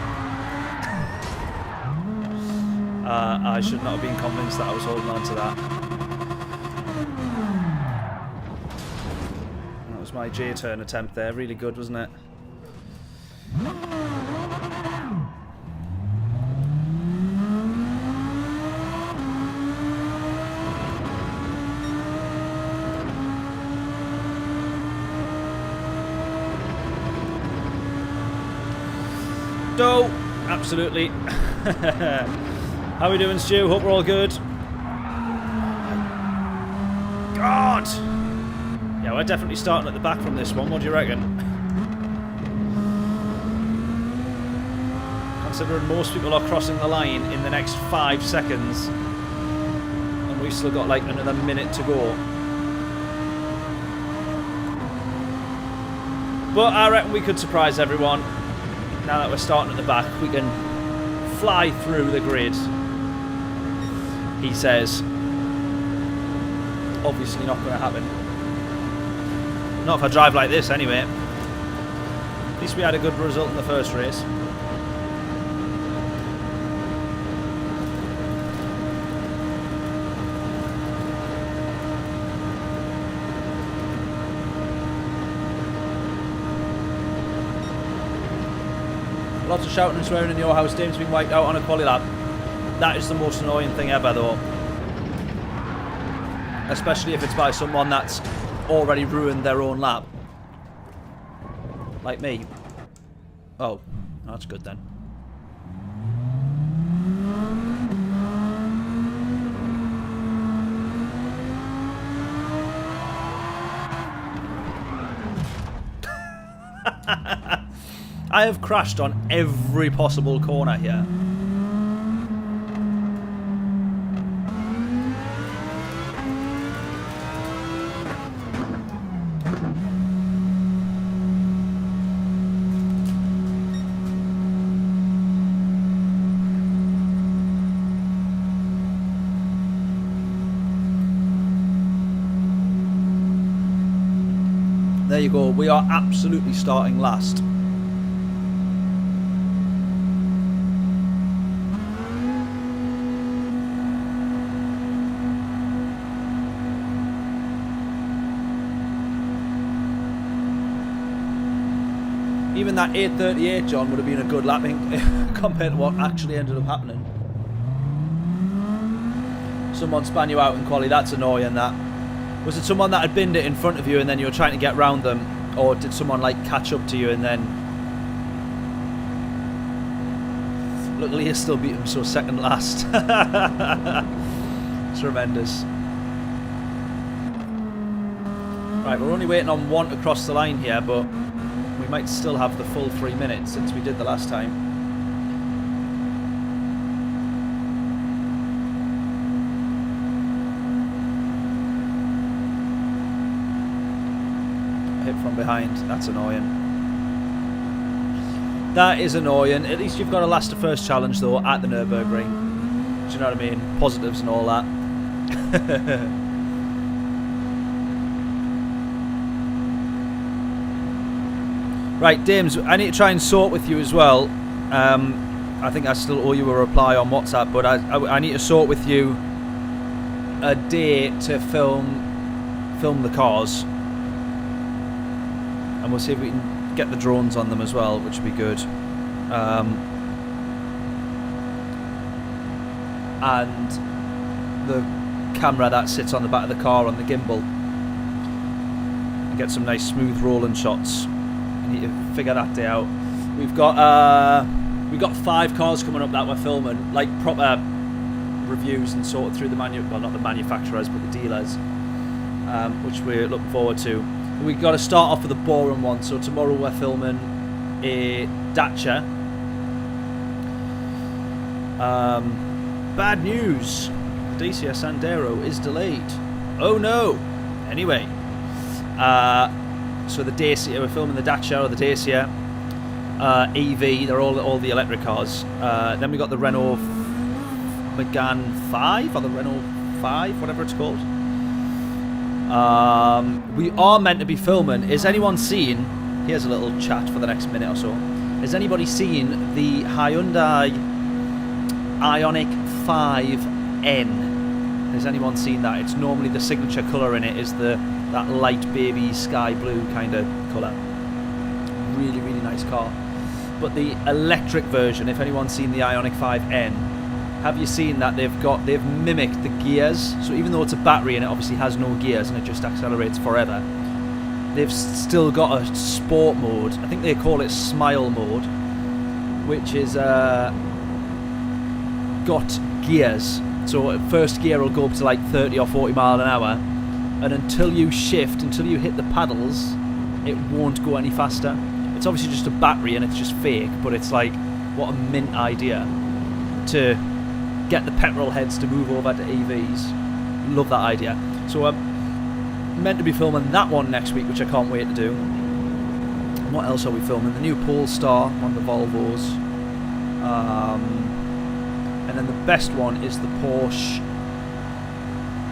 I should not have been convinced that I was holding on to that. That was my J-turn attempt there. Really good, wasn't it? No, absolutely. How are we doing, Stu? Hope we're all good. God! Yeah, we're definitely starting at the back from this one. What do you reckon? Considering most people are crossing the line in the next 5 seconds. And we've still got like another minute to go. But I reckon we could surprise everyone. Now that we're starting at the back, we can fly through the grid. He says. Obviously not going to happen. Not if I drive like this anyway. At least we had a good result in the first race. Lots of shouting and swearing in your house. Dame's been wiped out on a quali lap. That is the most annoying thing ever, though. Especially if it's by someone that's already ruined their own lap. Like me. Oh, that's good then. I have crashed on every possible corner here. There you go, we are absolutely starting last. Even that 8:38, John, would have been a good lapping compared to what actually ended up happening. Someone span you out in quali, that's annoying, that. Was it someone that had binned it in front of you and then you were trying to get round them? Or did someone like catch up to you and then... Look, Leah still beat him, so second last. Tremendous. Right, we're only waiting on one to cross the line here, but we might still have the full 3 minutes since we did the last time. From behind, that's annoying. That is annoying. At least you've got to last the first challenge though at the Nürburgring. Do you know what I mean? Positives and all that. Right, Dames, I need to try and sort with you as well. I think I still owe you a reply on WhatsApp, but I need to sort with you a day to film the cars. And we'll see if we can get the drones on them as well, which would be good. And the camera that sits on the back of the car on the gimbal. And get some nice smooth rolling shots. I need to figure that day out. We've got 5 cars coming up that we're filming, like proper reviews and sorted through the well, not the manufacturers, but the dealers, which we're looking forward to. We've got to start off with a boring one. So tomorrow we're filming a Dacia. Bad news. Dacia Sandero is delayed. Oh no. Anyway. So the Dacia, we're filming the Dacia or the Dacia EV. They're all the electric cars. Then we got the Renault Megane 5 or the Renault 5, whatever it's called. We are meant to be filming. Is anyone seen? Here's a little chat for the next minute or so. Has anybody seen the Hyundai Ioniq 5N? Has anyone seen that? It's normally the signature colour in it is that light baby sky blue kind of colour. Really, really nice car. But the electric version, if anyone's seen the Ioniq 5N, have you seen that they've mimicked the gears? So even though it's a battery and it obviously has no gears and it just accelerates forever, they've still got a sport mode. I think they call it smile mode, which is got gears. So first gear will go up to like 30 or 40 mile an hour, and until you shift, until you hit the paddles, it won't go any faster. It's obviously just a battery and it's just fake, but it's like, what a mint idea to get the petrol heads to move over to EVs. Love that idea. So I'm meant to be filming that one next week, which I can't wait to do. And what else are we filming? The new Polestar, one of the Volvos. And then the best one is the Porsche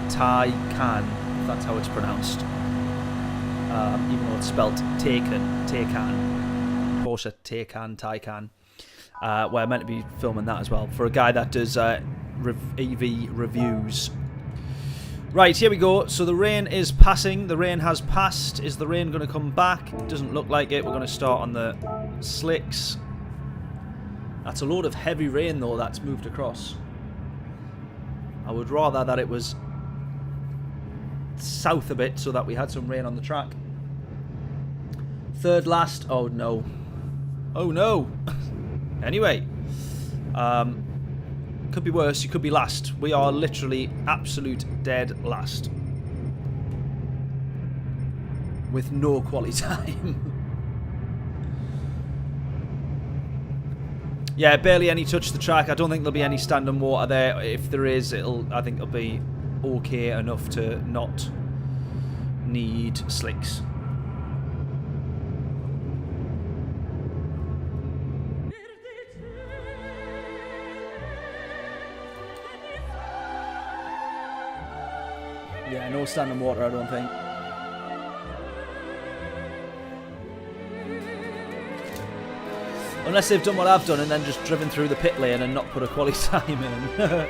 Taycan, if that's how it's pronounced. Even though it's spelt Taycan. Porsche Taycan. Where I'm meant to be filming that as well, for a guy that does EV reviews. Right, here we go. So the rain is passing. The rain has passed. Is the rain going to come back? It doesn't look like it. We're going to start on the slicks. That's a load of heavy rain, though, that's moved across. I would rather that it was south a bit so that we had some rain on the track. Third last. Oh, no. Oh, no. Anyway. Could be worse. You could be last. We are literally absolute dead last. With no quality time. Yeah, barely any touch the track. I don't think there'll be any standing water there. If there is, I think it'll be okay enough to not need slicks. Yeah, no standing water, I don't think. Unless they've done what I've done and then just driven through the pit lane and not put a quality time in.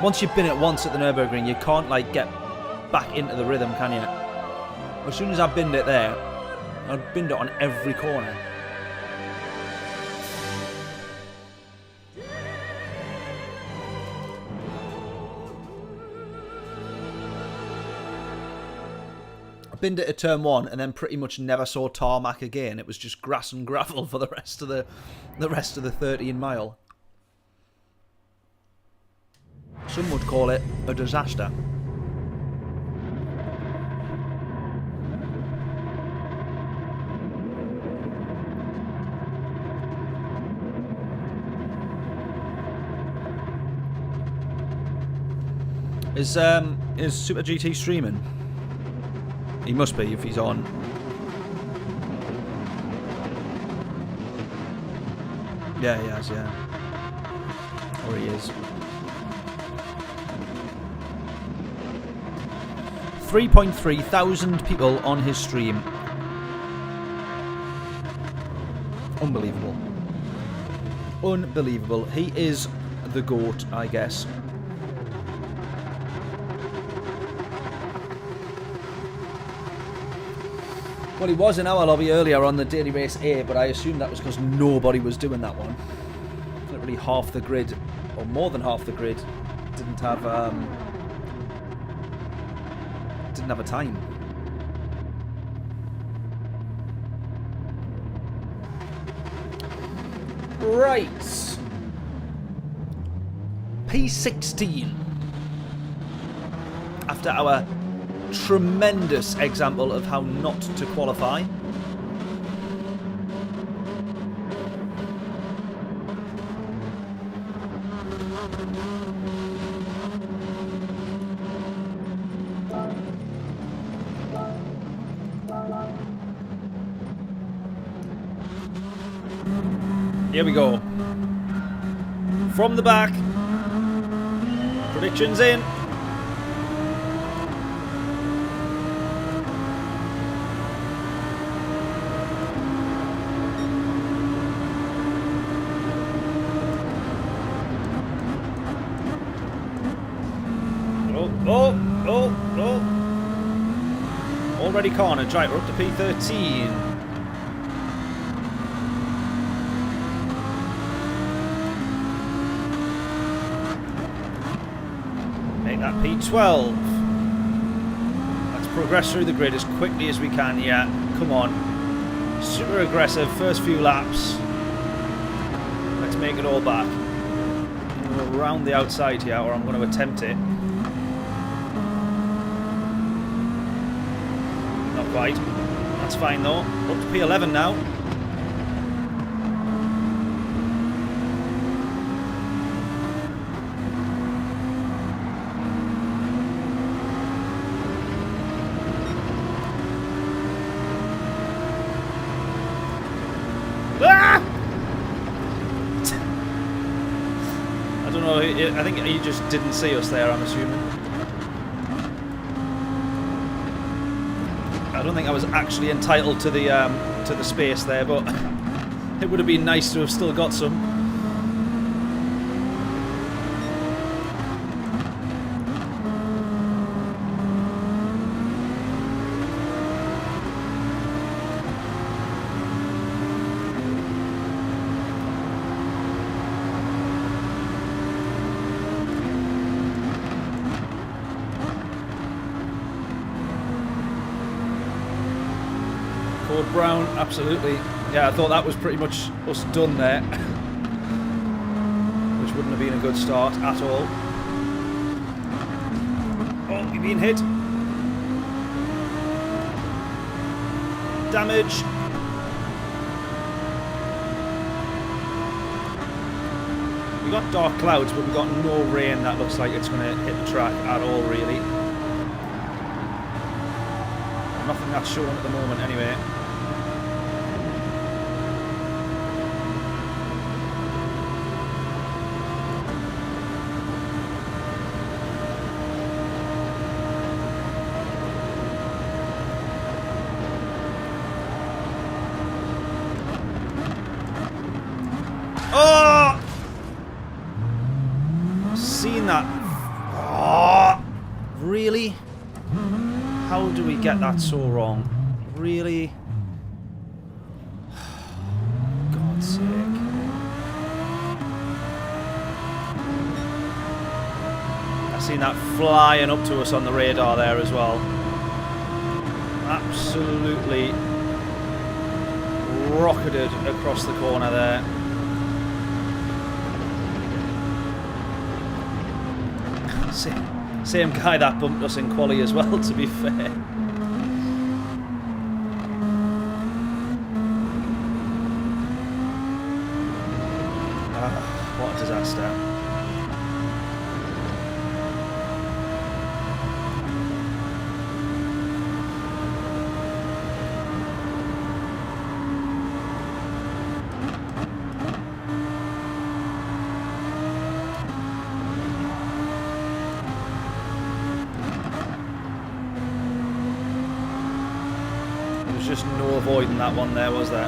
Once you've been it once at the Nürburgring, you can't like get back into the rhythm, can you? As soon as I binned it there, I binned it on every corner. Binned it at turn 1 and then pretty much never saw tarmac again. It was just grass and gravel for the rest of the 13 mile. Some would call it a disaster. Is Super GT streaming? He must be if he's on. Yeah, he has, yeah. Or he is. 3.3 thousand people on his stream. Unbelievable. Unbelievable. He is the GOAT, I guess. Well, he was in our lobby earlier on the Daily Race A, but I assume that was because nobody was doing that one. Literally half the grid, or more than half the grid, didn't have a time. Right. P16. After our tremendous example of how not to qualify. Here we go. From the back. Predictions in. Already cornered. Right, we're up to P13. Make that P12. Let's progress through the grid as quickly as we can. Yeah, come on. Super aggressive first few laps. make it all back. I'm going to go around the outside here, or I'm going to attempt it. Not quite. That's fine though. Up to P11 now. I think he just didn't see us there, I'm assuming. I don't think I was actually entitled to the space there, but it would have been nice to have still got some. Brown, absolutely. Yeah, I thought that was pretty much us done there. Which wouldn't have been a good start at all. Oh, we've been hit. Damage. We got dark clouds, but we got no rain that looks like it's going to hit the track at all, really. Nothing that's shown at the moment, anyway. Really? How do we get that so wrong? Really? God's sake. I've seen that flying up to us on the radar there as well. Absolutely rocketed across the corner there. Same guy that bumped us in quali as well, to be fair. What a disaster. Just no avoiding that one there, was there?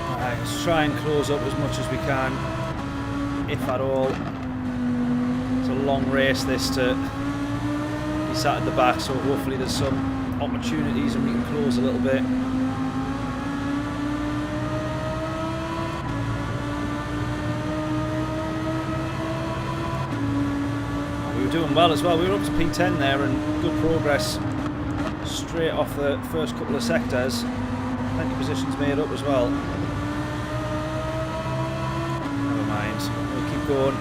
Alright, let's try and close up as much as we can, if at all. Long race this to be sat at the back, so hopefully there's some opportunities and we can close a little bit. We were doing well as well. We were up to P10 there and good progress straight off the first couple of sectors. Plenty of positions made up as well. Never mind, we'll keep going.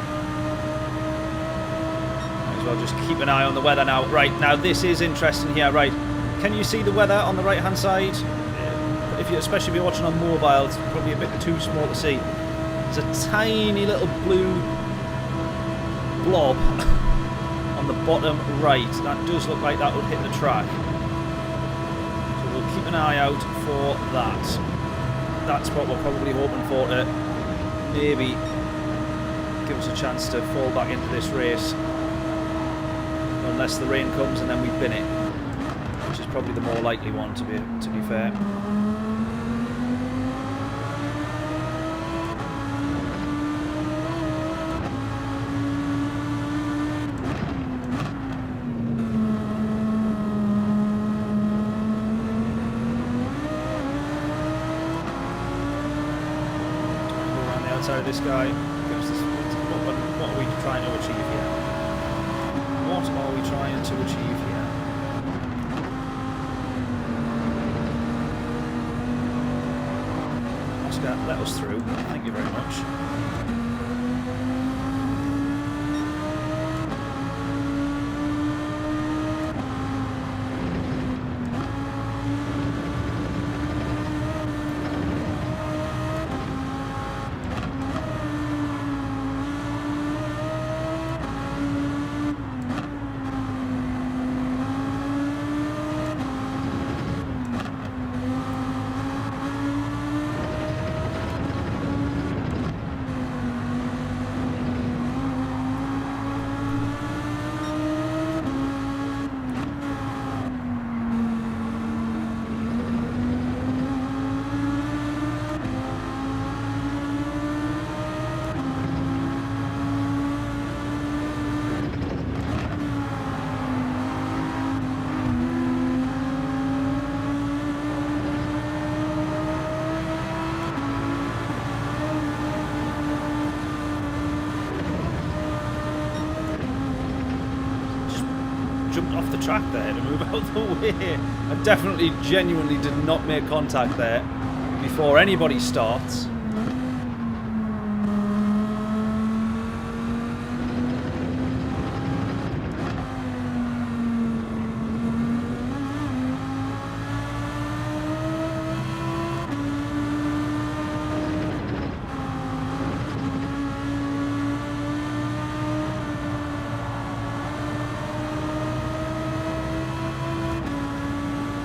I'll just keep an eye on the weather now. Right, now this is interesting here. Right, can you see the weather on the right hand side? Especially if you're watching on mobile, it's probably a bit too small to see. There's a tiny little blue blob on the bottom right. That does look like that would hit the track. So we'll keep an eye out for that. That's what we're probably hoping for to maybe give us a chance to fall back into this race. Unless the rain comes and then we bin it, which is probably the more likely one, to be fair. this guy. Give us this, what are we trying to achieve here? What are we trying to achieve here? Oscar, let us through. Thank you very much. Jumped off the track there to move out the way. I definitely, genuinely did not make contact there before anybody starts.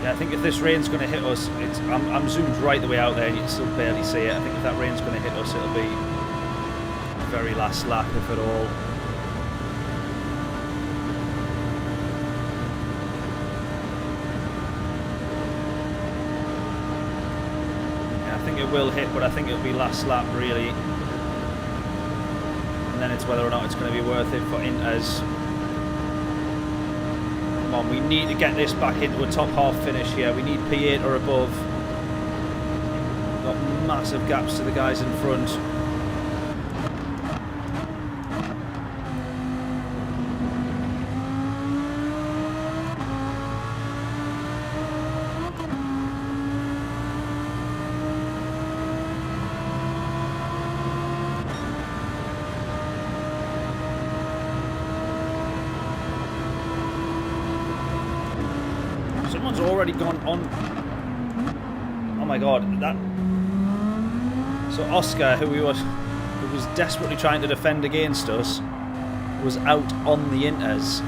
I think if this rain's going to hit us, I'm zoomed right the way out there and you can still barely see it. I think if that rain's going to hit us, it'll be the very last lap, if at all. Yeah, I think it will hit, but I think it'll be last lap, really. And then it's whether or not it's going to be worth it for Inters. Come on, we need to get this back into a top half finish here. We need P8 or above. Got massive gaps to the guys in front. Someone's already gone on. Oh my god, that. So Oscar, who was desperately trying to defend against us, was out on the Inters.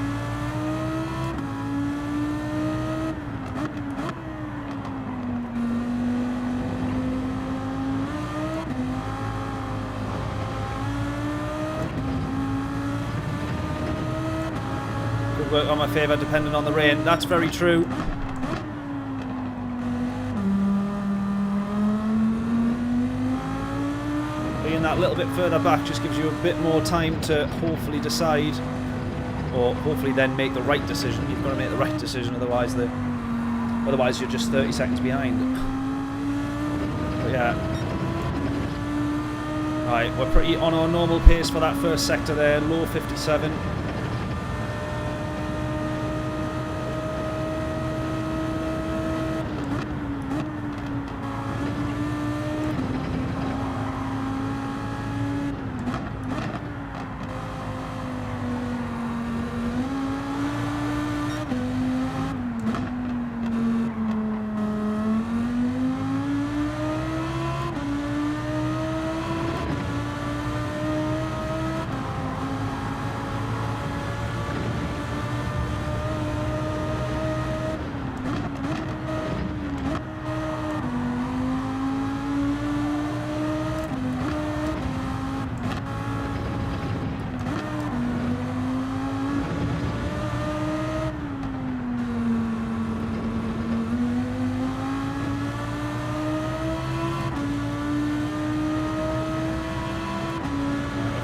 Could work on my favour depending on the rain. That's very true. That little bit further back just gives you a bit more time to hopefully decide, or hopefully then make the right decision. You've got to make the right decision, otherwise you're just 30 seconds behind. But yeah, right, we're pretty on our normal pace for that first sector there, low 57.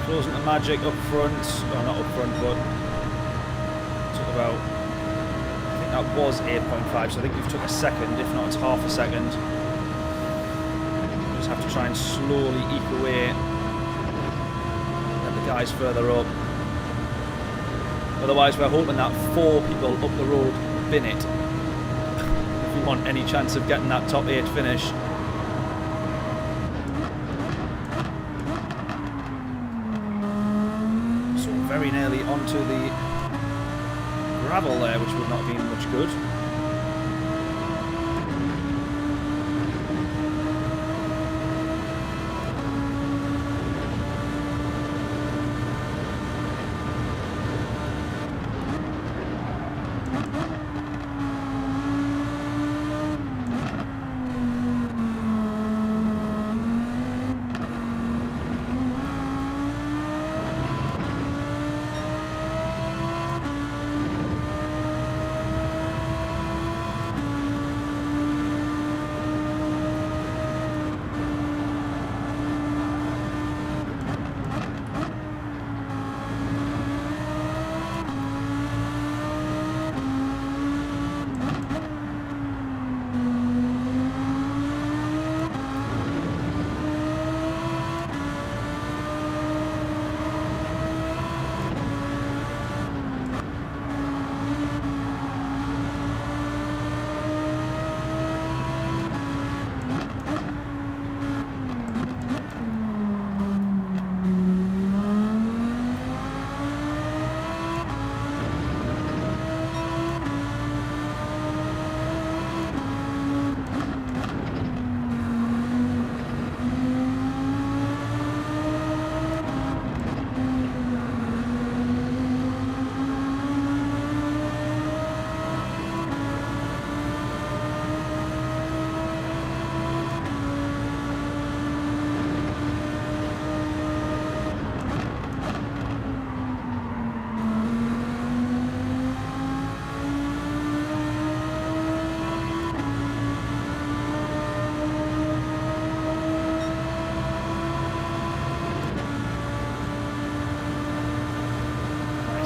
Closing the magic up front, no, not up front, but took about, I think that was 8.5, so I think we've took a second, if not it's half a second. We just have to try and slowly eke away guys further up. Otherwise, we're hoping that 4 people up the road bin it. If we want any chance of getting that top 8 finish. So very nearly onto the gravel there, which would not have been much good.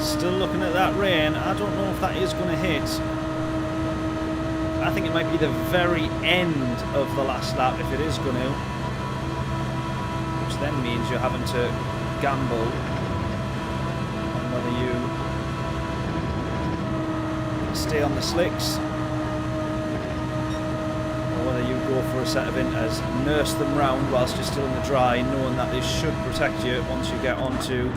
Still looking at that rain. I don't know if that is going to hit. I think it might be the very end of the last lap if it is going to. Which then means you're having to gamble on whether you stay on the slicks or whether you go for a set of inters, nurse them round whilst you're still in the dry, knowing that they should protect you once you get onto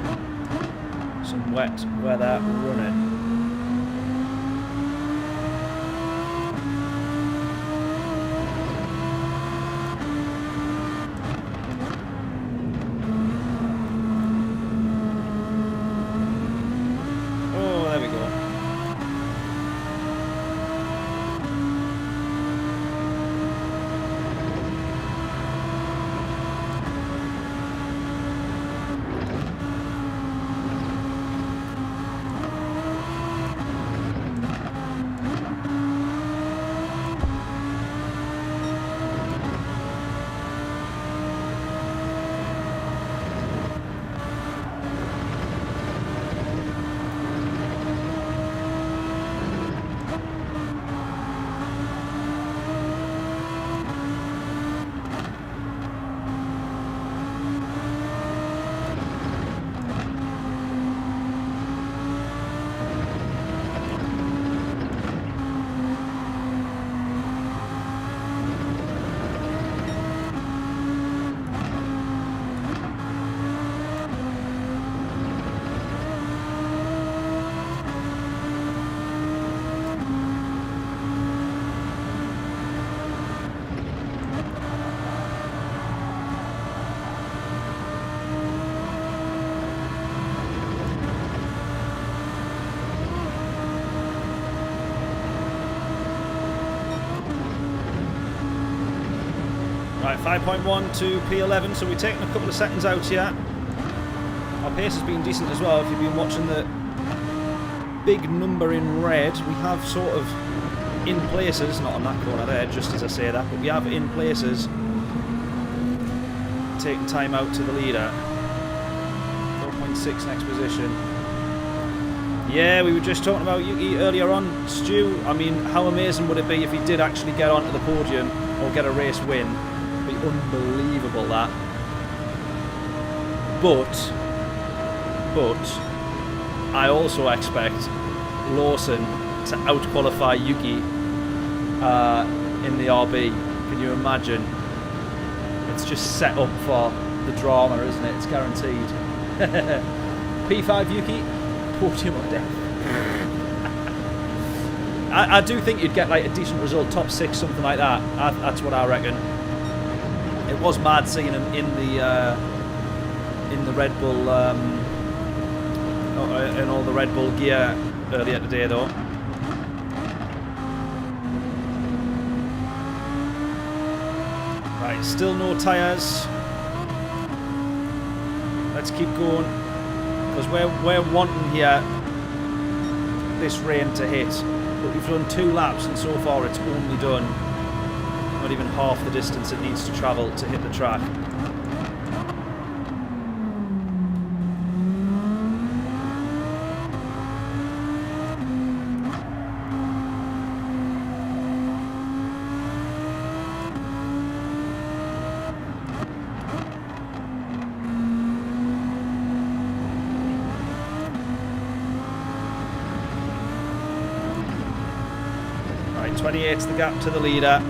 some wet weather running. Oh, there we go. Right, 5.1 to P11, so we're taking a couple of seconds out here. Our pace has been decent as well. If you've been watching the big number in red, we have sort of in places, not on that corner there, just as I say that, but we have in places taking time out to the leader. 4.6 next position. Yeah, we were just talking about Yuki earlier on, Stu. I mean, how amazing would it be if he did actually get onto the podium or get a race win? It'd be unbelievable, that. But but I also expect Lawson to out-qualify Yuki in the RB. Can you imagine? It's just set up for the drama, isn't it? It's guaranteed. P5 Yuki, podium or death. I do think you'd get like a decent result, top 6, something like that. That's what I reckon. It was mad seeing him in the Red Bull, in all the Red Bull gear earlier today, though. Right, still no tyres. Let's keep going, because we're wanting here this rain to hit. But we've done 2 laps, and so far it's only done not even half the distance it needs to travel to hit the track. Right, 28's the gap to the leader.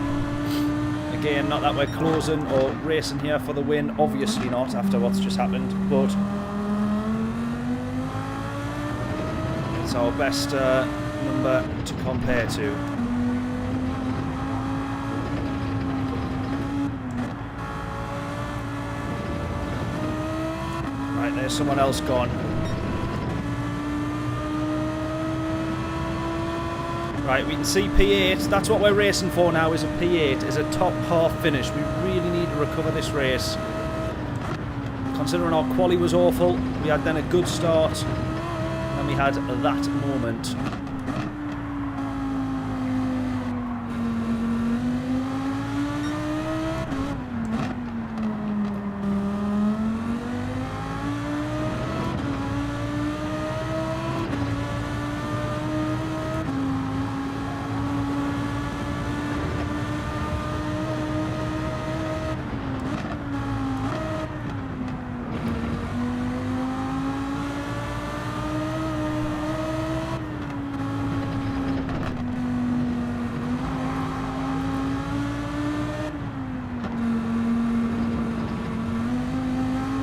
Again, not that we're closing or racing here for the win, obviously not after what's just happened, but it's our best number to compare to. Right, there's someone else gone. Right, we can see P8. That's what we're racing for now, is a P8, is a top half finish. We really need to recover this race. Considering our quali was awful, we had then a good start, and we had that moment.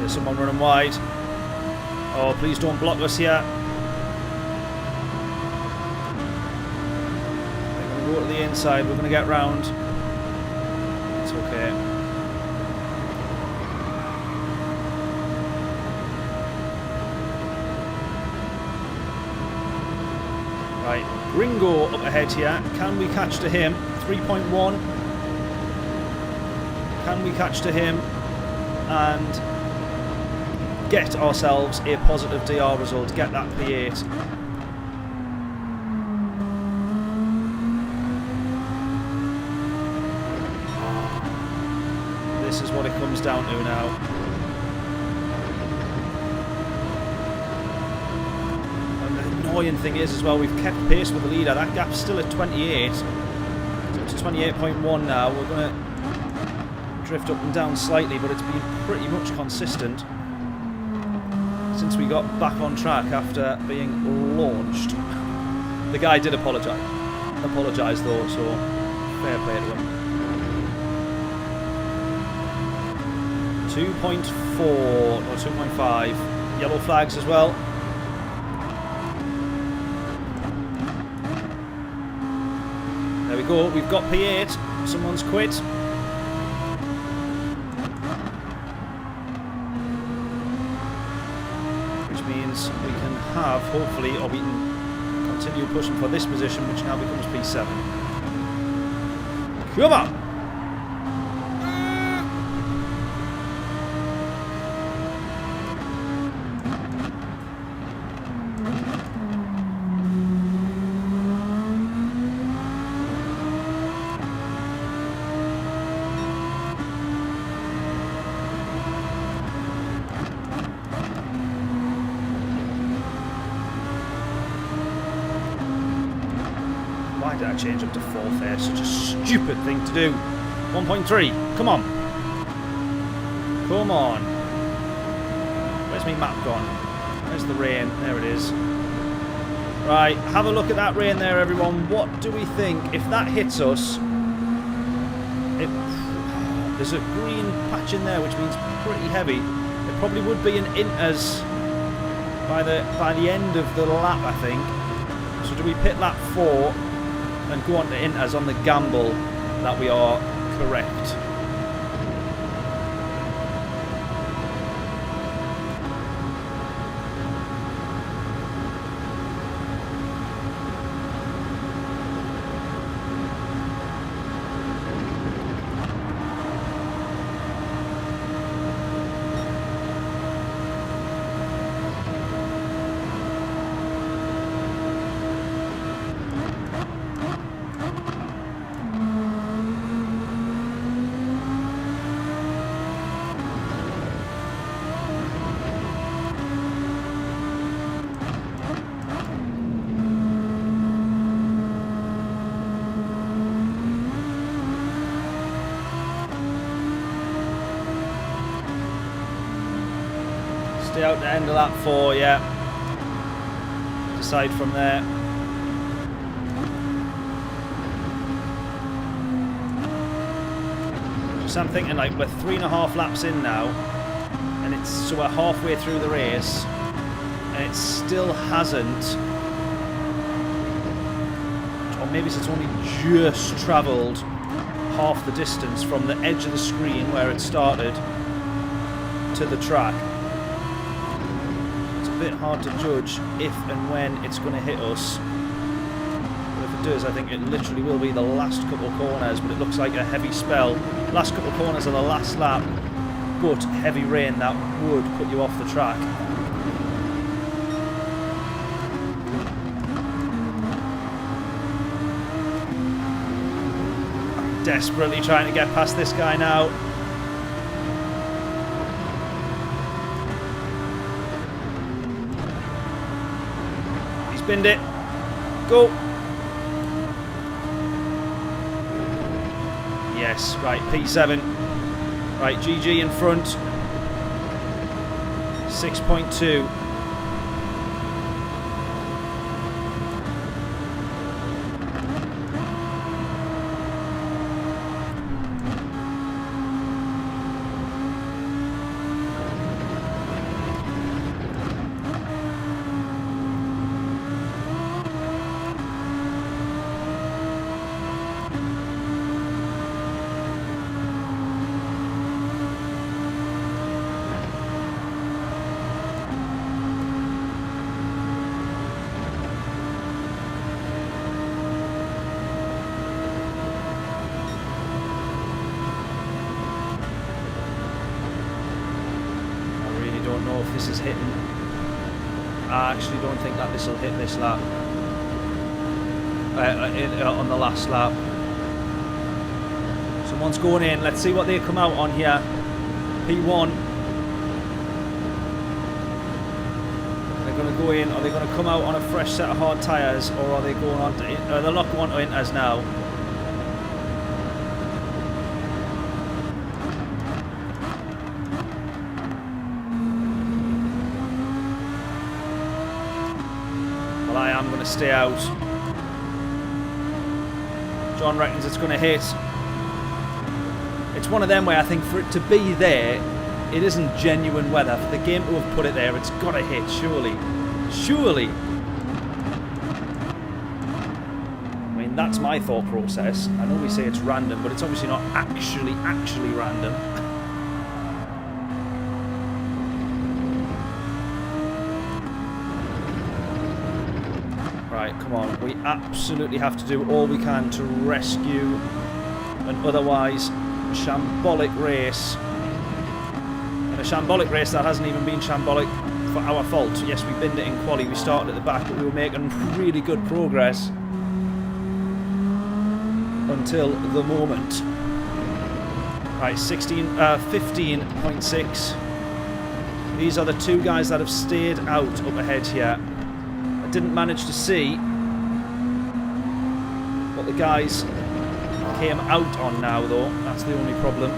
Someone running wide. Oh, please don't block us here. We're going to go to the inside. We're going to get round. It's okay. Right, Gringo up ahead here. Can we catch to him? 3.1. Can we catch to him? And get ourselves a positive DR result, get that P8. This is what it comes down to now. And the annoying thing is as well, we've kept pace with the leader. That gap's still at 28. So it's 28.1 now. We're going to drift up and down slightly, but it's been pretty much consistent since we got back on track after being launched. The guy did apologise though, so fair play to him. 2.4 or 2.5 yellow flags as well. There we go, we've got P8, someone's quit. We can have, hopefully, or we can continue pushing for this position, which now becomes P7. Come on! Why did I change up to 4th there? Such a stupid thing to do. 1.3. Come on. Come on. Where's my map gone? Where's the rain? There it is. Right, have a look at that rain there, everyone. What do we think? If that hits us, there's a green patch in there, which means pretty heavy. It probably would be an inters by the end of the lap, I think. So do we pit lap 4 and go on to inters on the gamble that we are correct? Stay out the end of lap 4, yeah. Decide from there. So I'm thinking like we're 3.5 laps in now, and so we're halfway through the race, and it still hasn't, or maybe it's only just travelled half the distance from the edge of the screen where it started to the track. Bit hard to judge if and when it's going to hit us, but if it does, I think it literally will be the last couple of corners, but it looks like a heavy spell. Last couple of corners of the last lap, but heavy rain that would put you off the track. I'm desperately trying to get past this guy now. Binned it. Go. Yes, right, P7. Right, GG in front. 6.2. This is hitting. I actually don't think that this will hit this lap. On the last lap. Someone's going in. Let's see what they come out on here. P1. They're going to go in. Are they going to come out on a fresh set of hard tyres, or are they going on to? They're not going to inters now. I'm going to stay out. John reckons it's going to hit. It's one of them where I think for it to be there, it isn't genuine weather. For the game to have put it there, it's got to hit, surely. Surely. I mean, that's my thought process. I know we say it's random, but it's obviously not actually random. Right, come on. We absolutely have to do all we can to rescue an otherwise shambolic race. And a shambolic race that hasn't even been shambolic for our fault. Yes, we binned it in quali. We started at the back, but we were making really good progress until the moment. Right, 15.6. These are the two guys that have stayed out up ahead here. Didn't manage to see what the guys came out on now, though. That's the only problem.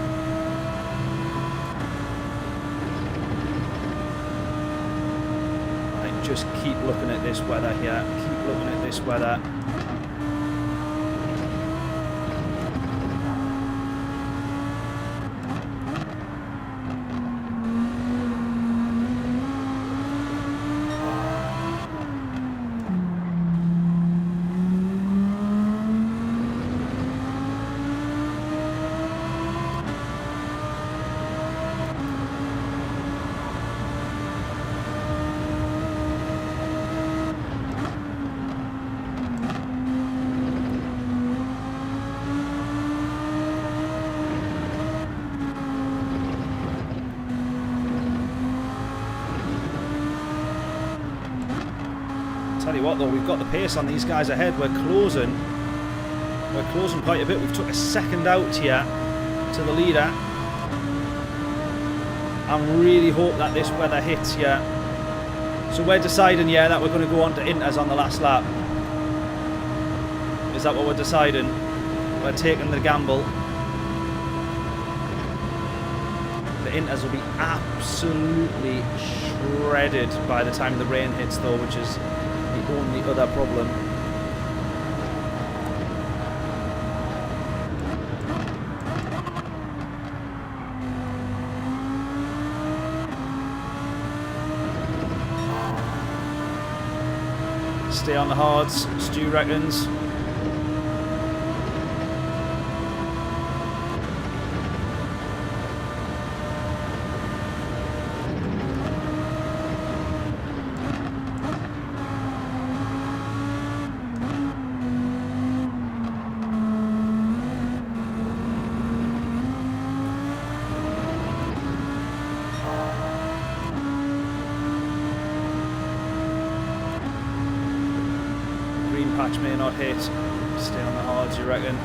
just keep looking at this weather here. Keep looking at this weather. Tell you what though, we've got the pace on these guys ahead. We're closing quite a bit. We've took a second out here to the leader. I really hope that this weather hits here. So we're deciding, yeah, that we're going to go on to Inters on the last lap. Is that what we're deciding? We're taking the gamble. The Inters will be absolutely shredded by the time the rain hits though, which is the only other problem. Stay on the hards, Stu reckons. Patch may not hit. Stay on the hards, you reckon?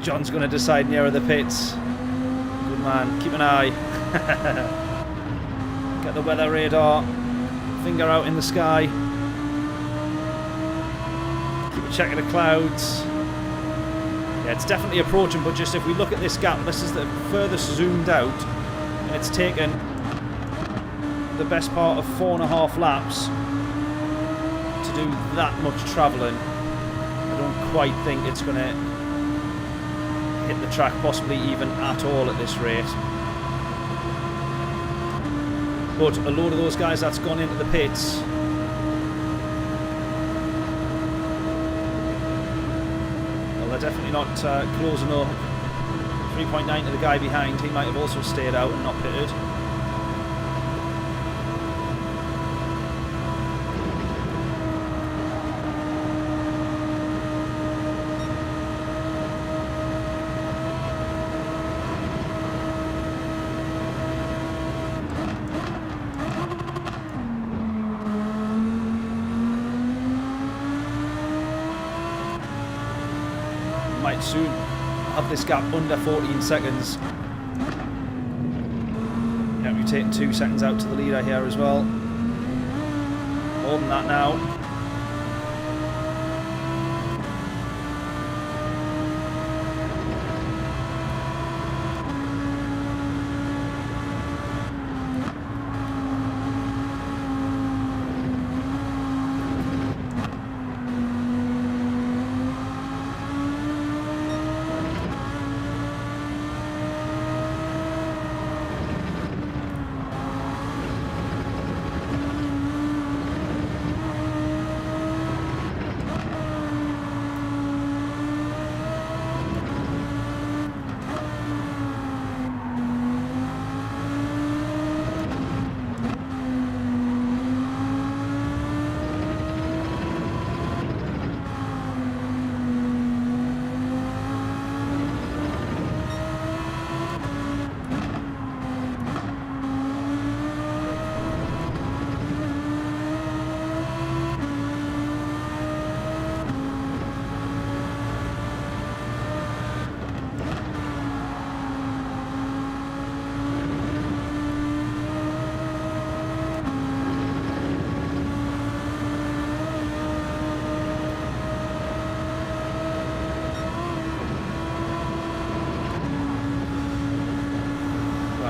John's going to decide nearer the pits. Good man, keep an eye. Get the weather radar. Finger out in the sky. Keep a check of the clouds. Yeah, it's definitely approaching, but just if we look at this gap, this is the furthest zoomed out, and it's taken the best part of 4.5 laps to do that much travelling. I don't quite think it's going to hit the track possibly even at all at this rate. But a load of those guys that's gone into the pits, well, they're definitely not closing up. 3.9 to the guy behind. He might have also stayed out and not pitted. Might soon have this gap under 14 seconds. Yeah, we've taken 2 seconds out to the leader here as well. More than that now.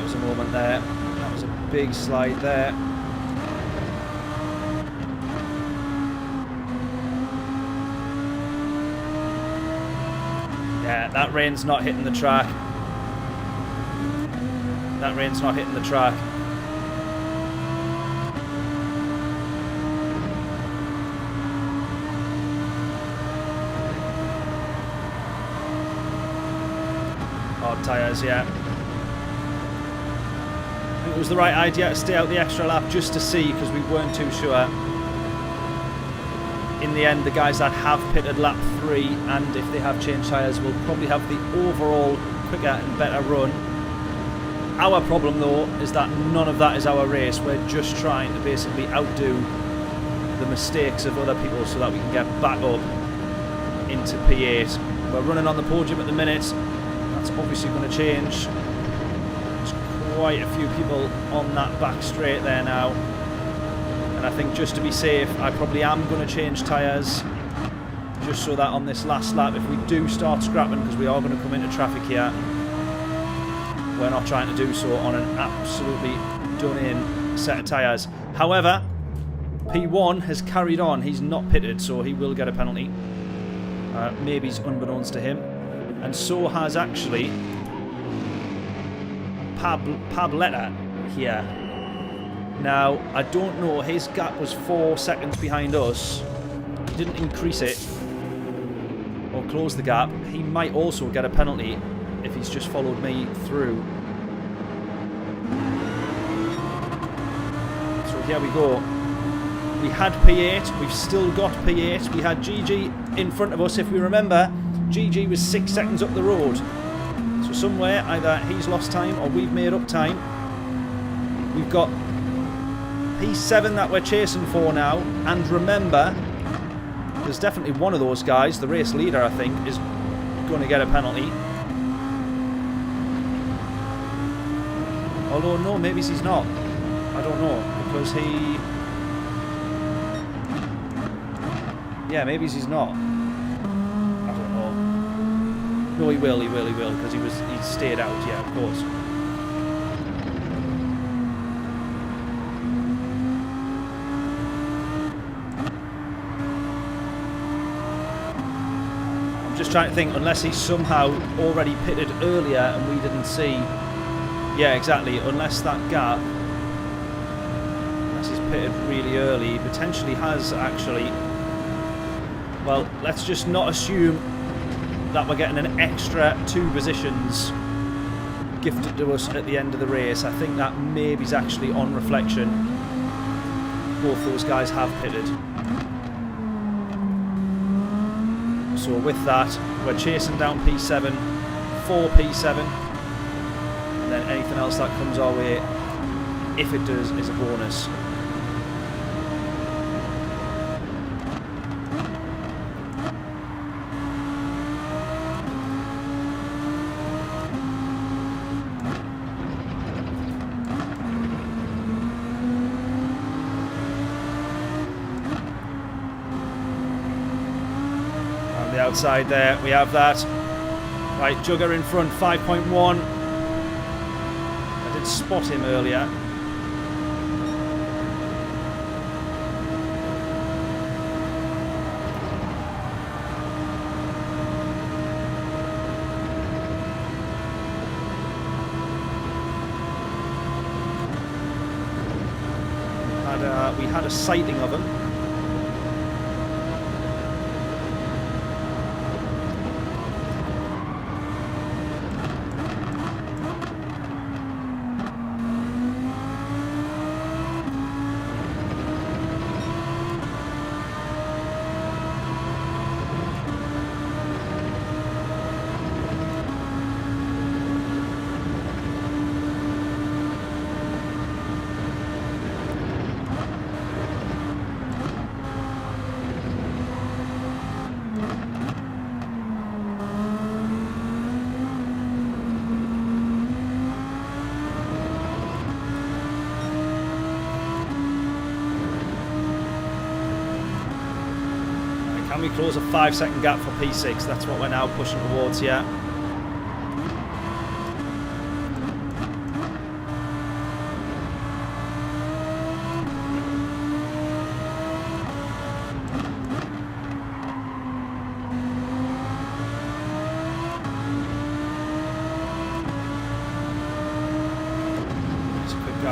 was a moment there. That was a big slide there. Yeah, that rain's not hitting the track. That rain's not hitting the track. Hard tyres, yeah. I think it was the right idea to stay out the extra lap just to see, because we weren't too sure. In the end, the guys that have pitted lap 3, and if they have changed tyres, will probably have the overall quicker and better run. Our problem, though, is that none of that is our race. We're just trying to basically outdo the mistakes of other people so that we can get back up into P8. We're running on the podium at the minute. That's obviously going to change. There's quite a few people on that back straight there now. And I think just to be safe, I probably am going to change tyres. Just so that on this last lap, if we do start scrapping, because we are going to come into traffic here, we're not trying to do so on an absolutely done-in set of tyres. However, P1 has carried on. He's not pitted, so he will get a penalty. Maybe it's unbeknownst to him. And so has actually Pabletta here. Now, I don't know, his gap was 4 seconds behind us. He didn't increase it or close the gap. He might also get a penalty if he's just followed me through. So here we go. We had P8, we've still got P8. We had GG in front of us. If we remember, GG was 6 seconds up the road. So somewhere, either he's lost time or we've made up time. We've got P7 that we're chasing for now. And remember, there's definitely one of those guys, the race leader I think, is going to get a penalty. Although, no, maybe he's not. I don't know, because he... Yeah, maybe he's not. I don't know. No, he will, because he stayed out, yeah, of course. I'm just trying to think, unless he's somehow already pitted earlier and we didn't see... Yeah, exactly. Unless that gap, unless he's pitted really early, he potentially has actually... Well, let's just not assume that we're getting an extra 2 positions gifted to us at the end of the race. I think that maybe's actually on reflection. Both those guys have pitted. So with that, we're chasing down P7 for P7. And then anything else that comes our way, if it does, is a bonus. On the outside there, we have that. Right, Jugger in front, 5.1. Spot him earlier. We had a sighting of him. Can we close a 5-second gap for P6? That's what we're now pushing towards here.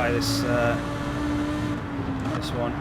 try this this one.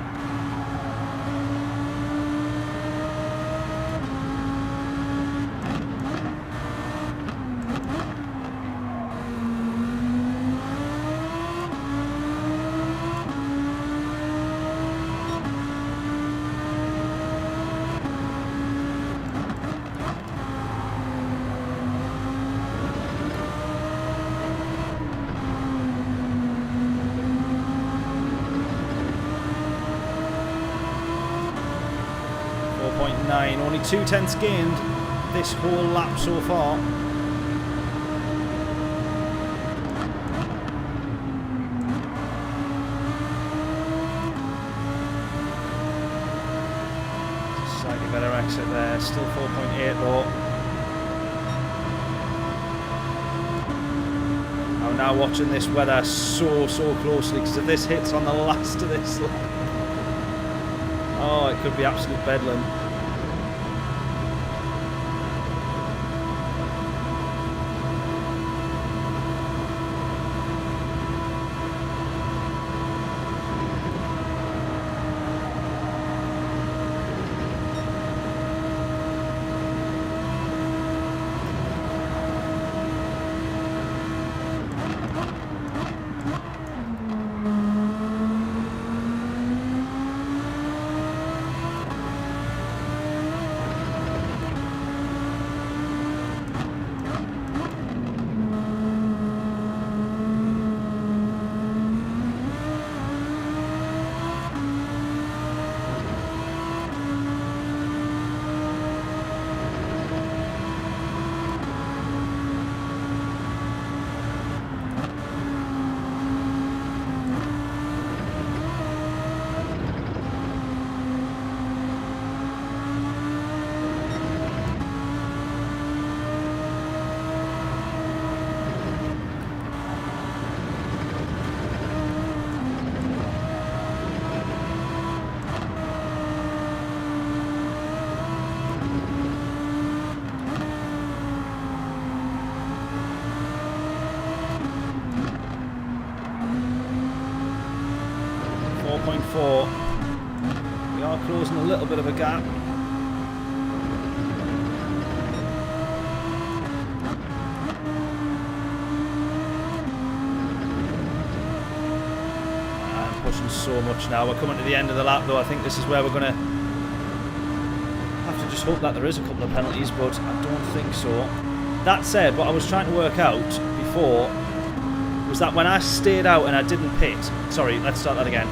Only 2/10 gained this whole lap so far. Slightly better exit there, still 4.8 though. I'm now watching this weather so closely, because if this hits on the last of this lap, oh, it could be absolute bedlam. We are closing a little bit of a gap. I'm pushing so much now. We're coming to the end of the lap though. I think this is where we're going to have to just hope that there is a couple of penalties, but I don't think so. That said, what I was trying to work out before was that when I stayed out and I didn't pit, sorry, let's start that again.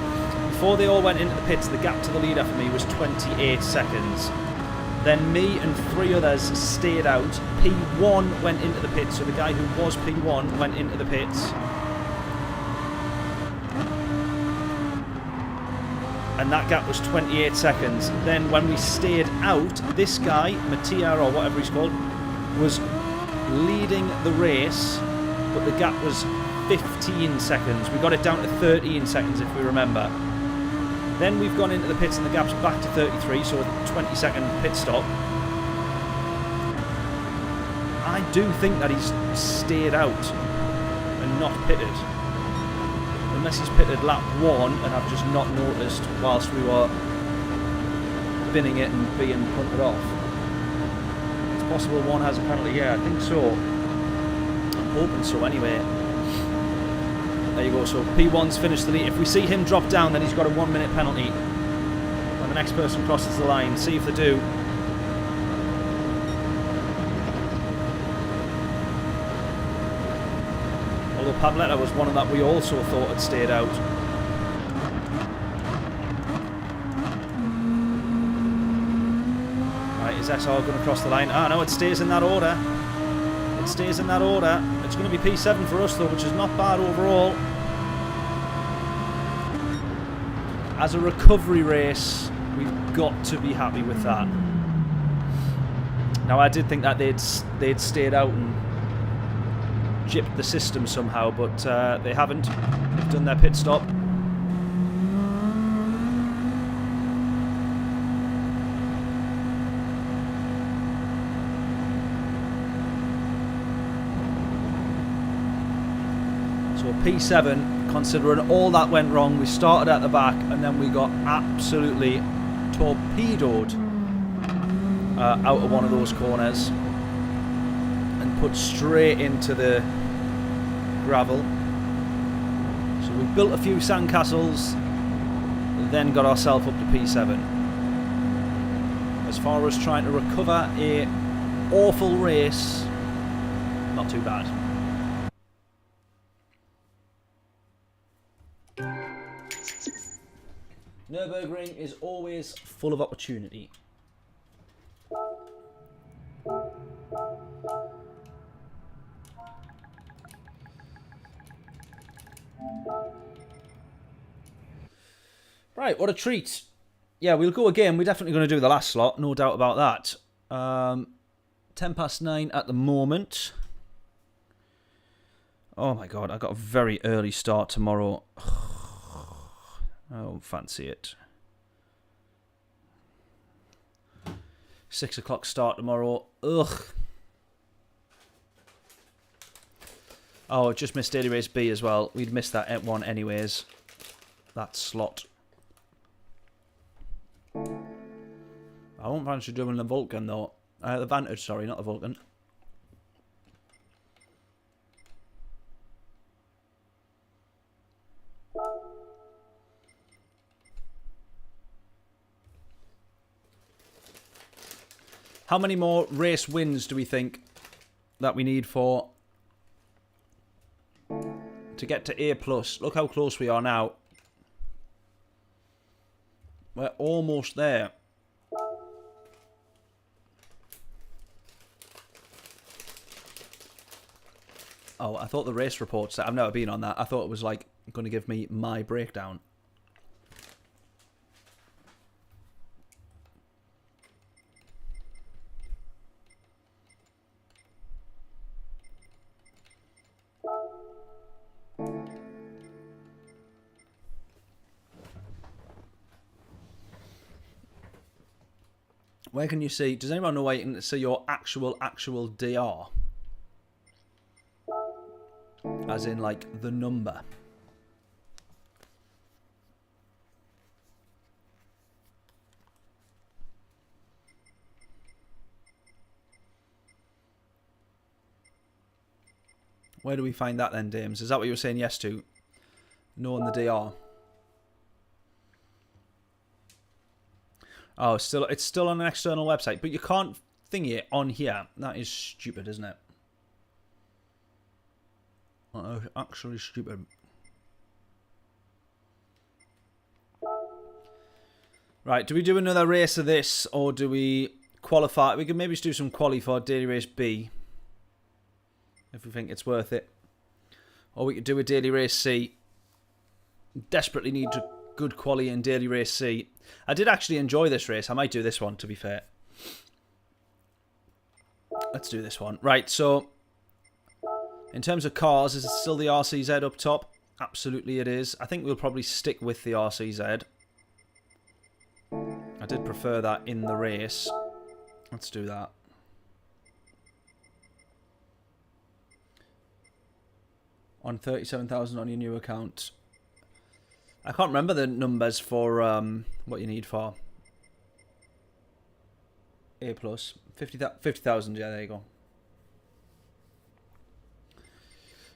Before they all went into the pits, the gap to the leader for me was 28 seconds. Then me and 3 others stayed out. P1 went into the pits, so the guy who was P1 went into the pits. And that gap was 28 seconds. Then when we stayed out, this guy, Mattia or whatever he's called, was leading the race, but the gap was 15 seconds. We got it down to 13 seconds if we remember. Then we've gone into the pits and the gap's back to 33, so a 20-second pit stop. I do think that he's stayed out and not pitted. Unless he's pitted lap 1 and I've just not noticed whilst we were binning it and being punted off. It's possible one has a penalty, yeah, I think so. I'm hoping so anyway. There you go, so P1's finished the lead. If we see him drop down, then he's got a 1-minute penalty when the next person crosses the line. See if they do. Although Pabletta was one of that we also thought had stayed out. Right, is SR going to cross the line? Ah, no, it stays in that order. It stays in that order. It's going to be P7 for us though, which is not bad overall. As a recovery race, we've got to be happy with that. Now I did think that they'd stayed out and gypped the system somehow, but they haven't. They've done their pit stop. So P7 considering all that went wrong. We started at the back and then we got absolutely torpedoed out of one of those corners and put straight into the gravel. So we built a few sandcastles, then got ourselves up to P7. As far as trying to recover a awful race, not too bad. Nürburgring is always full of opportunity. Right, what a treat. Yeah, we'll go again. We're definitely going to do the last slot, no doubt about that. 9:10 at the moment. Oh my god, I got a very early start tomorrow. I don't fancy it. 6 o'clock start tomorrow. Ugh. Oh, just missed Daily Race B as well. We'd missed that one anyways. That slot. I won't fancy doing the Vulcan though. The Vantage, sorry, not the Vulcan. How many more race wins do we think that we need for to get to A+? Look how close we are now. We're almost there. Oh, I thought the race reports, I've never been on that. I thought it was like going to give me my breakdown. Where can you see? Does anyone know where you can see your actual DR? As in, like, the number. Where do we find that then, Dames? Is that what you were saying yes to? Knowing the DR. Oh, it's still on an external website, but you can't thingy it on here. That is stupid, isn't it? Actually stupid. Right, do we do another race of this, or do we qualify? We could maybe just do some quali for Daily Race B, if we think it's worth it. Or we could do a Daily Race C. Desperately need a good quali in Daily Race C. I did actually enjoy this race. I might do this one, to be fair. Let's do this one. Right, so in terms of cars, is it still the RCZ up top? Absolutely it is. I think we'll probably stick with the RCZ. I did prefer that in the race. Let's do that. On 37,000 on your new account. I can't remember the numbers for what you need for A+. 50,000, yeah, there you go.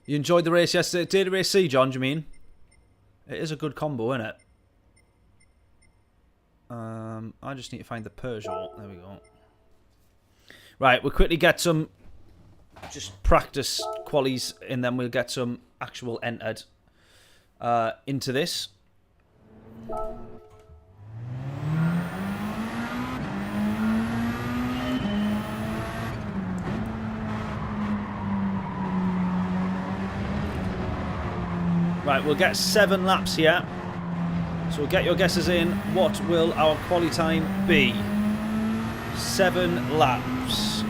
You enjoyed the race yesterday? Daily Race C, John, do you mean? It is a good combo, isn't it? I just need to find the Peugeot. There we go. Right, we'll quickly get some just practice qualies, and then we'll get some actual entered into this. Right, we'll get 7 laps here. So get your guesses in. What will our quali time be? 7 laps.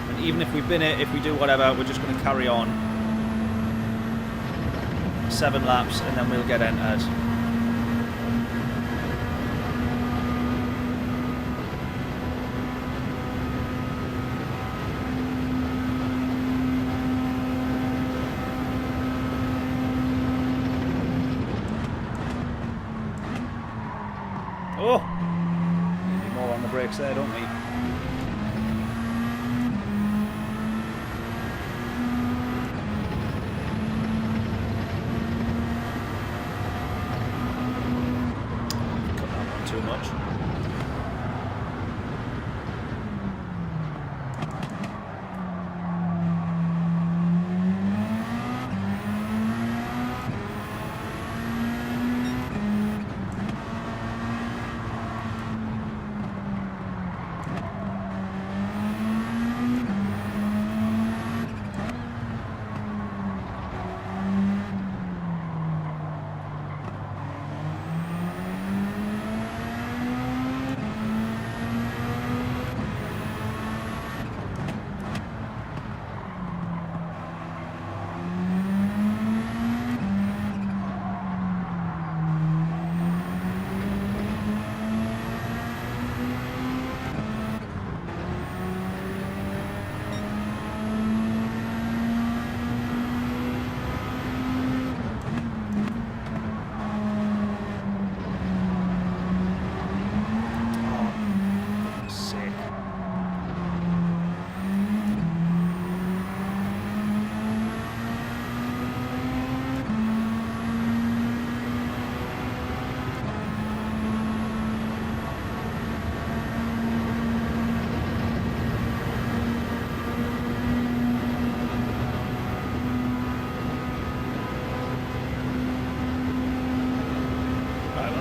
And even if we bin it, if we do whatever, we're just going to carry on. 7 laps, and then we'll get entered. works there, don't we? Cut that one too much.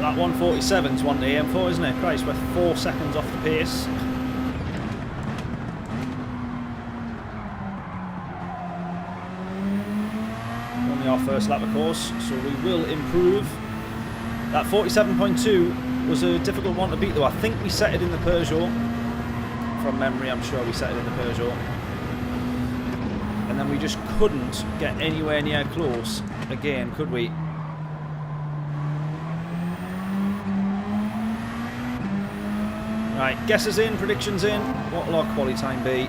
That 147's one to aim for, isn't it? Christ, we're 4 seconds off the pace. Only our first lap, of course, so we will improve. That 47.2 was a difficult one to beat, though. I think we set it in the Peugeot. From memory, I'm sure we set it in the Peugeot. And then we just couldn't get anywhere near close again, could we? Right, guesses in, predictions in. What will our quality time be?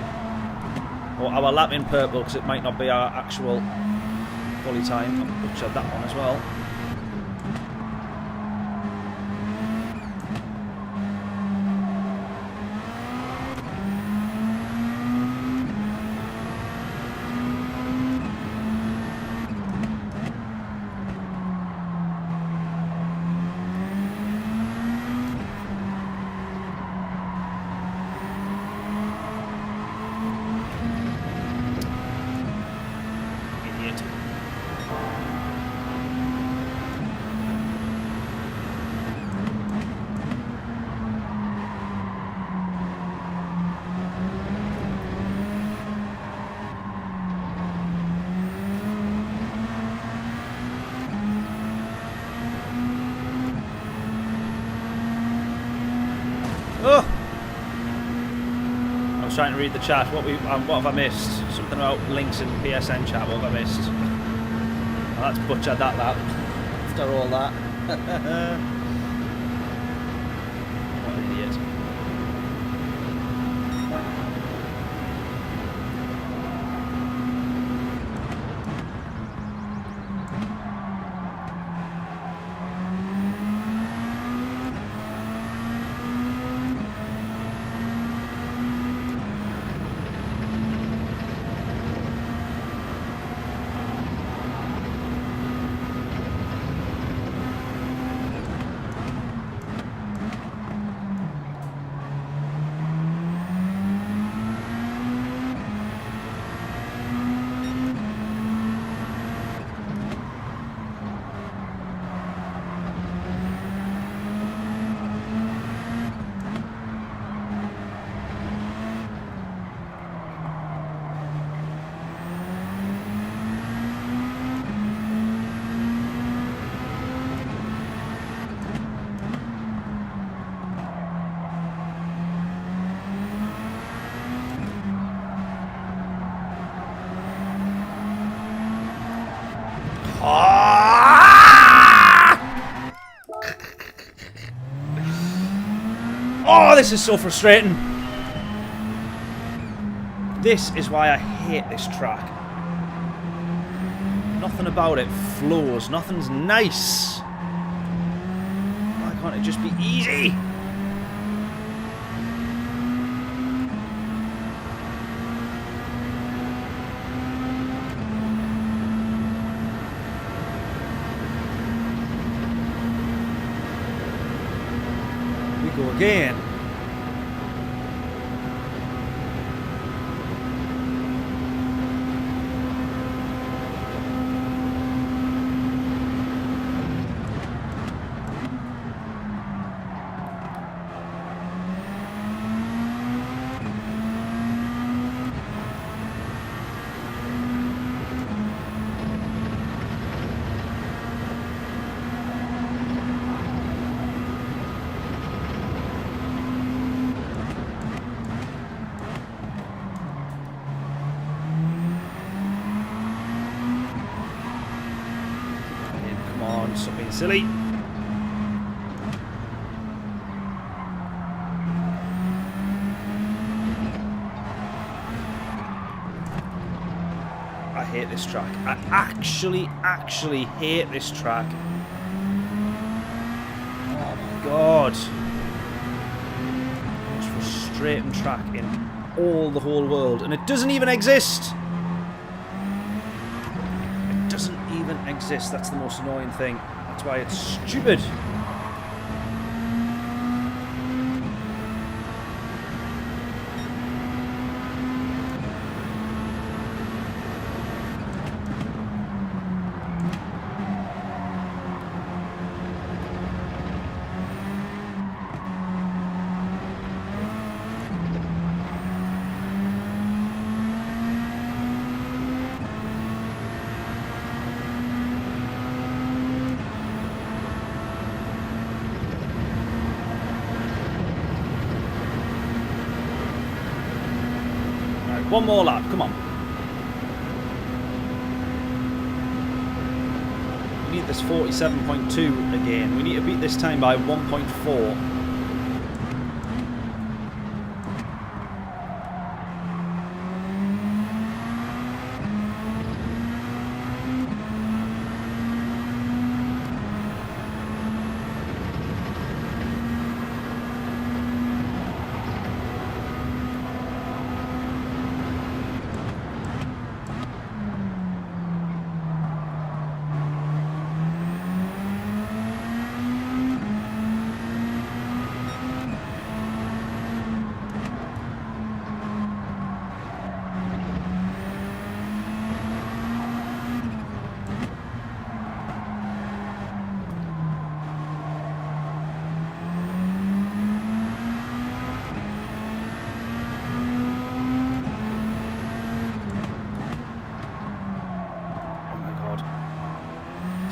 Or our lap in purple, because it might not be our actual quality time. I've butchered that one as well. Oh! I was trying to read the chat. What have I missed? Something about links in PSN chat. What have I missed? Oh, that's butchered that lap. After all that. What an idiot. Oh, this is so frustrating. This is why I hate this track. Nothing about it flows. Nothing's nice. Why can't it just be easy? again. Stop being silly. I hate this track. I actually hate this track. Oh my god. Most frustrating track in all the whole world. And it doesn't even exist. It doesn't even exist. That's the most annoying thing. That's why it's stupid. One more lap, come on. We need this 47.2 again. We need to beat this time by 1.4.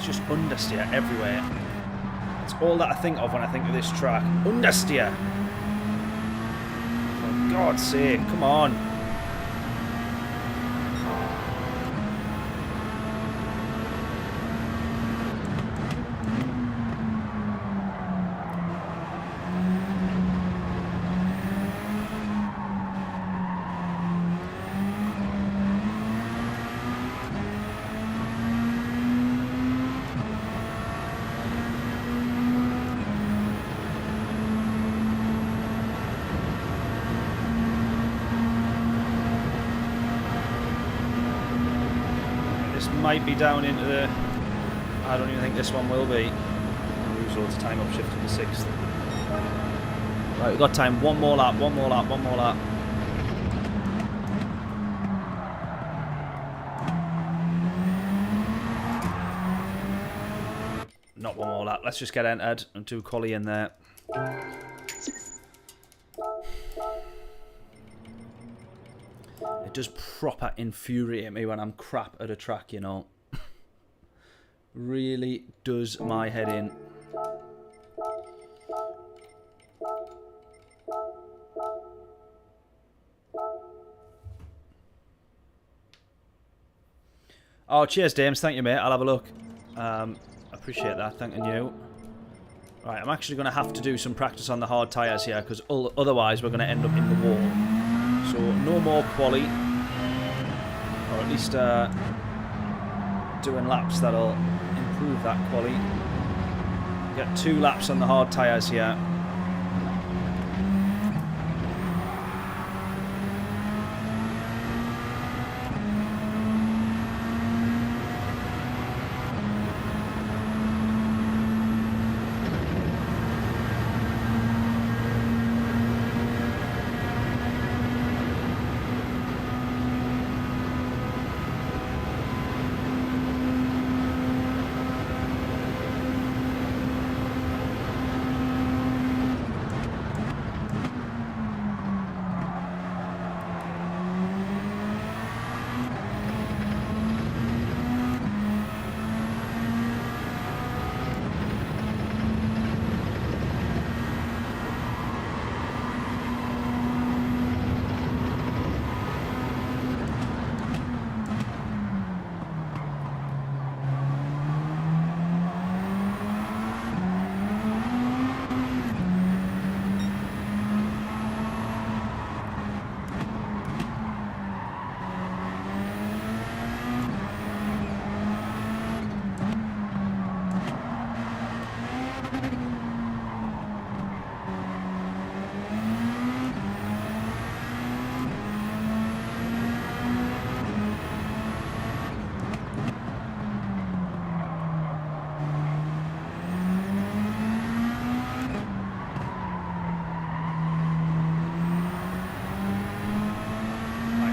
Just understeer everywhere. That's all that I think of when I think of this track. Understeer! For God's sake, come on. Might be down into the... I don't even think this one will be. I'll lose loads of time up shift to the 6th. Right, we've got time. One more lap, one more lap, one more lap. Not one more lap. Let's just get entered and do quali in there. It does proper infuriate me when I'm crap at a track, you know. Really does my head in. Oh, cheers, Dames. Thank you, mate. I'll have a look. Appreciate that. Thanking you. Right, I'm actually going to have to do some practice on the hard tyres here, because otherwise we're going to end up in the wall. So, no more quali. Or at least doing laps that'll improve that quali. Get 2 laps on the hard tyres here.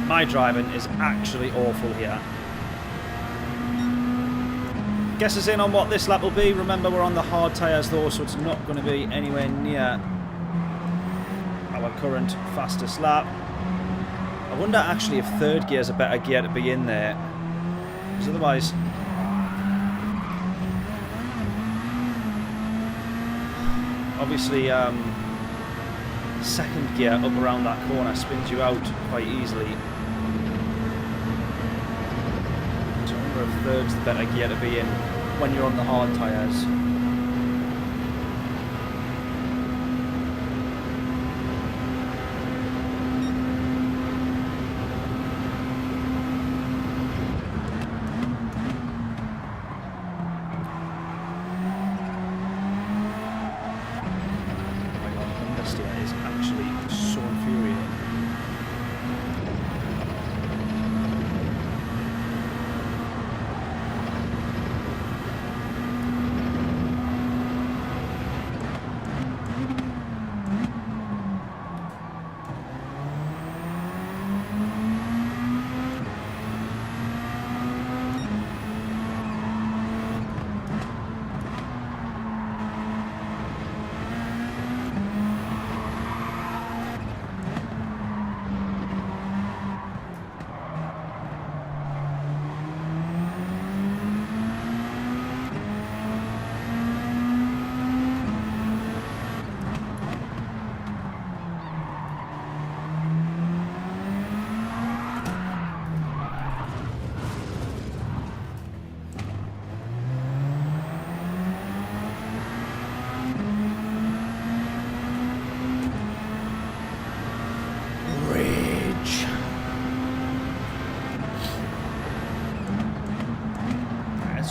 My driving is actually awful here. Guess us in on what this lap will be. Remember, we're on the hard tyres though, so it's not going to be anywhere near our current fastest lap. I wonder actually if third gear is a better gear to be in there, because otherwise... Obviously, second gear up around that corner spins you out quite easily. So I wonder if third's the better gear to be in when you're on the hard tyres.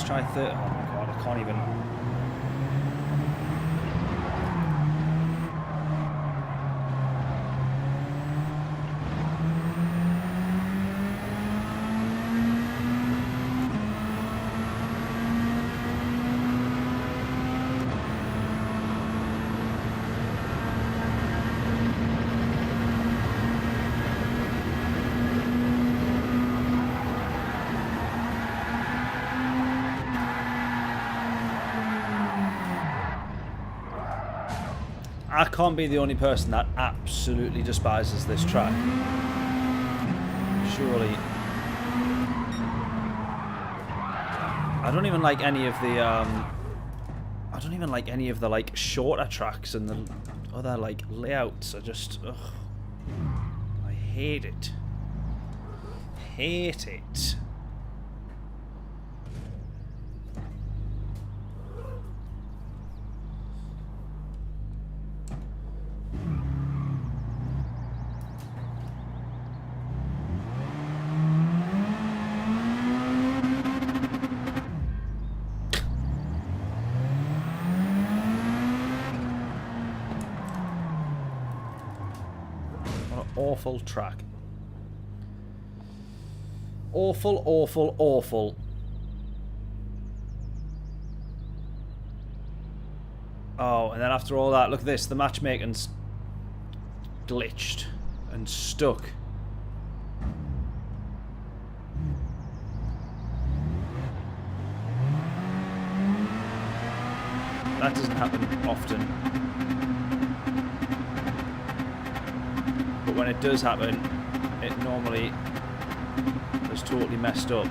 Try third. Oh my god, I can't even. I can't be the only person that absolutely despises this track. Surely. I don't even like any of the I don't even like any of the like shorter tracks and the other like layouts. I just I hate it. Hate it. Awful track. Awful, awful, awful. Oh, and then after all that, look at this. The matchmaking's glitched and stuck. That doesn't happen often. But when it does happen, it normally is totally messed up.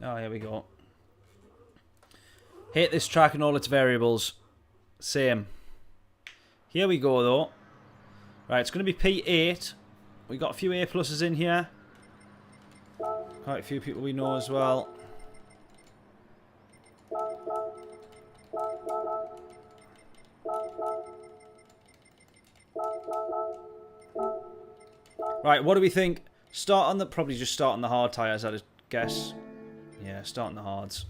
Oh, here we go. Hate this track and all its variables. Same. Here we go though. Right, it's going to be P8. We got a few A pluses in here. Quite a few people we know as well. Right, what do we think? Start on the probably just start on the hard tyres, I'd guess. Yeah, start on the hards.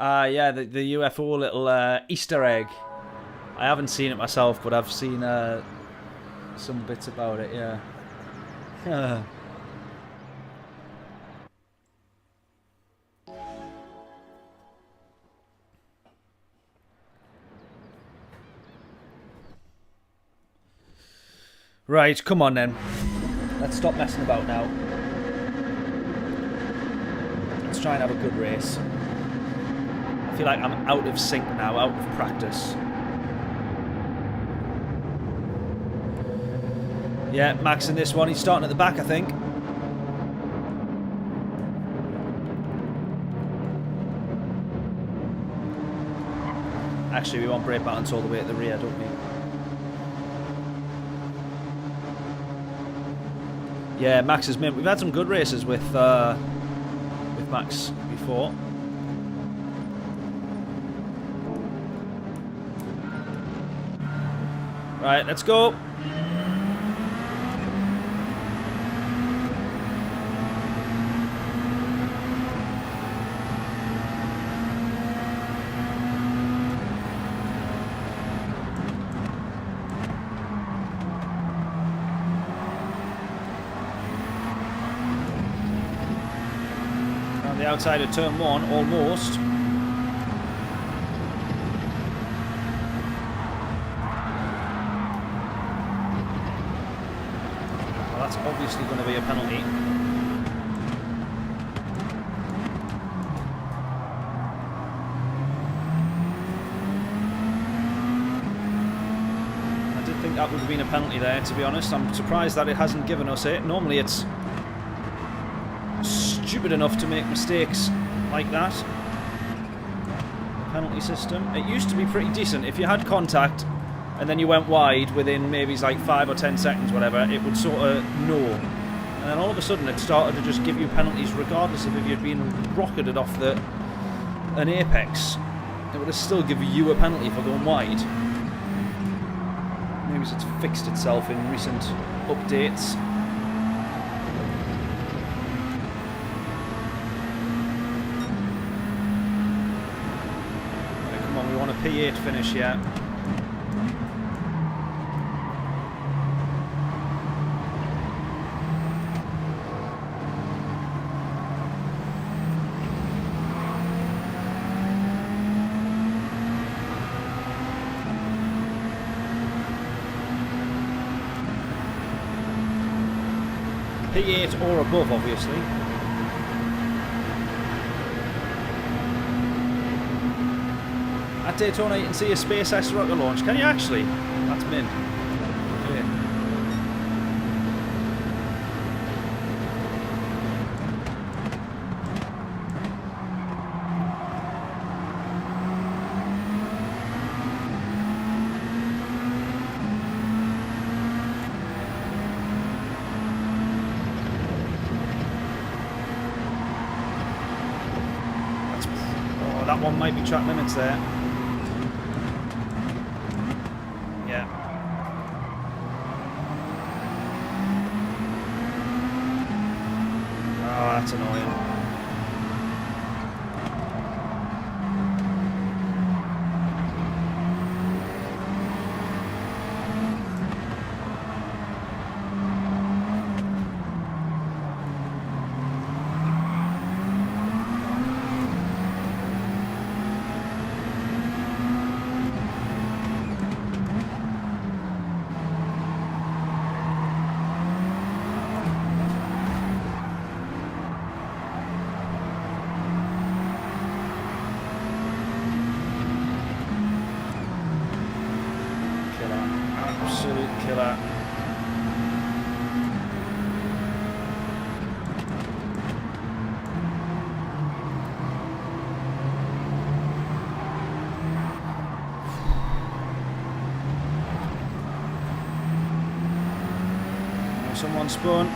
Yeah, the UFO little Easter egg. I haven't seen it myself, but I've seen some bits about it, yeah. Right, come on then. Let's stop messing about now. Let's try and have a good race. I feel like I'm out of sync now, out of practice. Yeah, Max in this one. He's starting at the back, I think. Actually, we want brake buttons all the way at the rear, don't we? Yeah, Max is mint. We've had some good races with Max before. Right, let's go. The outside of turn 1, almost. Well, that's obviously going to be a penalty. I did think that would have been a penalty there, to be honest. I'm surprised that it hasn't given us it. Normally it's stupid enough to make mistakes like that. The penalty system. It used to be pretty decent. If you had contact and then you went wide within maybe like 5 or 10 seconds, whatever, it would sort of know. And then all of a sudden it started to just give you penalties regardless of if you'd been rocketed off an apex. It would have still given you a penalty for going wide. Maybe it's fixed itself in recent updates. P8 finish, yeah. P8 or above, obviously. At Daytona you can see a SpaceX rocket launch. Can you actually? That's mint. Okay. Oh, that one might be track limits there. That's annoying. Absolute killer. Someone spun.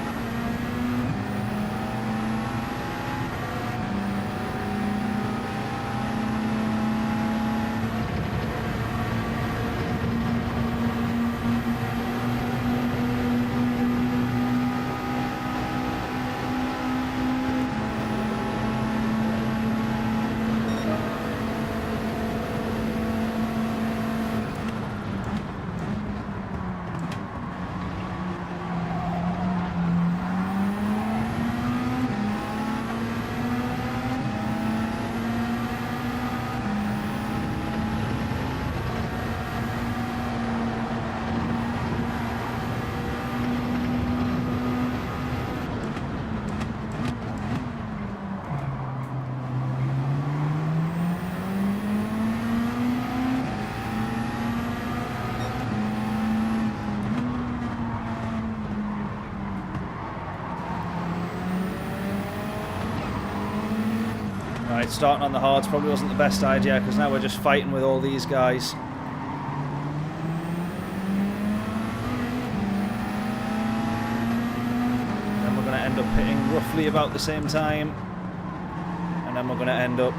Right, starting on the hards probably wasn't the best idea because now we're just fighting with all these guys. Then we're going to end up hitting roughly about the same time. And then we're going to end up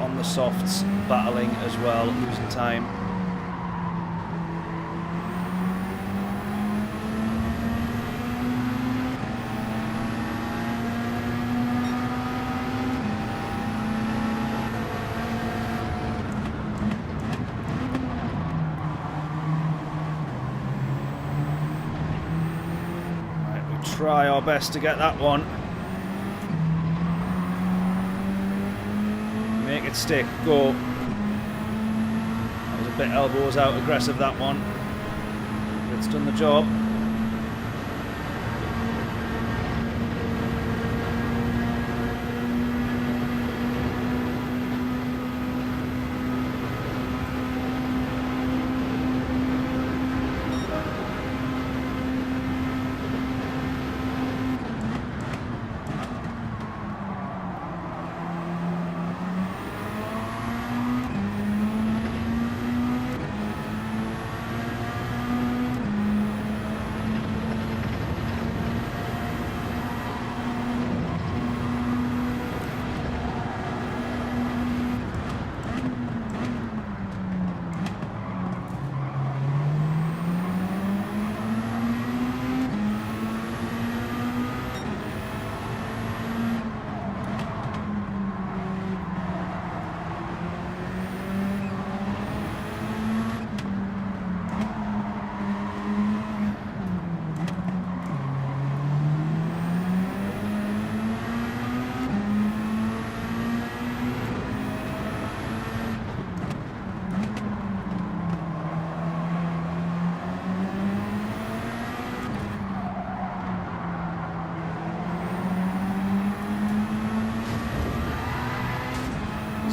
on the softs battling as well, losing time. Try our best to get that one. Make it stick. Go. That was a bit elbows out aggressive, that one. But it's done the job.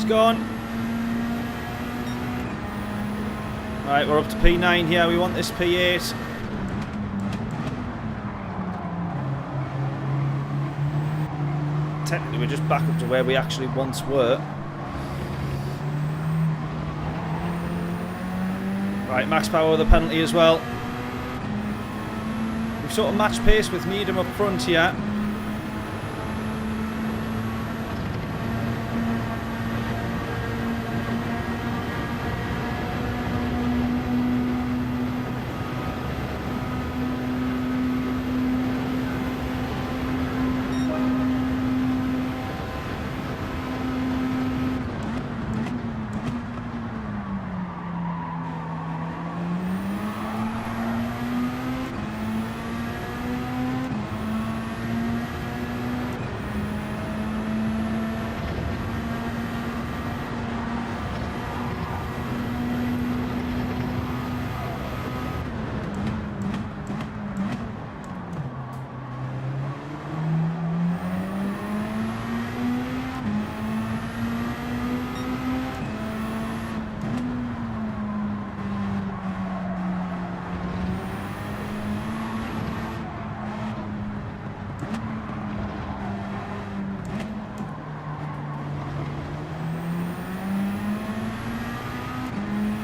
Gone. Right, we're up to P9 here. We want this P8. Technically, we're just back up to where we actually once were. Right, max power with the penalty as well. We've sort of matched pace with Needham up front here.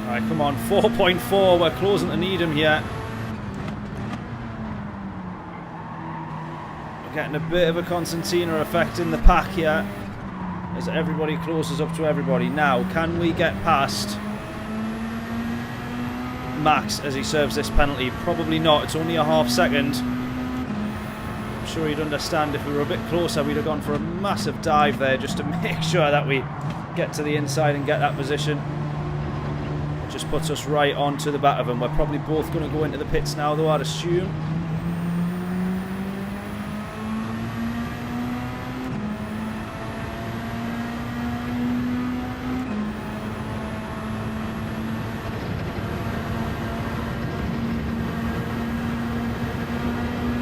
Right, come on, 4.4, we're closing to Needham here. We're getting a bit of a Constantina effect in the pack here as everybody closes up to everybody. Now, can we get past Max as he serves this penalty? Probably not, it's only a half second. I'm sure he'd understand if we were a bit closer, we'd have gone for a massive dive there just to make sure that we get to the inside and get that position. Just puts us right onto the back of them. We're probably both going to go into the pits now, though, I'd assume.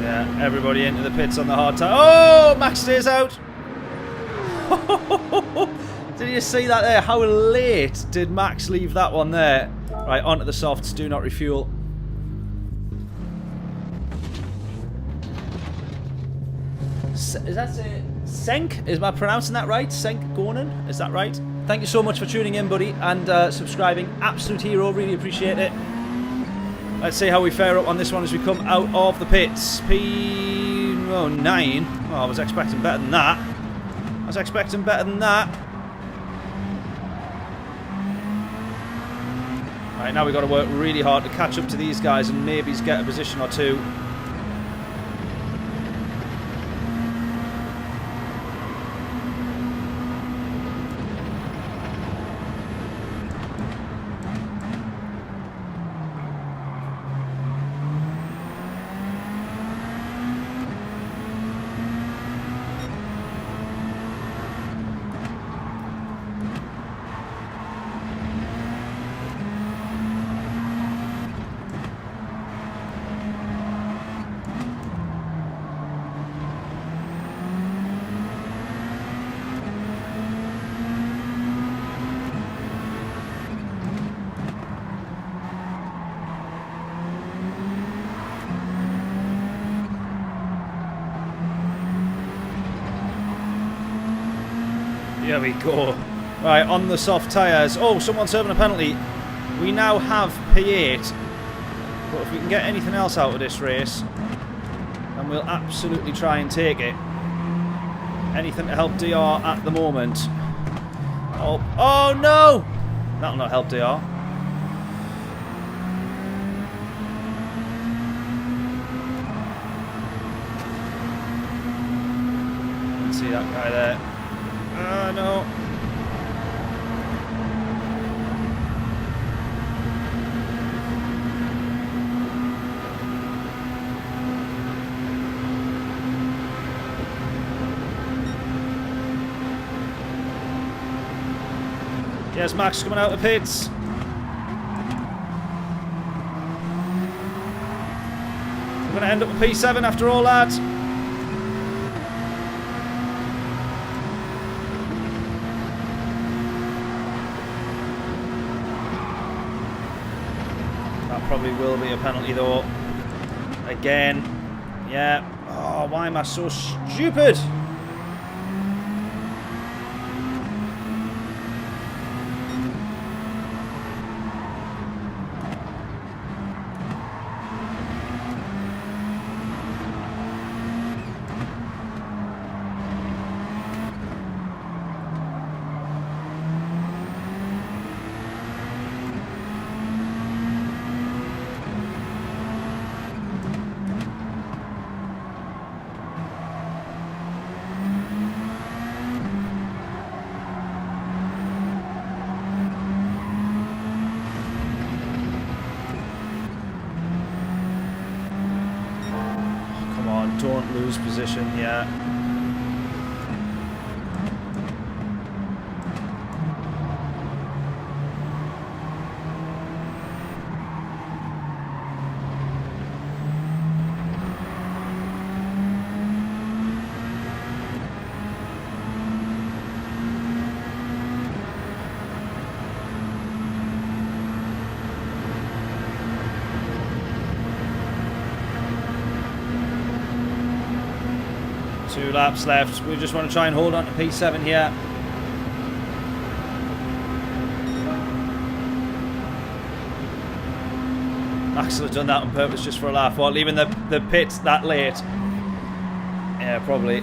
Yeah, everybody into the pits on the hard time. Oh, Max stays out. Did you see that there? How late did Max leave that one there? Right, onto the softs, do not refuel. Is that Senk, is my pronouncing that right? Senk Gornan, is that right? Thank you so much for tuning in, buddy, and subscribing. Absolute hero, really appreciate it. Let's see how we fare up on this one as we come out of the pits. P9. Oh, I was expecting better than that. Right, now we've got to work really hard to catch up to these guys and maybe get a position or two. Here we go. Right, on the soft tyres. Oh, someone's serving a penalty. We now have P8. But if we can get anything else out of this race, then we'll absolutely try and take it. Anything to help DR at the moment. Oh no! That'll not help DR. Let's see that guy there. No. Yes, Max coming out of the pits. We're going to end up with P7 after all that. Probably will be a penalty though. Again. Yeah. Oh, why am I so stupid? Don't lose position, yeah. Two laps left. We just want to try and hold on to P7 here. Max will have done that on purpose just for a laugh. What, leaving the pits that late? Yeah, probably.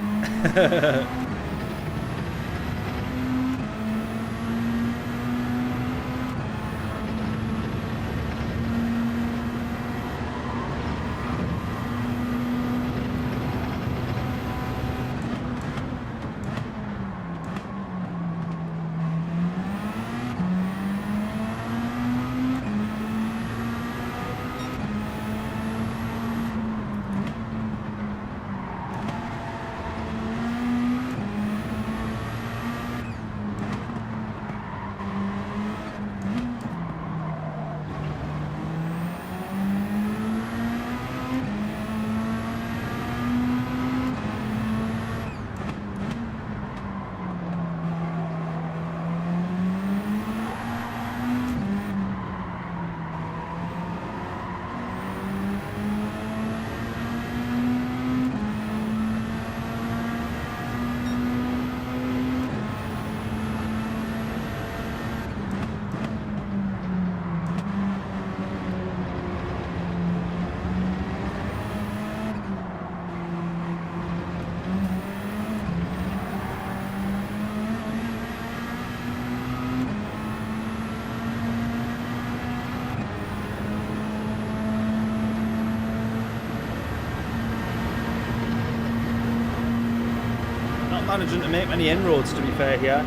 not managing to make many inroads, to be fair here.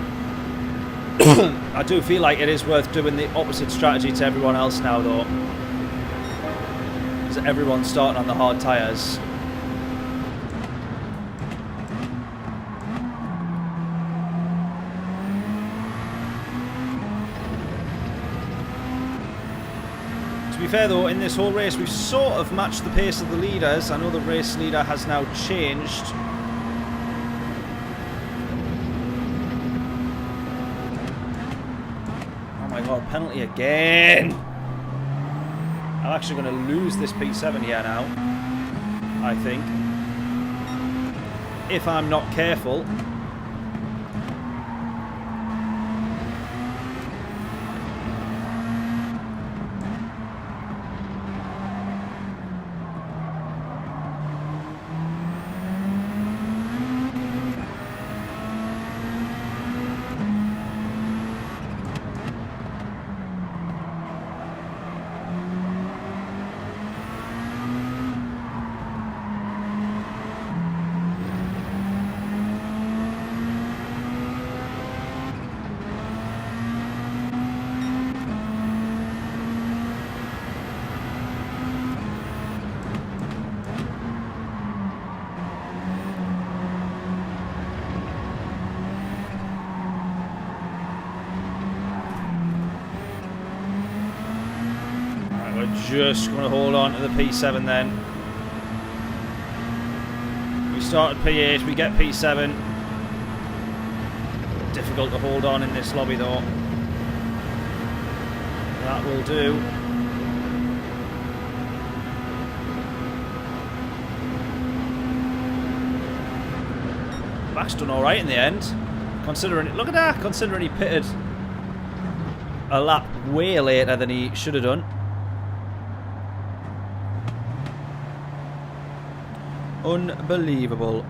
I do feel like it is worth doing the opposite strategy to everyone else now, though. Because everyone's starting on the hard tyres. To be fair, though, in this whole race, we've sort of matched the pace of the leaders. I know the race leader has now changed. God, penalty again. I'm actually going to lose this P7 here now, I think, if I'm not careful. Just going to hold on to the P7 then. We started P8, we get P7. Difficult to hold on in this lobby though. That will do. Max done alright in the end. Considering, look at that, considering he pitted a lap way later than he should have done. Unbelievable.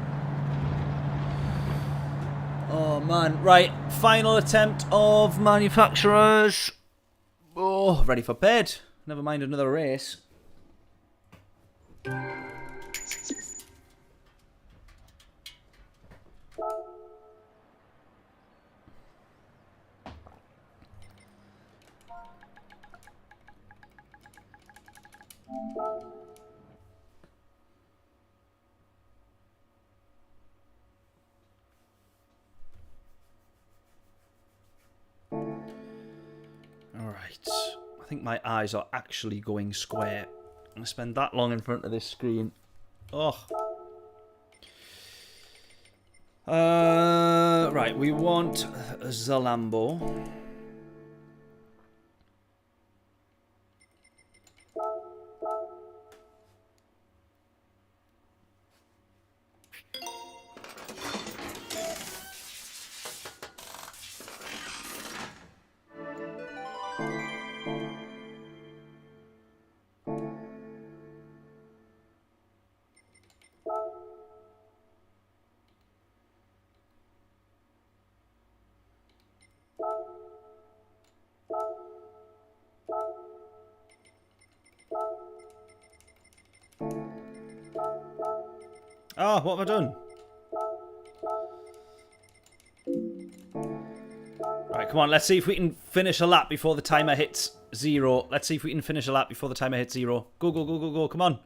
Oh man, right, final attempt of manufacturers. Oh, ready for bed. Never mind another race. Alright, I think my eyes are actually going square. I'm going to spend that long in front of this screen. Oh. Right, we want the Lambo. Oh, what have I done? Right, come on, let's see if we can finish a lap before the timer hits 0. Let's see if we can finish a lap before the timer hits 0. Go, go, go, go, go, come on.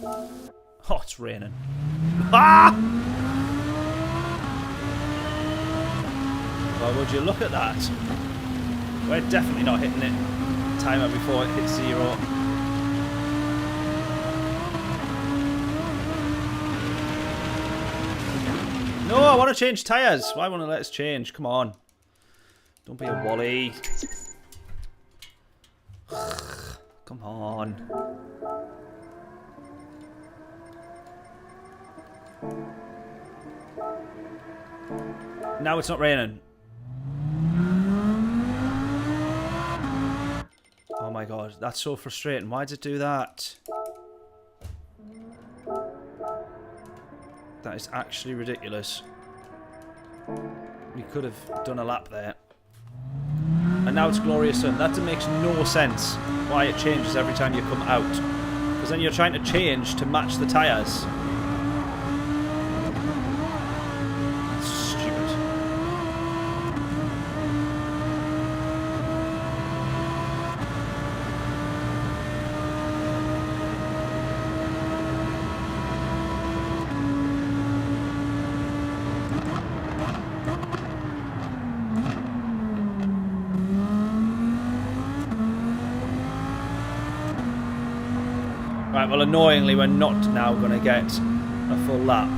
Oh, it's raining. Ah! Well, would you look at that? We're definitely not hitting it. Timer before it hits 0. No, I want to change tyres. Why won't it let us change? Come on. Don't be a wally. Come on. Now it's not raining. Oh my god, that's so frustrating. Why did it do that? That is actually ridiculous. We could have done a lap there. And now it's Glorious Sun. That makes no sense why it changes every time you come out. Because then you're trying to change to match the tyres. Right, well, annoyingly, we're not now going to get a full lap.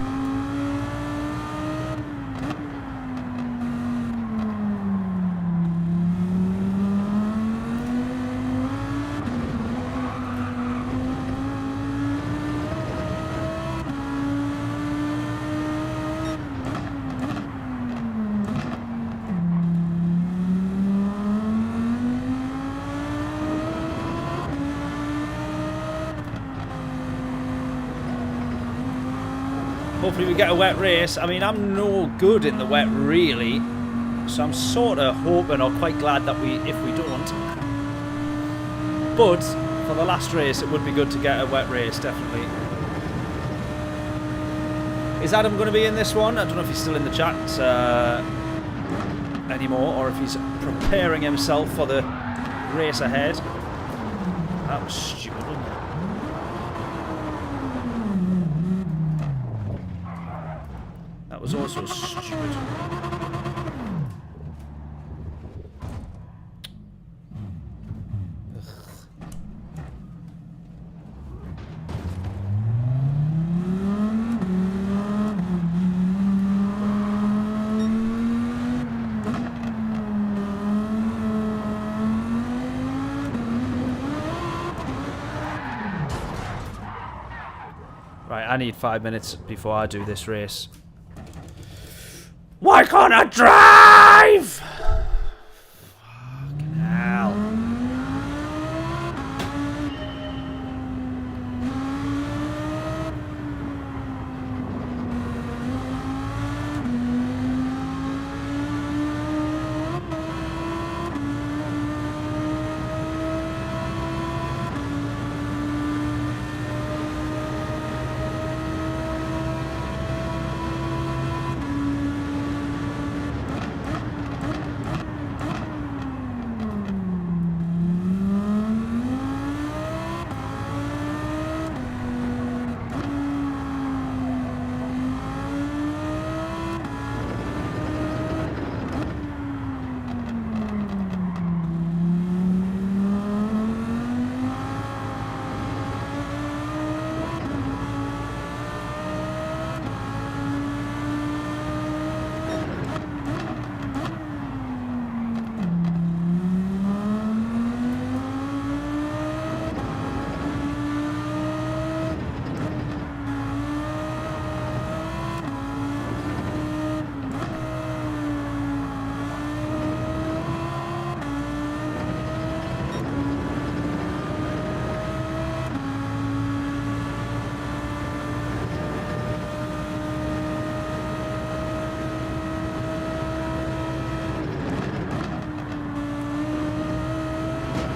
Hopefully we get a wet race. I mean, I'm no good in the wet, really. So I'm sort of hoping or quite glad that if we don't. But for the last race, it would be good to get a wet race, definitely. Is Adam going to be in this one? I don't know if he's still in the chat anymore, or if he's preparing himself for the race ahead. That was stupid, wasn't it? That was also stupid. Right, I need 5 minutes before I do this race. Why can't I drive? Fucking hell.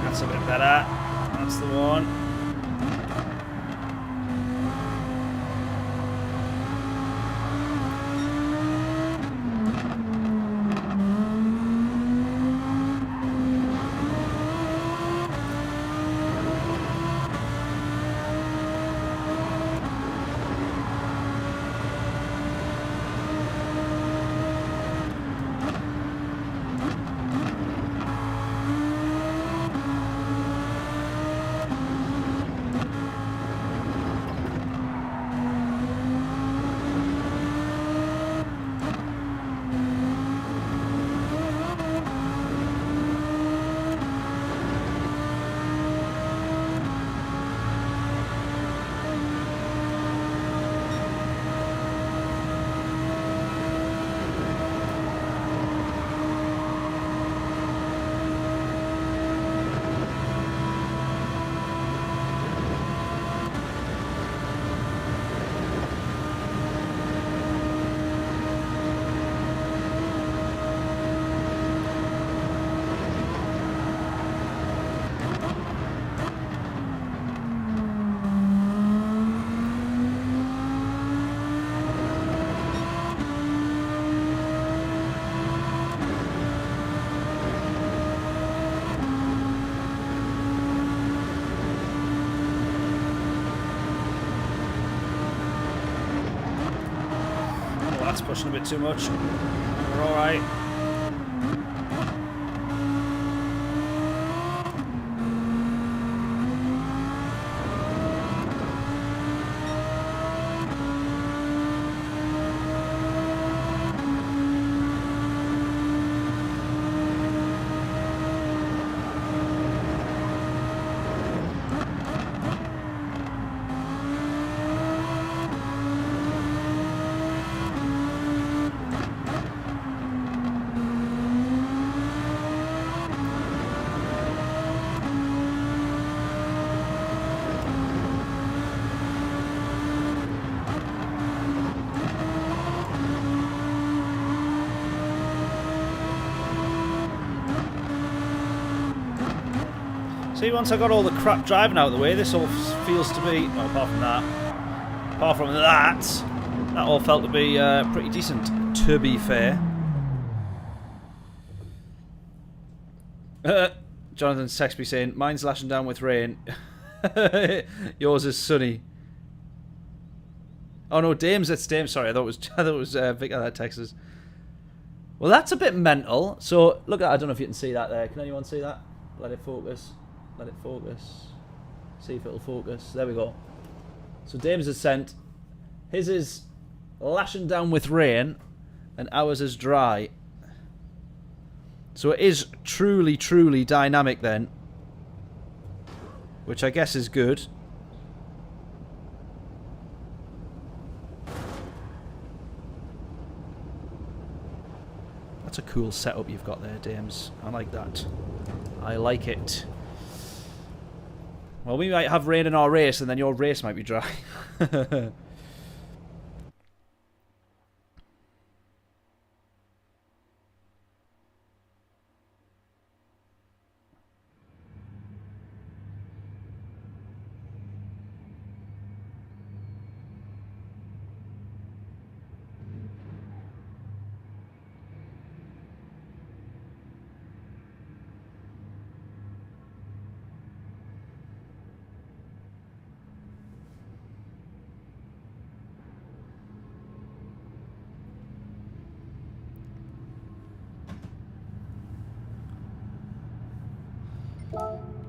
That's a bit better. That's the one. That's pushing a bit too much. We're alright. See, once I got all the crap driving out of the way, this all feels to be, well, apart from that, that all felt to be pretty decent, to be fair. Jonathan's text me saying, mine's lashing down with rain. Yours is sunny. Oh no, Dames, it's Dames. Sorry, I thought it was Victor that texted us. Well, that's a bit mental. So, look at, I don't know if you can see that there. Can anyone see that? Let it focus. Let it focus. See if it'll focus. There we go. So Dames has sent, his is lashing down with rain, and ours is dry. So it is truly, truly dynamic then, which I guess is good. That's a cool setup you've got there, Dames. I like that. I like it. Well, we might have rain in our race, and then your race might be dry.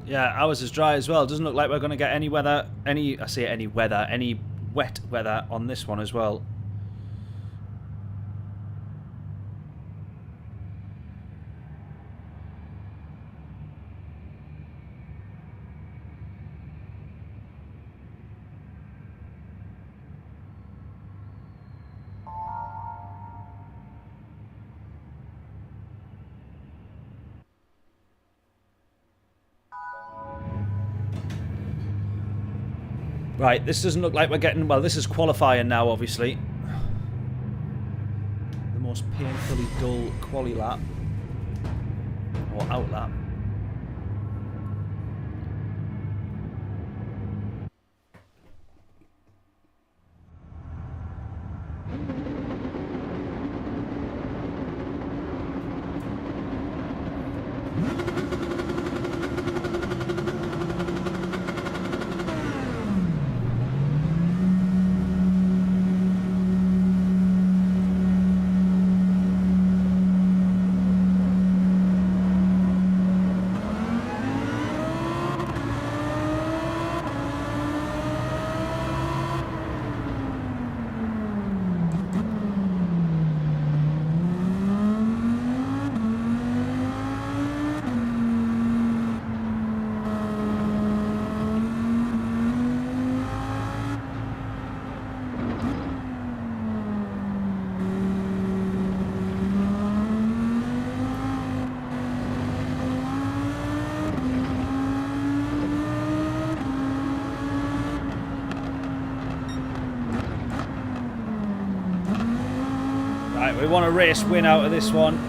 Yeah, ours is dry as well. Doesn't look like we're going to get any weather, any wet weather on this one as well. Right, this doesn't look like we're getting... Well, this is qualifying now, obviously. The most painfully dull quali lap. Or out lap. We want a race win out of this one.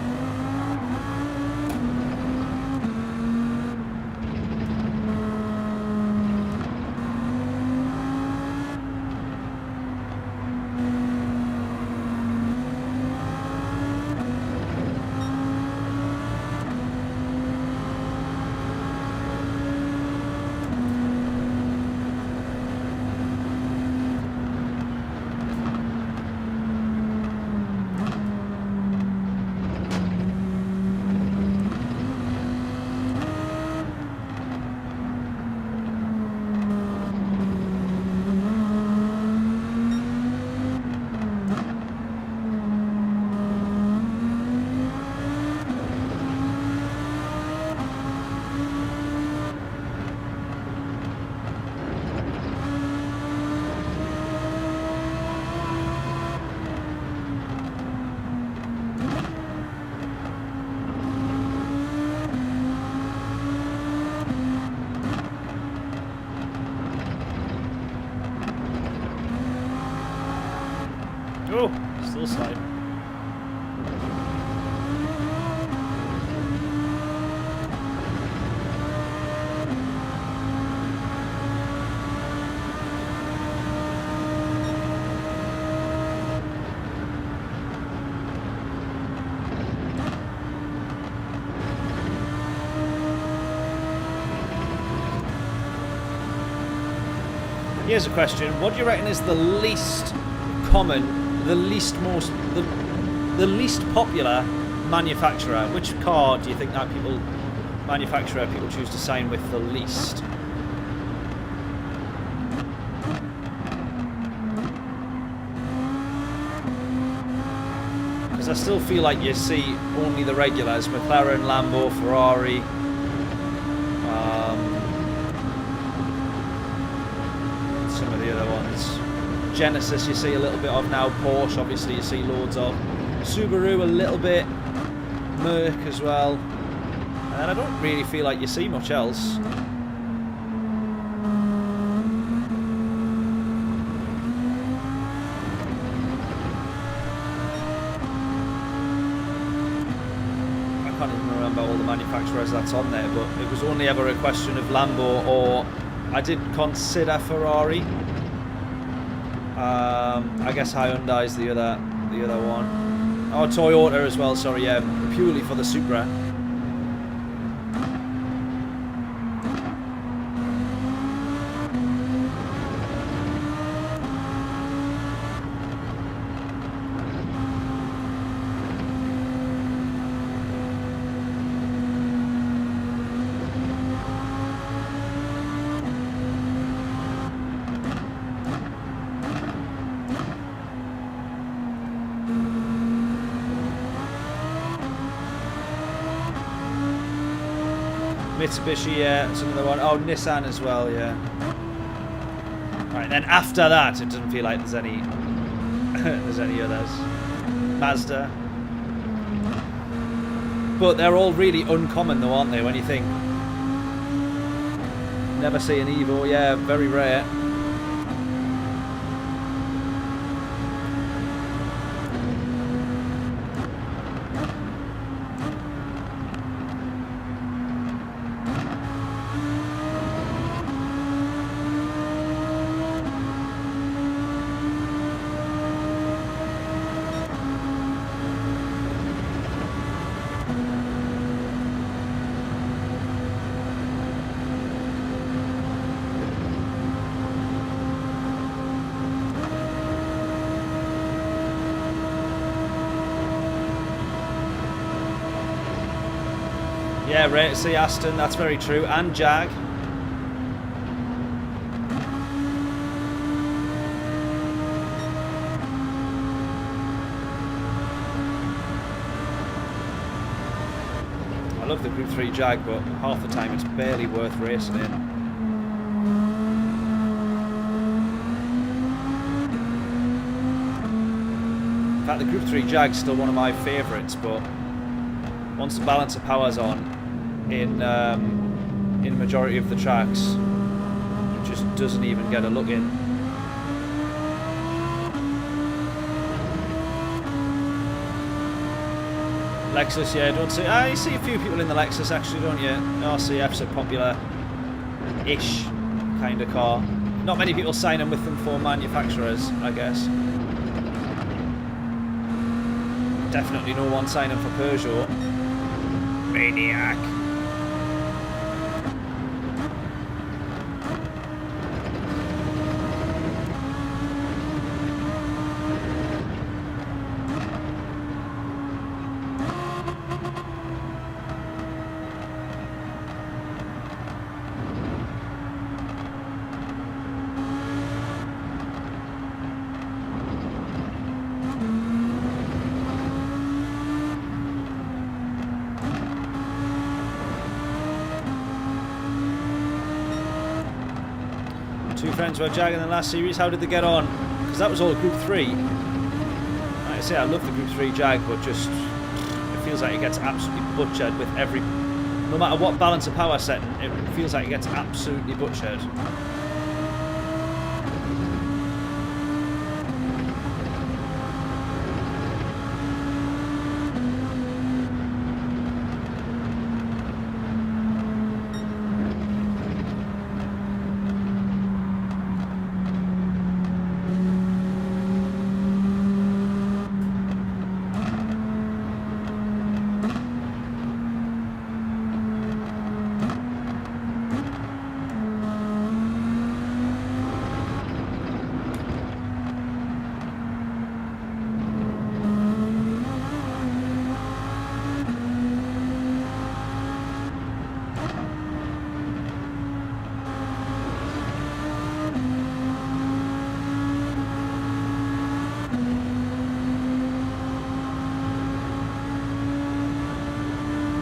Oh, still sliding. Here's a question. What do you reckon is the least common, the least popular manufacturer? Which car do you think that manufacturer people choose to sign with the least? Because I still feel like you see only the regulars: McLaren, Lambo, Ferrari. Some of the other ones. Genesis you see a little bit of now. Porsche obviously you see loads of. Subaru a little bit. Merc as well. And I don't really feel like you see much else. I can't even remember all the manufacturers that's on there, but it was only ever a question of Lambo, or I did consider Ferrari. I guess Hyundai's the other one. Oh, Toyota as well, sorry, yeah, purely for the Supra. Mitsubishi, yeah, that's another one. Oh, Nissan as well, yeah. Right, then after that, it doesn't feel like there's any there's any others. Mazda. But they're all really uncommon though, aren't they, when you think? Never see an Evo, yeah, very rare. Yeah, rare to see Aston, that's very true, and Jag. I love the Group 3 Jag, but half the time it's barely worth racing in. In fact, the Group 3 Jag's still one of my favourites, but once the balance of power's on, in majority of the tracks, it just doesn't even get a look in. Lexus, yeah, don't see. You see a few people in the Lexus actually, don't you? RCF's a popular-ish kind of car. Not many people sign them with them for manufacturers, I guess. Definitely no one signing for Peugeot. Maniac. Two friends were Jag in the last series. How did they get on? Because that was all Group 3. Like I say, I love the Group 3 Jag, but just it feels like it gets absolutely butchered with every... No matter what balance of power setting, it feels like it gets absolutely butchered.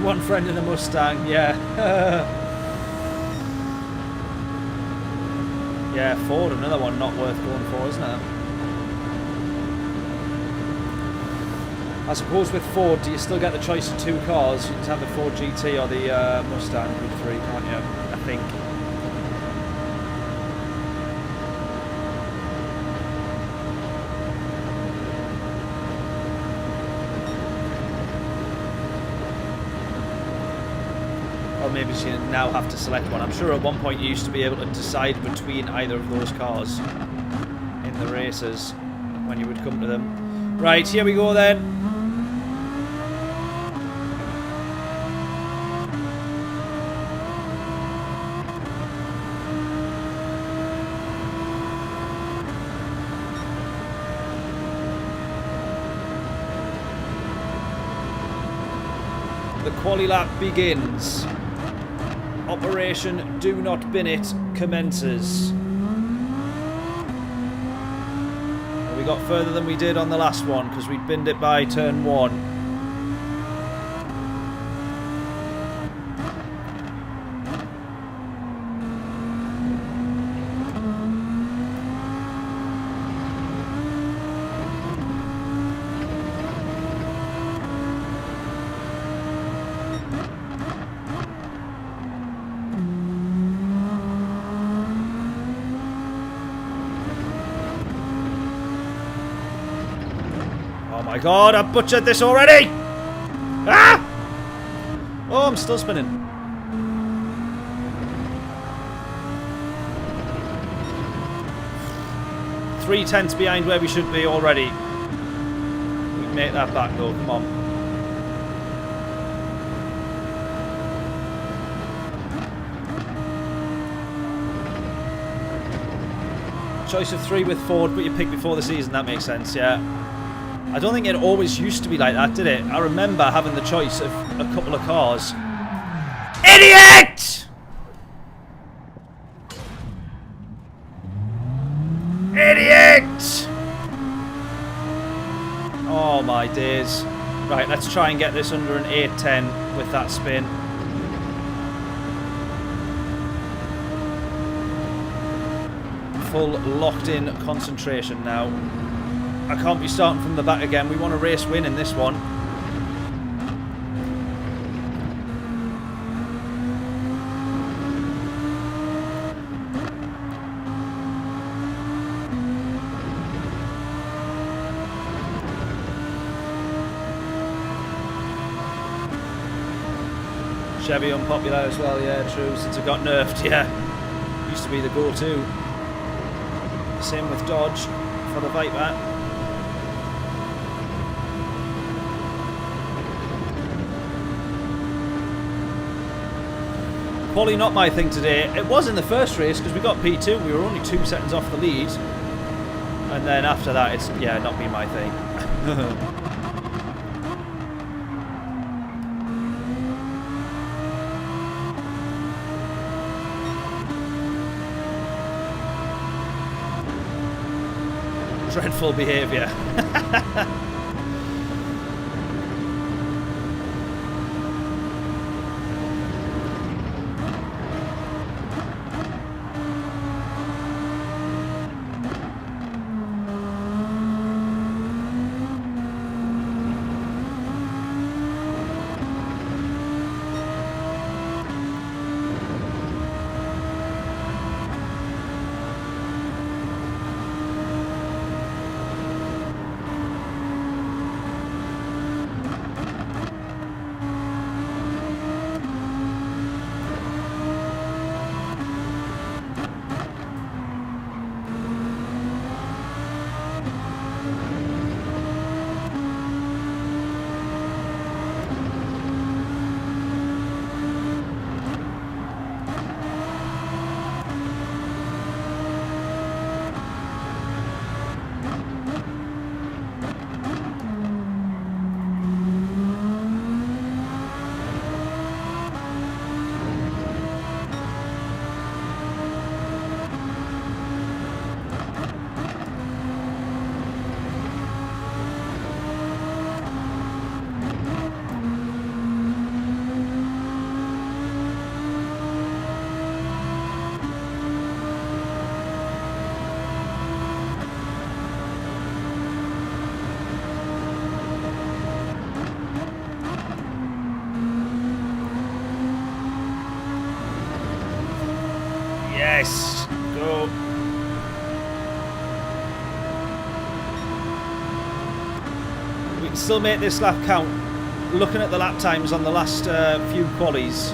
One friend in a Mustang, yeah. Yeah, Ford, another one not worth going for, isn't it? I suppose with Ford, do you still get the choice of 2 cars? You can have the Ford GT or the Mustang Group 3, can't you? I think. Or maybe you now have to select one. I'm sure at one point you used to be able to decide between either of those cars in the races when you would come to them. Right, here we go then. The quali lap begins. Operation Do Not Bin It commences. We got further than we did on the last one because we binned it by turn 1. Oh my god, I butchered this already! Ah! Oh, I'm still spinning. Three tenths behind where we should be already. We can make that back though, come on. Choice of 3 with Ford, but you picked before the season, that makes sense, yeah. I don't think it always used to be like that, did it? I remember having the choice of a couple of cars. Idiot! Idiot! Oh my days. Right, let's try and get this under an 810 with that spin. Full locked-in concentration now. I can't be starting from the back again. We want a race win in this one. Chevy unpopular as well, yeah, true, since it got nerfed, yeah. Used to be the go-to. Same with Dodge for the Viper. Probably not my thing today. It was in the first race because we got P2. We were only 2 seconds off the lead. And then after that, it's, yeah, not been my thing. Dreadful behaviour. can still make this lap count. Looking at the lap times on the last few qualies,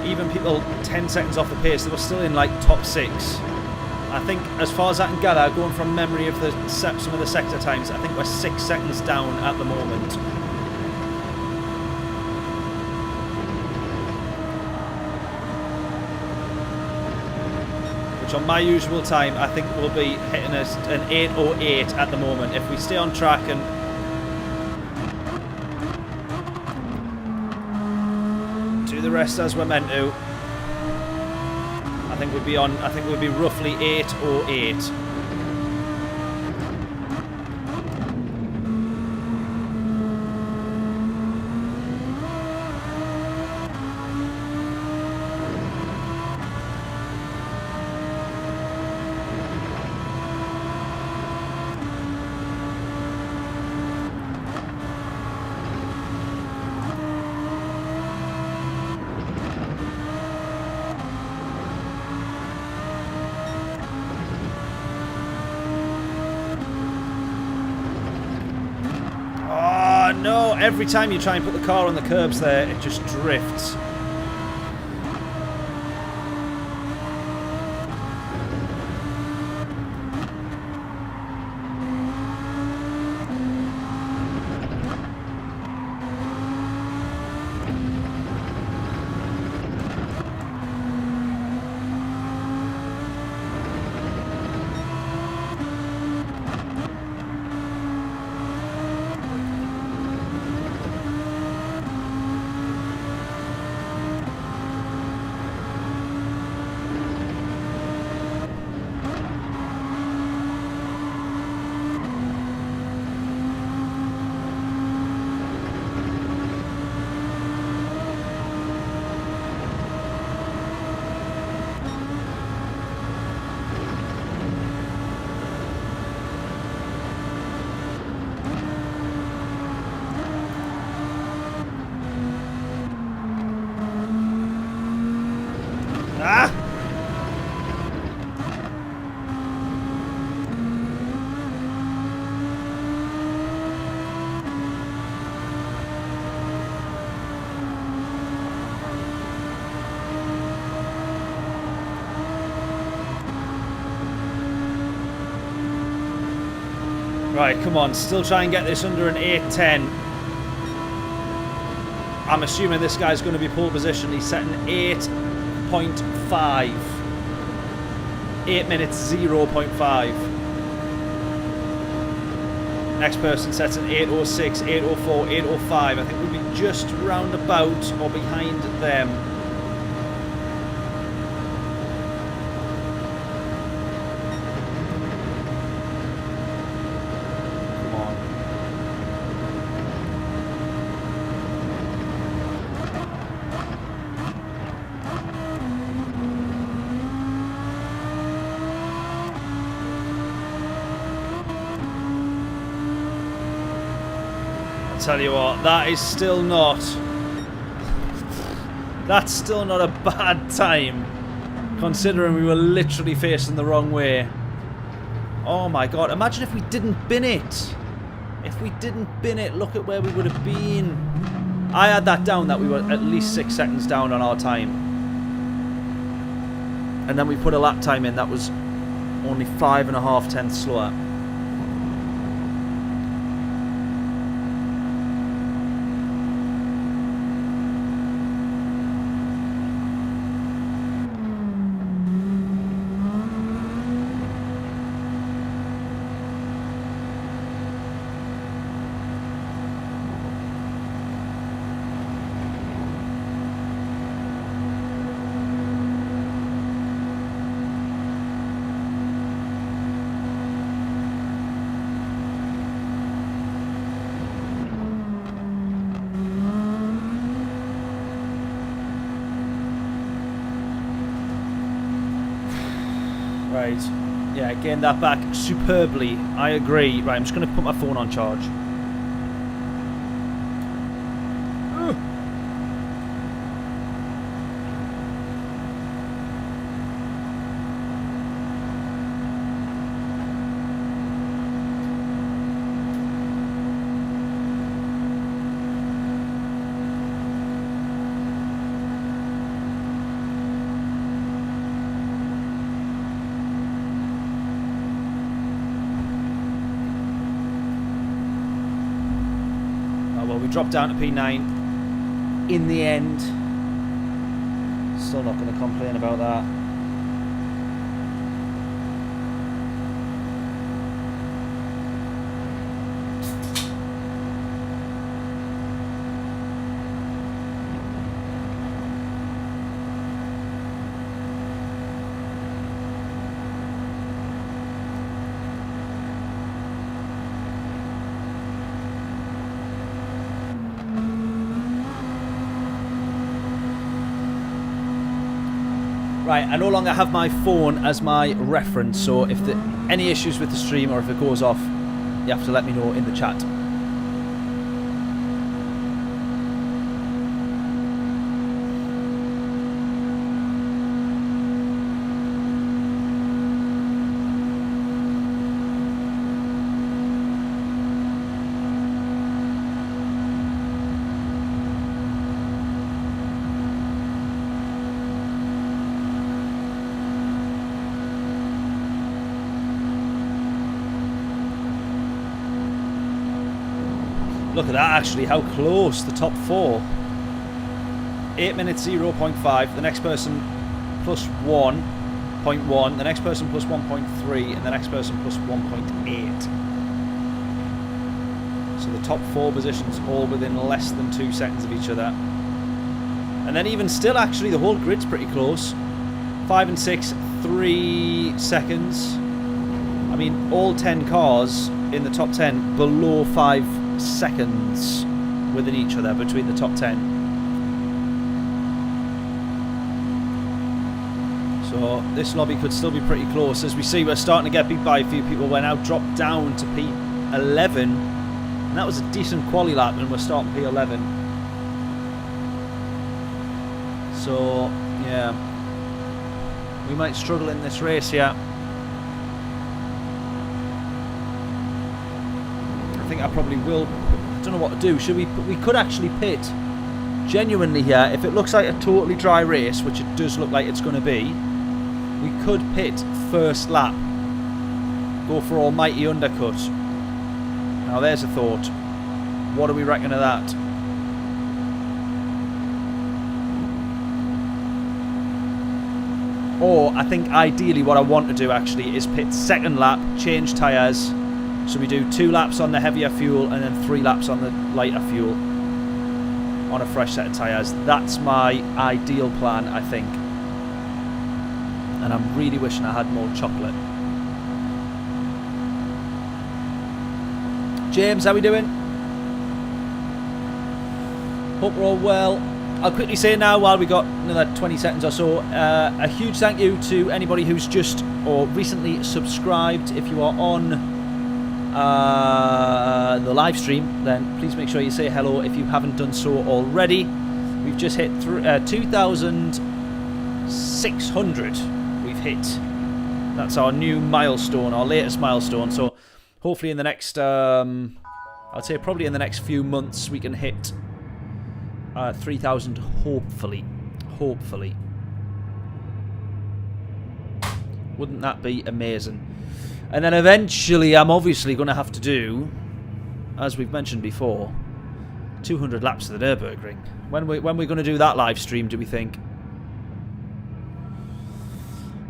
even people 10 seconds off the pace, they were still in like top 6. I think, as far as I can gather, going from memory of some of the sector times, I think we're 6 seconds down at the moment. Which on my usual time, I think we'll be hitting an 8:08 at the moment. If we stay on track and do the rest as we're meant to, I think we'd be roughly 8:08. No, every time you try and put the car on the curbs there, it just drifts. Right, come on, still try and get this under an 8:10. I'm assuming this guy's going to be pole position. He's setting 8.5. 8 minutes 0.5. Next person sets an 8:06, 8:04, 8:05. I think we'll be just round about or behind them. Tell you what, that's still not a bad time, considering we were literally facing the wrong way. Oh my god, imagine if we didn't bin it. If we didn't bin it, look at where we would have been. I had that down, that we were at least 6 seconds down on our time. And then we put a lap time in that was only 5.5 tenths slower. Right, yeah, gained that back superbly. I agree. Right, I'm just going to put my phone on charge. So we dropped down to P9 in the end. Still not going to complain about that. Right, I no longer have my phone as my reference, so if there are any issues with the stream or if it goes off, you have to let me know in the chat. Look at that, actually, how close, the top four. 8 minutes 0.5, the next person plus 1.1, the next person plus 1.3, and the next person plus 1.8. So the top four positions all within less than 2 seconds of each other. And then even still, actually, the whole grid's pretty close. 5 and 6, 3 seconds. I mean, all 10 cars in the top 10 below 5 seconds within each other between the top 10. So this lobby could still be pretty close. As we see, we're starting to get beat by a few people. We're now dropped down to P11, and that was a decent quali lap, and we're starting P11. So yeah, we might struggle in this race here. I think I probably will. I don't know what to do. Should we? We could actually pit genuinely here. If it looks like a totally dry race, which it does look like it's going to be, we could pit first lap. Go for almighty undercut. Now there's a thought. What do we reckon of that? Or I think ideally what I want to do actually is pit second lap, change tyres. So we do 2 laps on the heavier fuel and then 3 laps on the lighter fuel on a fresh set of tyres. That's my ideal plan, I think. And I'm really wishing I had more chocolate. James, how we doing? Hope we're all well. I'll quickly say now, while we got another 20 seconds or so, a huge thank you to anybody who's just or recently subscribed. If you are on the live stream, then please make sure you say hello if you haven't done so already. We've just hit 2,600. We've hit. That's our new milestone, our latest milestone. So hopefully in the next, I'd say probably in the next few months, we can hit 3,000. Hopefully. Wouldn't that be amazing? And then eventually I'm obviously going to have to do, as we've mentioned before, 200 laps of the Nürburgring. When we're going to do that live stream, do we think?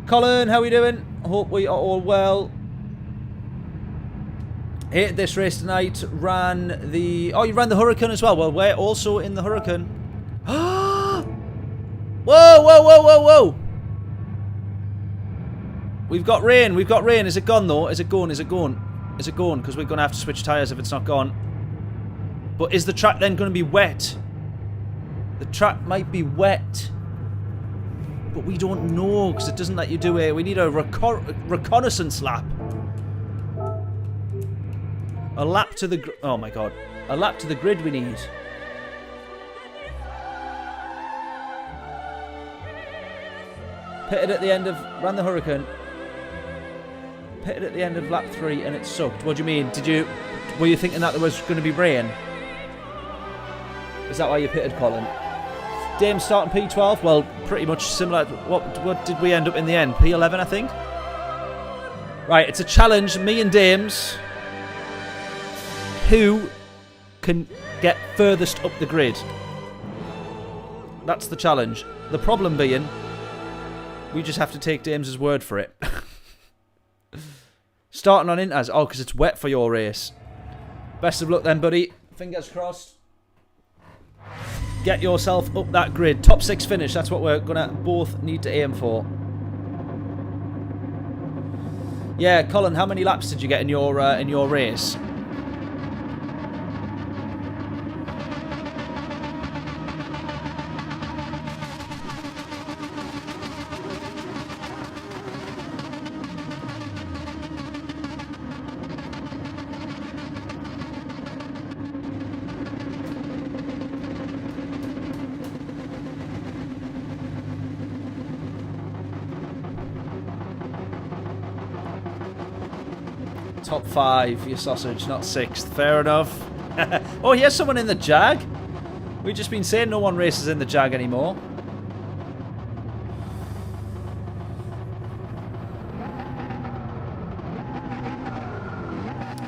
Colin, how are we doing? Hope we are all well. Hated this race tonight. Ran the... Oh, you ran the Huracan as well. Well, we're also in the Huracan. Whoa, whoa, whoa, whoa, whoa. We've got rain. We've got rain. Is it gone, though? Is it gone? Is it gone? Is it gone? Because we're going to have to switch tyres if it's not gone. But is the track then going to be wet? The track might be wet. But we don't know because it doesn't let you do it. We need a reconnaissance lap. A lap to the... Oh, my God. A lap to the grid we need. Pitted at the end of... Ran the Huracan. Pitted at the end of lap 3 and it sucked. What do you mean? Were you thinking that there was going to be rain? Is that why you pitted, Colin? Dame starting P12? Well, pretty much similar. What did we end up in the end? P11, I think? Right, it's a challenge. Me and Dames. Who can get furthest up the grid. That's the challenge. The problem being, we just have to take James's word for it. Starting on inters. Oh, because it's wet for your race. Best of luck then, buddy. Fingers crossed. Get yourself up that grid. Top 6 finish. That's what we're going to both need to aim for. Yeah, Colin, how many laps did you get in your race? Top 5, your sausage, not 6th. Fair enough. Oh, here's someone in the Jag. We've just been saying no one races in the Jag anymore.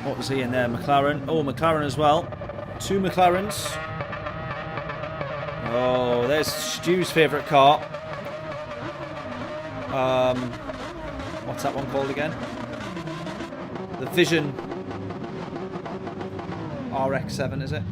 What was he in there? McLaren. Oh, McLaren as well. 2 McLarens. Oh, there's Stu's favourite car. What's that one called again? The Vision RX-7, is it?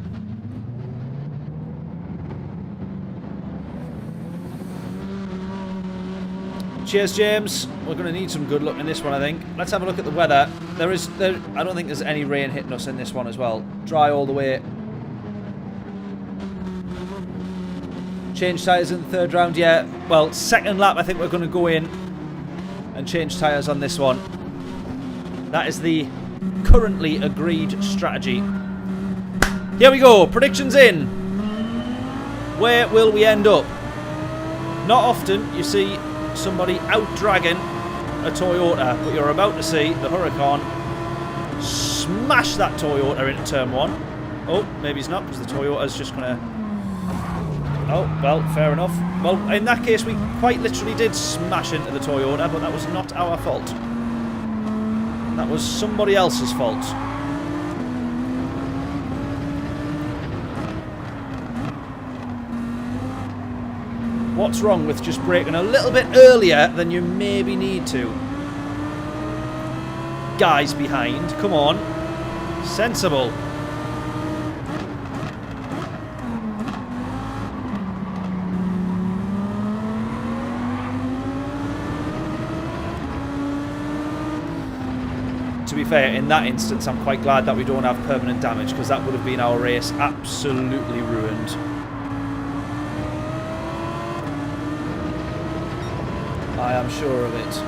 Cheers, James. We're going to need some good luck in this one, I think. Let's have a look at the weather. I don't think there's any rain hitting us in this one as well. Dry all the way. Change tyres in the 3rd round, yeah. Well, 2nd lap, I think we're going to go in and change tyres on this one. That is the currently agreed strategy. Here we go. Predictions in. Where will we end up? Not often you see somebody out-dragging a Toyota, but you're about to see the Huracan smash that Toyota into turn 1. Oh, maybe he's not, because the Toyota's just going to... Oh, well, fair enough. Well, in that case, we quite literally did smash into the Toyota, but that was not our fault. That was somebody else's fault. What's wrong with just braking a little bit earlier than you maybe need to? Guys behind, come on. Sensible. To be fair, in that instance, I'm quite glad that we don't have permanent damage, because that would have been our race absolutely ruined. I am sure of it.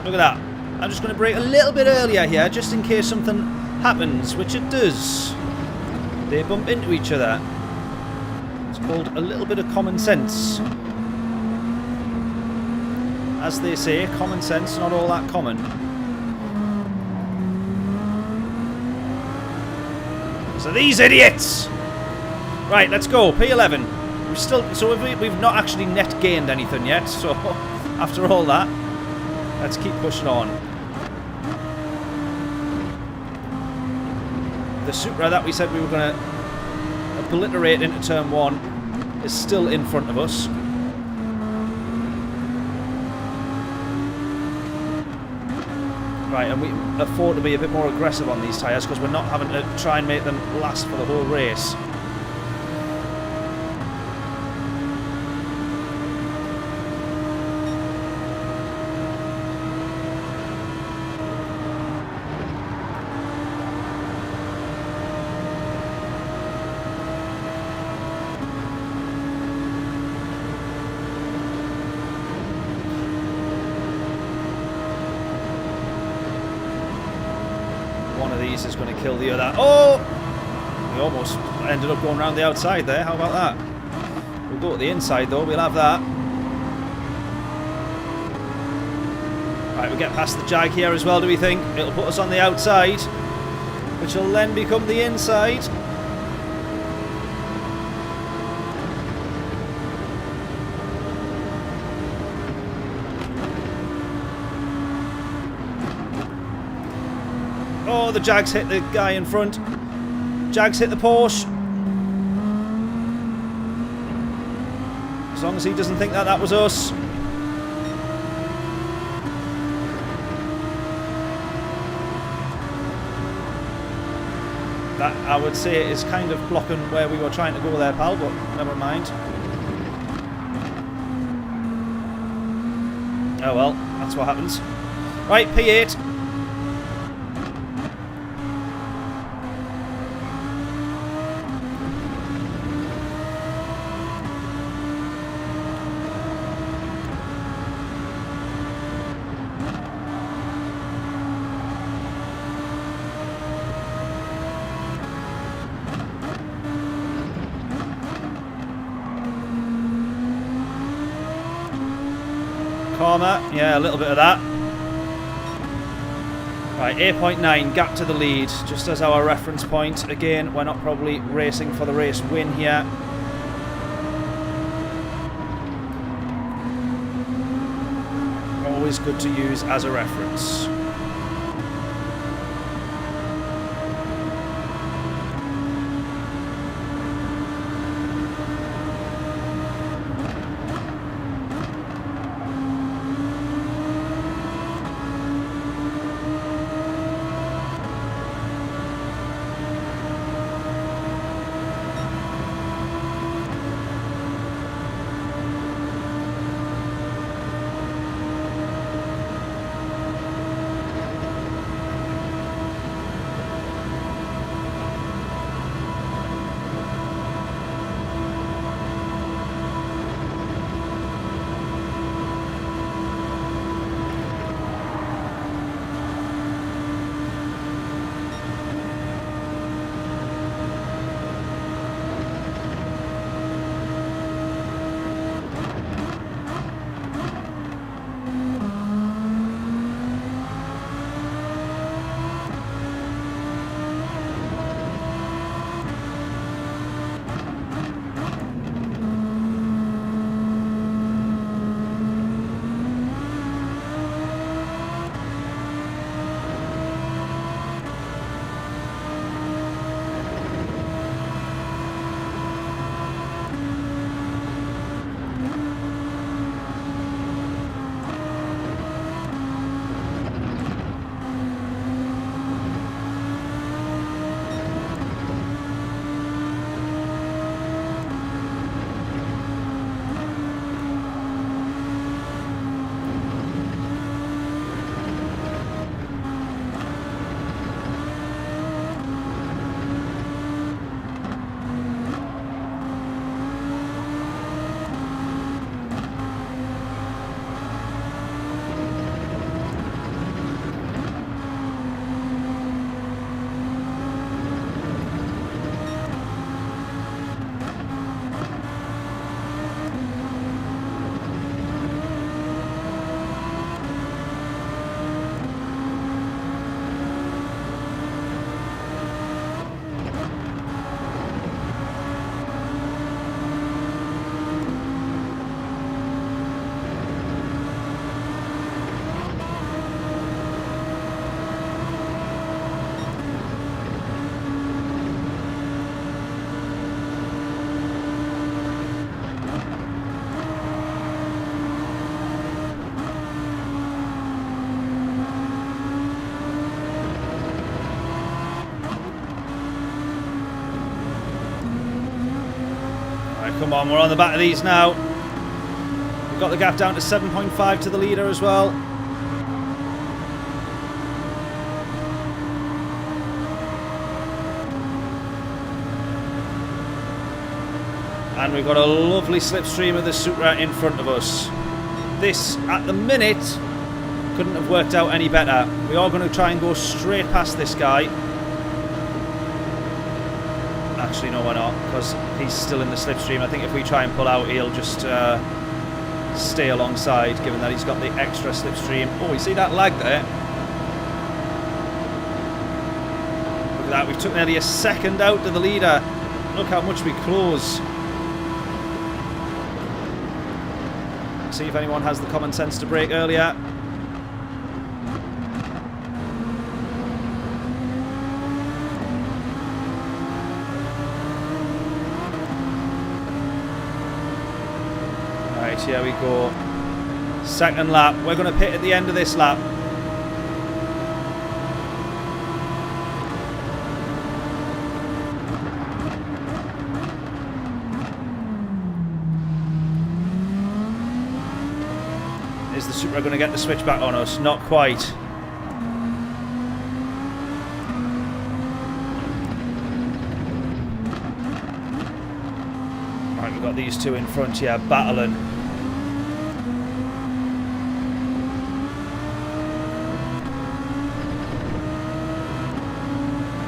Look at that. I'm just going to brake a little bit earlier here, just in case something happens, which it does. They bump into each other. Called a little bit of common sense. As they say, common sense not all that common. So these idiots! Right, let's go. P11. We've not actually net gained anything yet, so after all that, let's keep pushing on. The Supra that we said we were going to obliterate into turn 1 is still in front of us. Right, and we afford to be a bit more aggressive on these tyres, because we're not having to try and make them last for the whole race. Is going to kill the other. Oh! We almost ended up going around the outside there. How about that? We'll go to the inside though. We'll have that. Right, we'll get past the Jag here as well, do we think? It'll put us on the outside, which will then become the inside. Oh, the Jags hit the guy in front. Jags hit the Porsche. As long as he doesn't think that that was us. That, I would say, is kind of blocking where we were trying to go there, pal, but never mind. Oh well, that's what happens. Right, P8. Karma, yeah, a little bit of that. Right, 8.9, gap to the lead, just as our reference point. Again, we're not probably racing for the race win here. Always good to use as a reference. Come on, we're on the back of these now. We've got the gap down to 7.5 to the leader as well. And we've got a lovely slipstream of the Supra in front of us. This, at the minute, couldn't have worked out any better. We are going to try and go straight past this guy. Actually, no, we're not, because he's still in the slipstream. I think if we try and pull out, he'll just stay alongside, given that he's got the extra slipstream. Oh, you see that lag there? Look at that, we've took nearly a second out to the leader. Look how much we close. See if anyone has the common sense to brake earlier. here we go. Second lap. We're going to pit at the end of this lap. Is the Supra going to get the switch back on us? Not quite. Right, we've got these two in front here battling.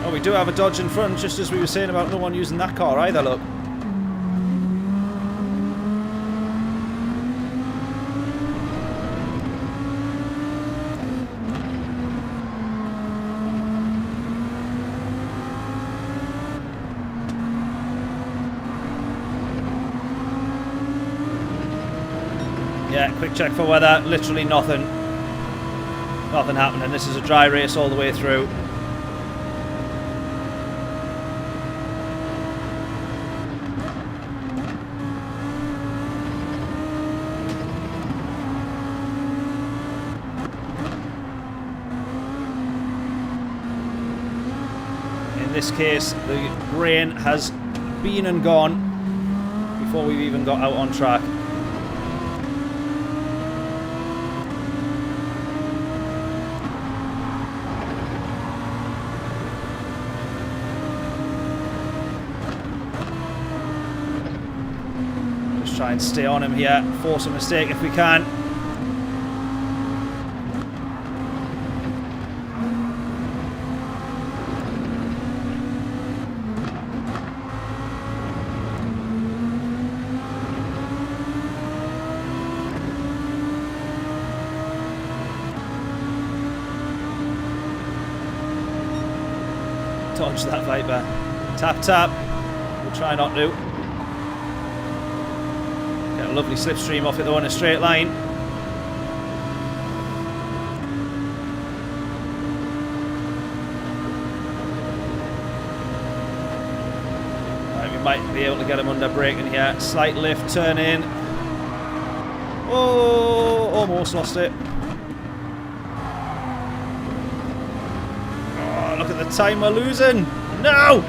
Oh, we do have a Dodge in front, just as we were saying about no one using that car either, look. Yeah, quick check for weather. Literally nothing. Nothing happening. This is a dry race all the way through. In this case, the rain has been and gone before we've even got out on track. Try and stay on him here, force a mistake if we can. Dodge that Viper. Tap, tap. We'll try not to. Get a lovely slipstream off it though in a straight line. Right, we might be able to get him under braking here. Slight lift, turn in. Oh, almost lost it. Oh, look at the time we're losing. No!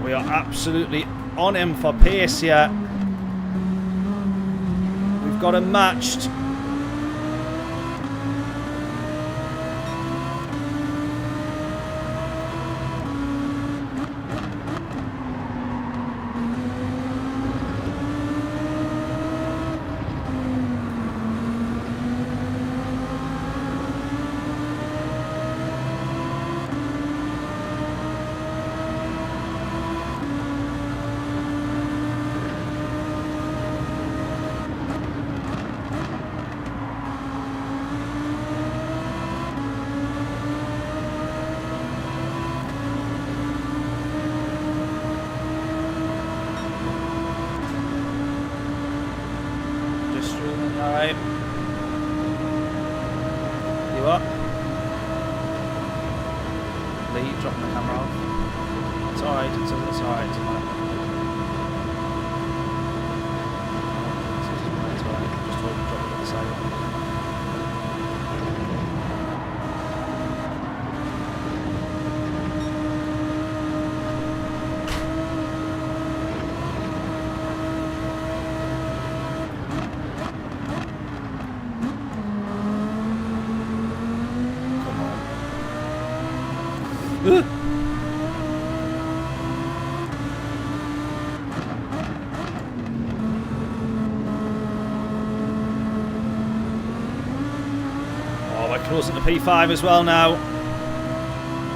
We are absolutely on him for pace here. We've got him matched. Alright. You up? Lee, dropping the camera off. It's alright, it's alright, it's alright. It's alright, just drop it to the side. closing to P5 as well now.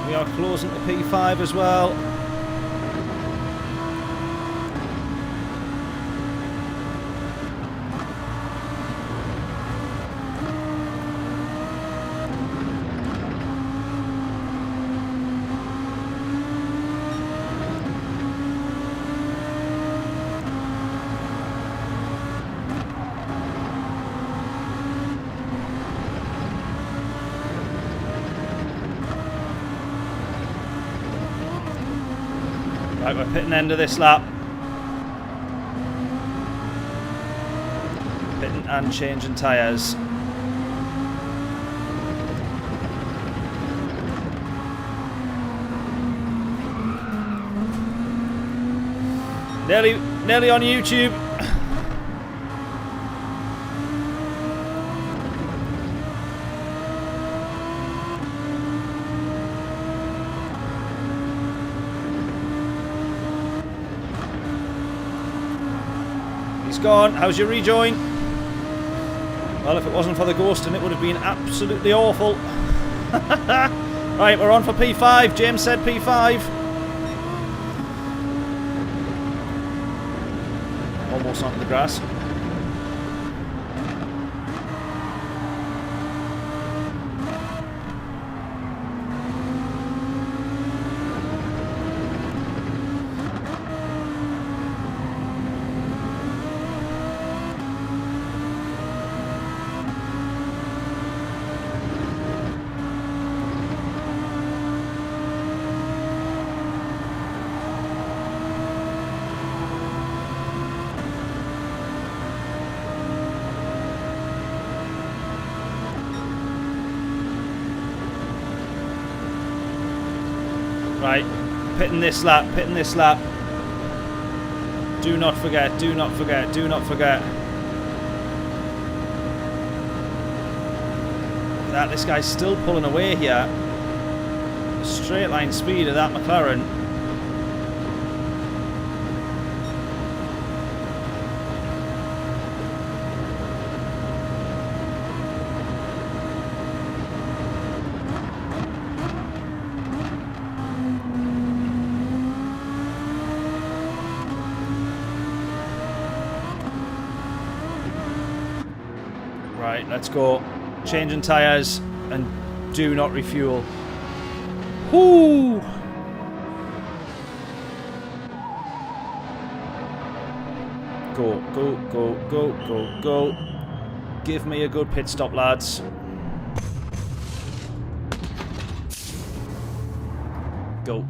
We are closing to P5 as well. Right, we're pitting end of this lap. Pitting and changing tyres. Nearly on YouTube. He's gone. How's your rejoin? Well, if it wasn't for the ghosting, it would have been absolutely awful. Right, we're on for P5. James said P5. Almost onto the grass. Right, pitting this lap, pitting this lap. Do not forget, do not forget, do not forget. Look at that, this guy's still pulling away here. The straight line speed of that McLaren. Right, let's go. Changing tyres and do not refuel. Whoo! Go, go, go, go, go, go. Give me a good pit stop, lads. Go.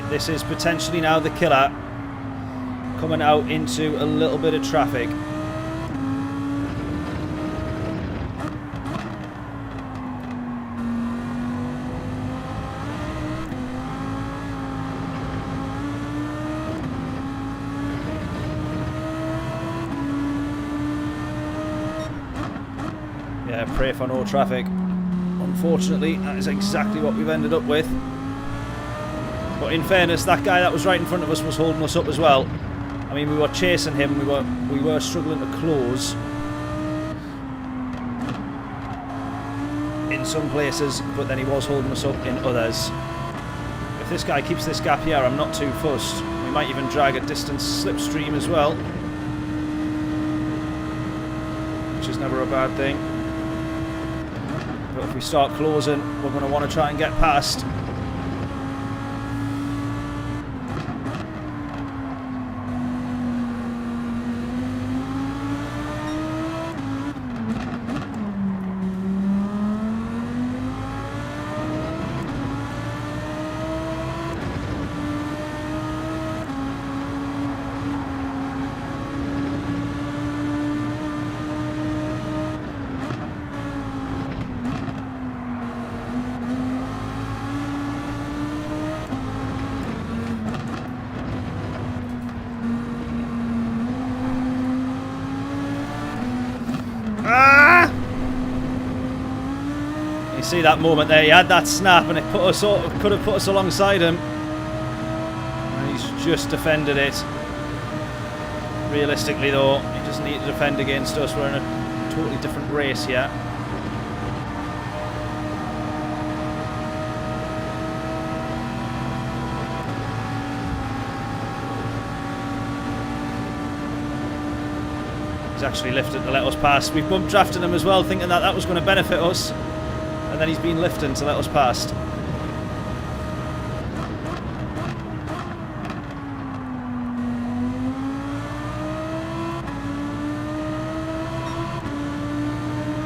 This is potentially now the killer, coming out into a little bit of traffic. Yeah, pray for no traffic. Unfortunately, that is exactly what we've ended up with. But in fairness, that guy that was right in front of us was holding us up as well. I mean, we were chasing him, we were struggling to close in some places, but then he was holding us up in others. If this guy keeps this gap here, I'm not too fussed. We might even drag a distance slipstream as well, which is never a bad thing. But if we start closing, we're going to want to try and get past. see that moment there. He had that snap, and it could have put us alongside him. And he's just defended it. Realistically, though, he doesn't need to defend against us. We're in a totally different race here. He's actually lifted to let us pass. We've bump drafted him as well, thinking that that was going to benefit us. And then he's been lifting to let us past.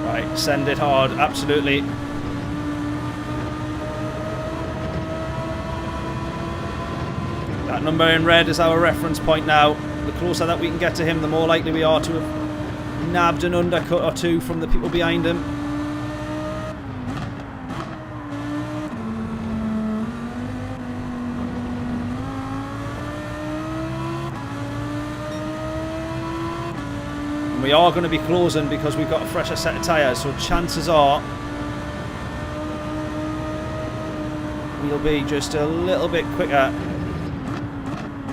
Right, send it hard, absolutely. That number in red is our reference point now. The closer that we can get to him, the more likely we are to have nabbed an undercut or two from the people behind him. And we are going to be closing because we've got a fresher set of tyres, so chances are we'll be just a little bit quicker.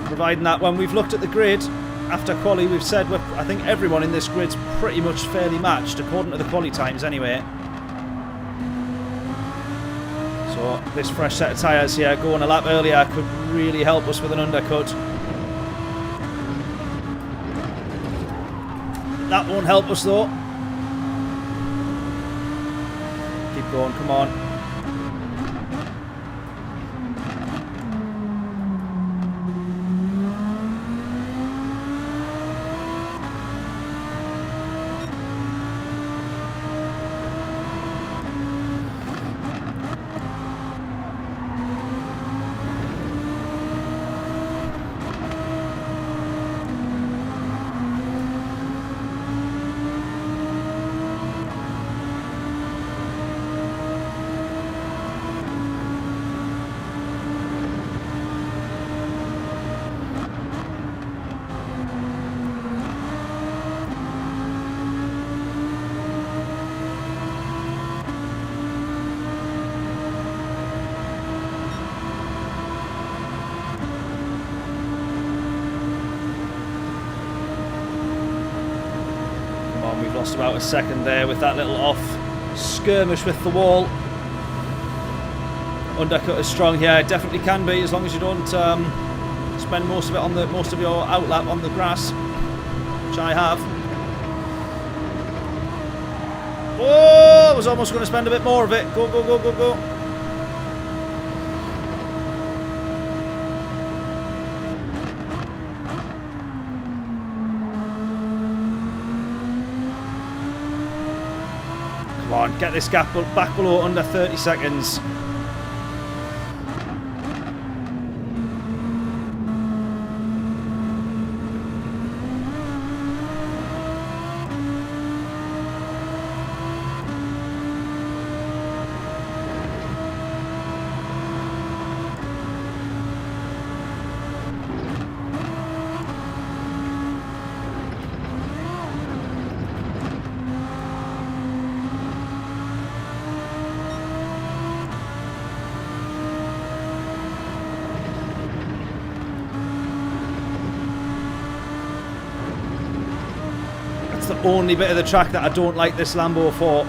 Providing that when we've looked at the grid after quali, we've said I think everyone in this grid's pretty much fairly matched according to the quali times anyway. So this fresh set of tyres here going a lap earlier could really help us with an undercut. That won't help us though. Keep going, come on. Lost about a second there with that little off skirmish with the wall. Undercut is strong here, it definitely can be, as long as you don't spend most of it on most of your outlap on the grass, which I have. Oh, I was almost going to spend a bit more of it. Go, go, go, go, go. Come on, get this gap back below under 30 seconds. The only bit of the track that I don't like this Lambo for.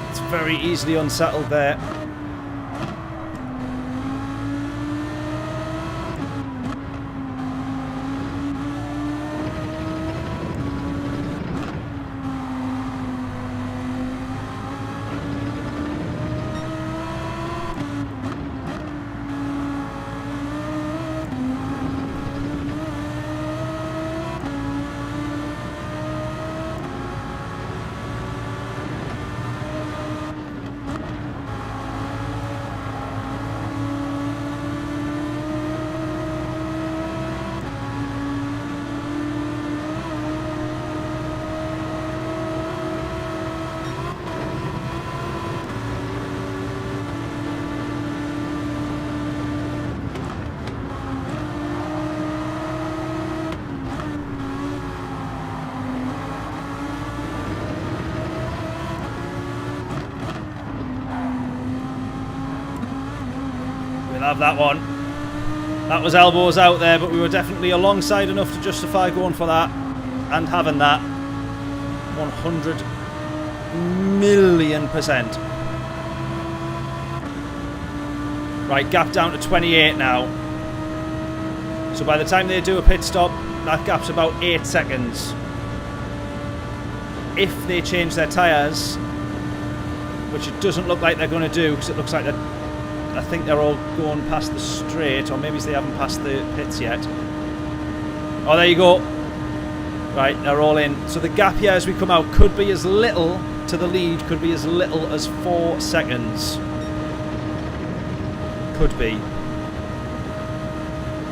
It's very easily unsettled there. We'll have that one. That was elbows out there, but we were definitely alongside enough to justify going for that and having that. 100,000,000%. Right, gap down to 28 now. So by the time they do a pit stop, that gap's about 8 seconds. If they change their tyres, which it doesn't look like they're going to do, because it looks like I think they're all going past the straight, or maybe they haven't passed the pits yet. Oh, there you go. Right, they're all in. So the gap here as we come out could be as little to the lead, could be as little as 4 seconds. Could be.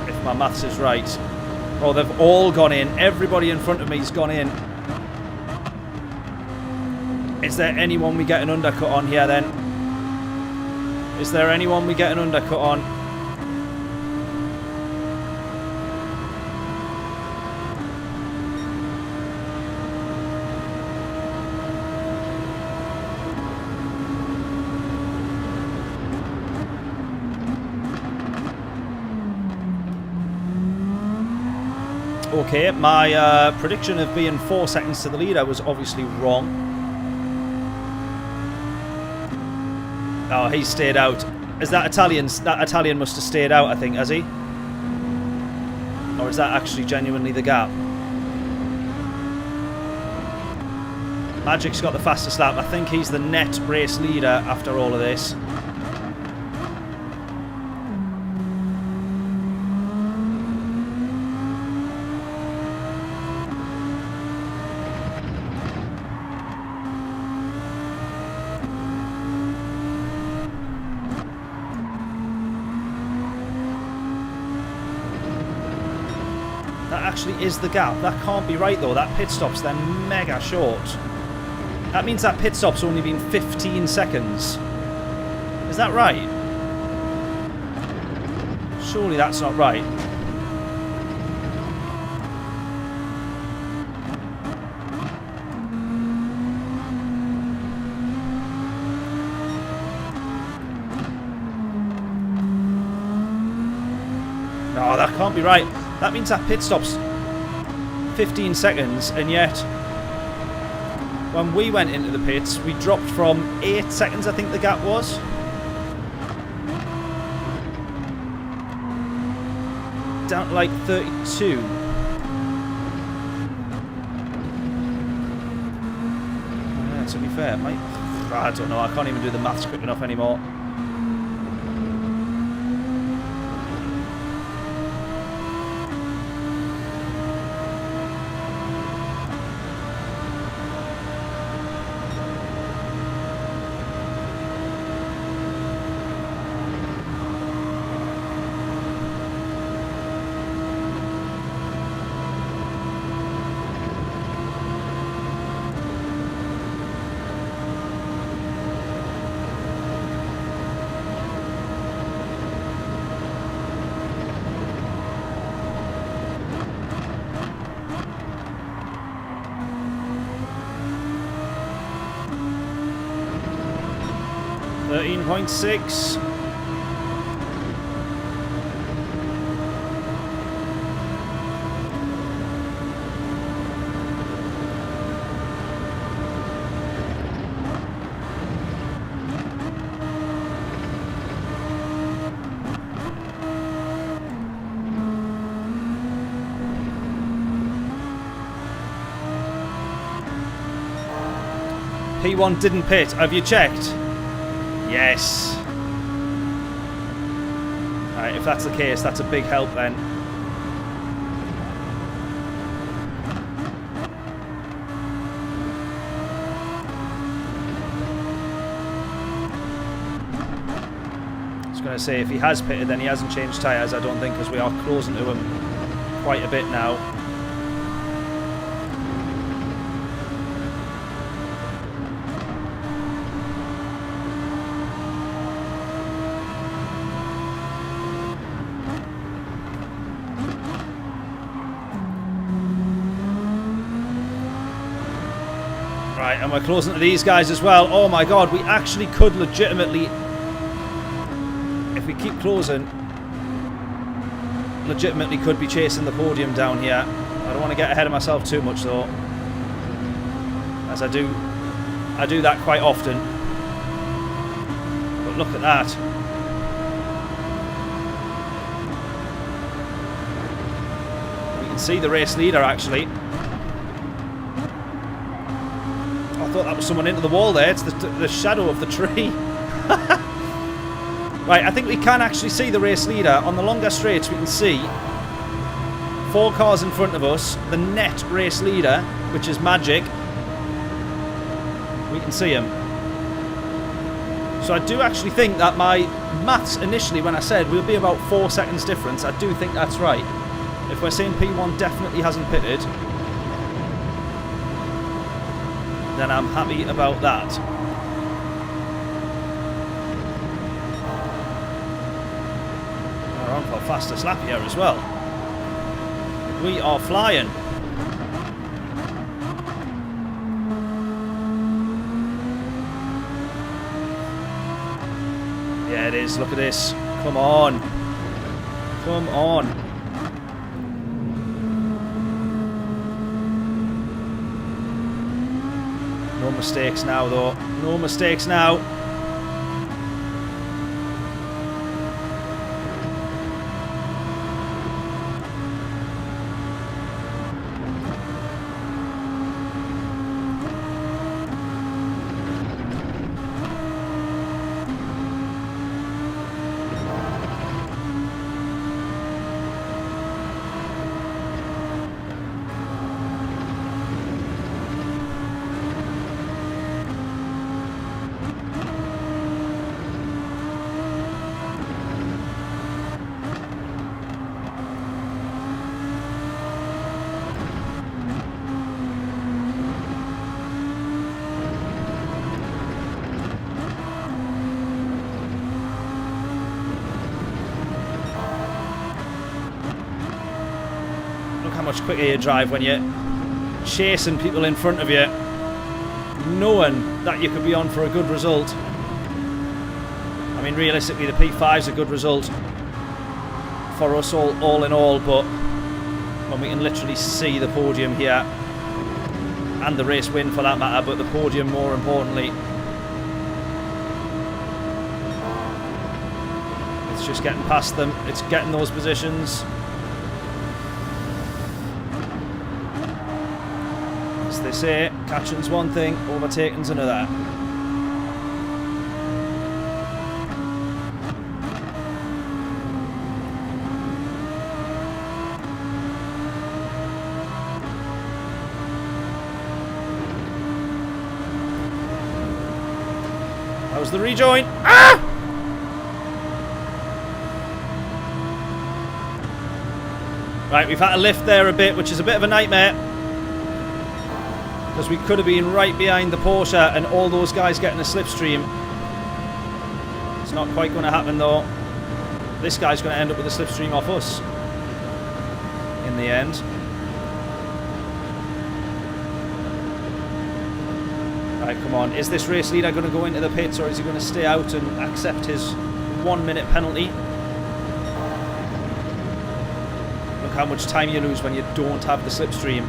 If my maths is right. Oh, they've all gone in. Everybody in front of me's gone in. Is there anyone we get an undercut on here then? Is there anyone we get an undercut on? Okay, my prediction of being 4 seconds to the leader was obviously wrong. Oh, he stayed out. Is that Italian? That Italian must have stayed out, I think, has he? Or is that actually genuinely the gap? Magic's got the fastest lap. I think he's the net race leader after all of this. Actually is the gap. That can't be right though. That pit stop's then mega short. That means that pit stop's only been 15 seconds. Is that right? Surely that's not right. No, that can't be right. That means that pit stop's 15 seconds, and yet when we went into the pits, we dropped from 8 seconds, I think the gap was. Down to like 32. Yeah, to be fair, mate. I don't know, I can't even do the maths quick enough anymore. .6. P1 didn't pit. Have you checked? Yes. Alright, if that's the case, that's a big help then. I was going to say, if he has pitted, then he hasn't changed tyres, I don't think, because we are closing to him quite a bit now. Right, and we're closing to these guys as well. Oh my god, we actually could legitimately... If if we keep closing, legitimately could be chasing the podium down here. I don't want to get ahead of myself too much though, as I do that quite often. But look at that. We can see the race leader actually. I thought that was someone into the wall there. It's the shadow of the tree. Right, I think we can actually see the race leader. On the longer straights we can see 4 cars in front of us, the net race leader, which is magic. We can see him. So I do actually think that my maths initially when I said we'll be about 4 seconds difference, I do think that's right. If we're saying P1 definitely hasn't pitted, then I'm happy about that. We're on for a fastest lap here as well. We are flying. Yeah, it is. Look at this. Come on. Come on. No mistakes now, though. No mistakes now. Much quicker you drive when you're chasing people in front of you, knowing that you could be on for a good result. I mean, realistically, the P5 is a good result for us all in all, but when we can literally see the podium here, and the race win for that matter, but the podium more importantly, it's just getting past them, it's getting those positions. They say catching's one thing, overtaking's another. How's the rejoin? Ah! Right, we've had to lift there a bit, which is a bit of a nightmare. Because we could have been right behind the Porsche and all those guys getting a slipstream. It's not quite going to happen though. This guy's going to end up with a slipstream off us in the end. Right, come on. Is this race leader going to go into the pits, or is he going to stay out and accept his 1 minute penalty? Look how much time you lose when you don't have the slipstream.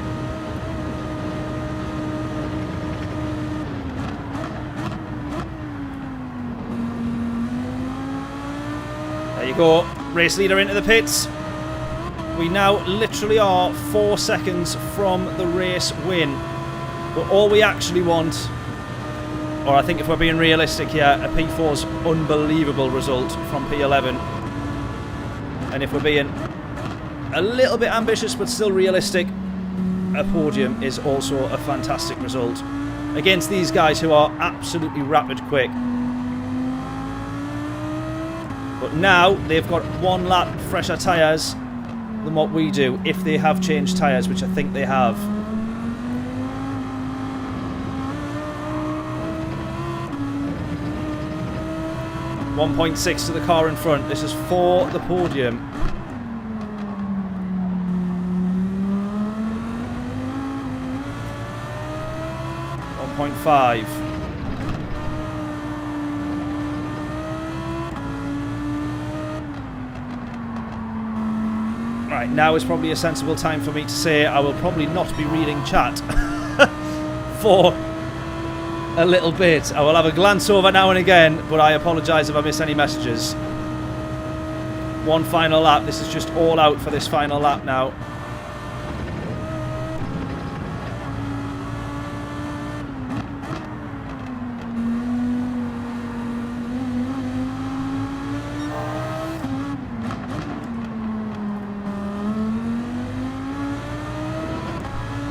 There you go, race leader into the pits. We now literally are 4 seconds from the race win. But all we actually want, or I think if we're being realistic here, a P4's unbelievable result from P11. And if we're being a little bit ambitious but still realistic, a podium is also a fantastic result against these guys who are absolutely rapid quick. But now they've got 1 lap fresher tyres than what we do, if they have changed tyres, which I think they have. .6 to the car in front. This is for the podium. .5. Right, now is probably a sensible time for me to say I will probably not be reading chat for a little bit. I will have a glance over now and again, but I apologise if I miss any messages. One final lap. This is just all out for this final lap now.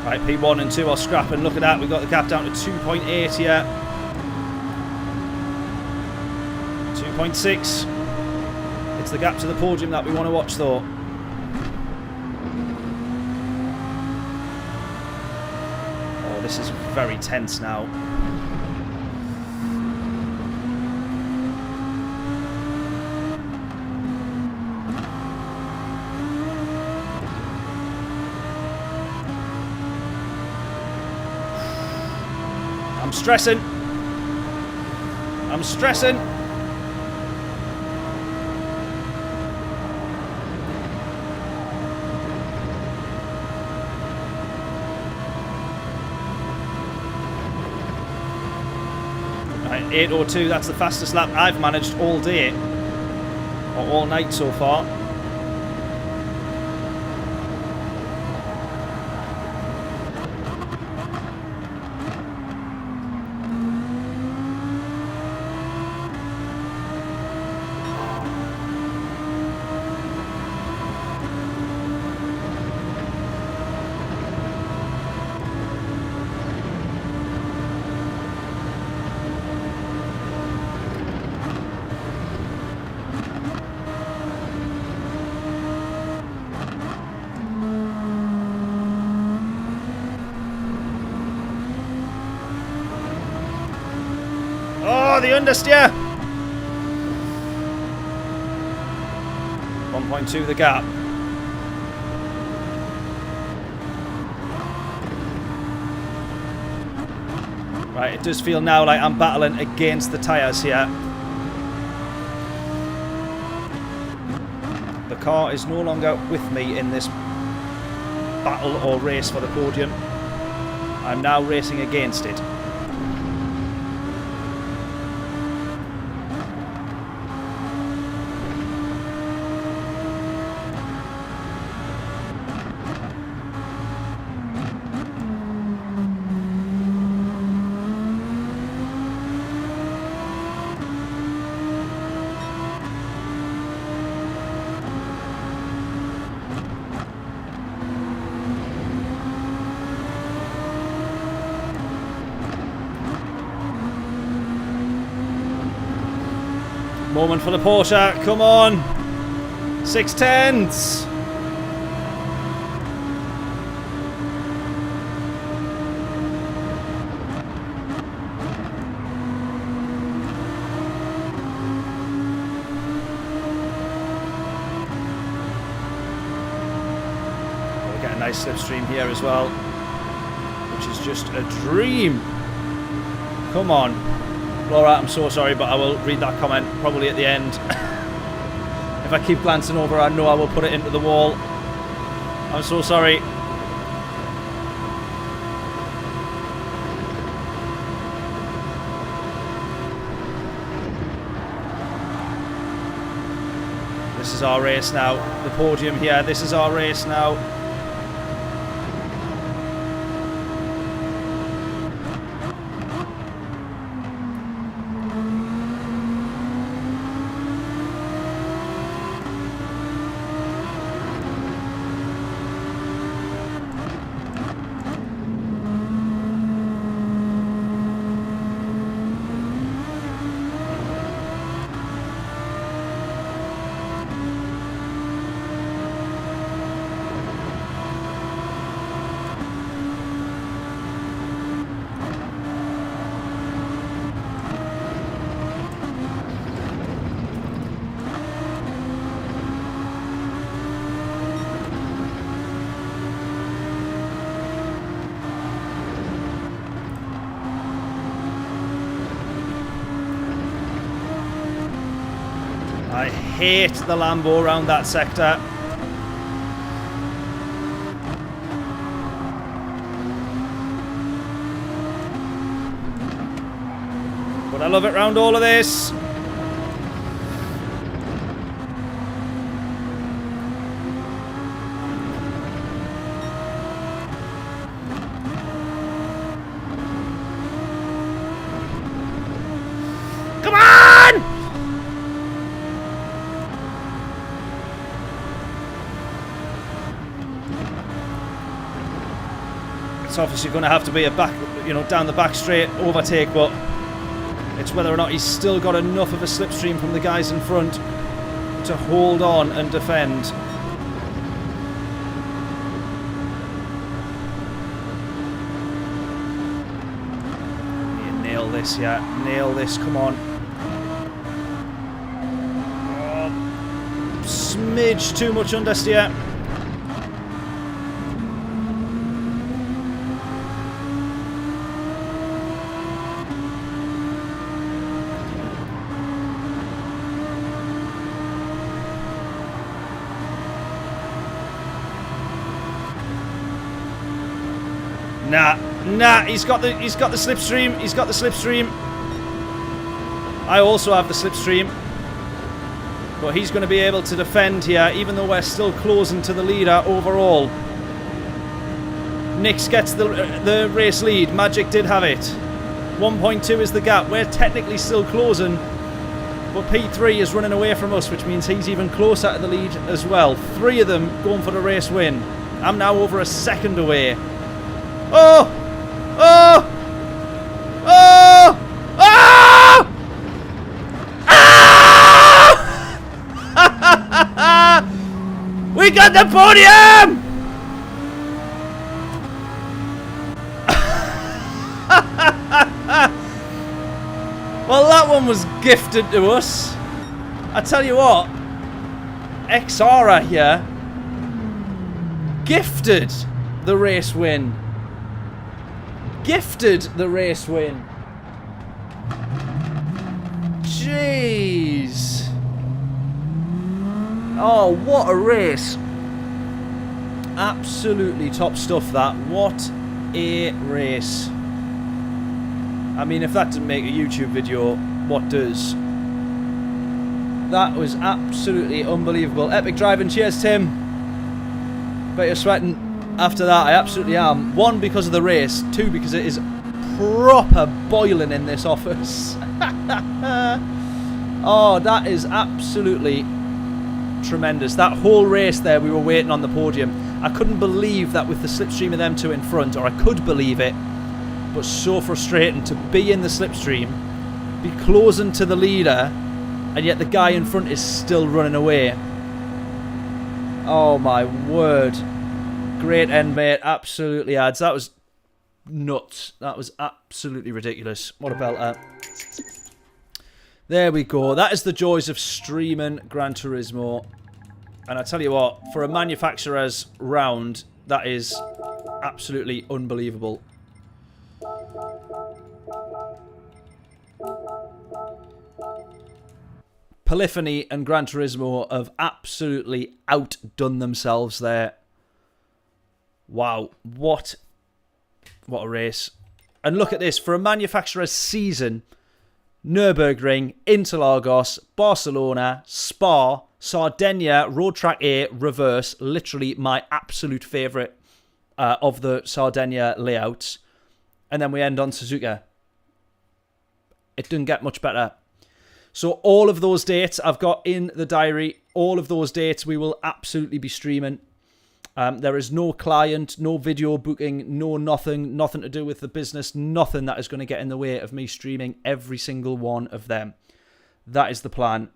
Right, P1 and 2 are scrapping. Look at that. We've got the gap down to 2.8 here. 2.6. It's the gap to the podium that we want to watch, though. Oh, this is very tense now. I'm stressing. I'm stressing. Right, 8:02, that's the fastest lap I've managed all day. Or all night so far. Oh, the understeer! 1.2 the gap. Right, it does feel now like I'm battling against the tyres here. The car is no longer with me in this battle or race for the podium. I'm now racing against it. Moment for the Porsche, come on! 6/10s! We'll get a nice slipstream here as well, which is just a dream. Come on. Laura, I'm so sorry, but I will read that comment probably at the end. If I keep glancing over, I know I will put it into the wall. I'm so sorry. This is our race now. The podium here, this is our race now. I hate the Lambo around that sector. I love it round all of this. Come on! It's obviously going to have to be a back, you know, down the back straight overtake, but it's whether or not he's still got enough of a slipstream from the guys in front to hold on and defend. You nail this, yeah. Nail this, come on. Oh, smidge too much understeer. Nah, he's got the slipstream. He's got the slipstream. I also have the slipstream. But he's going to be able to defend here, even though we're still closing to the leader overall. Nix gets the race lead. Magic did have it. 1.2 is the gap. We're technically still closing, but P3 is running away from us, which means he's even closer to the lead as well. 3 of them going for the race win. I'm now over a second away. Oh! Oh! Oh! Oh! Ah! We got the podium! Well, that one was gifted to us. I tell you what, XR here gifted the race win. Gifted the race win. Jeez. Oh, what a race. Absolutely top stuff, that. What a race. I mean, if that didn't make a YouTube video, what does? That was absolutely unbelievable. Epic driving. Cheers, Tim. Bet you're sweating. After that, I absolutely am. 1, because of the race. 2, because it is proper boiling in this office. Oh, that is absolutely tremendous. That whole race there, we were waiting on the podium. I couldn't believe that with the slipstream of them 2 in front, or I could believe it, but so frustrating to be in the slipstream, be closing to the leader, and yet the guy in front is still running away. Oh my word. Great end, mate. Absolutely adds. That was nuts. That was absolutely ridiculous. What a belter. There we go. That is the joys of streaming Gran Turismo. And I tell you what, for a manufacturer's round, that is absolutely unbelievable. Polyphony and Gran Turismo have absolutely outdone themselves there. Wow, what a race. And look at this, for a manufacturer's season, Nürburgring, Interlagos, Barcelona, Spa, Sardinia, Road Track A, Reverse, literally my absolute favourite of the Sardinia layouts. And then we end on Suzuka. It didn't get much better. So all of those dates I've got in the diary, all of those dates we will absolutely be streaming. There is no client, no video booking, no nothing to do with the business, nothing that is going to get in the way of me streaming every single one of them. That is the plan.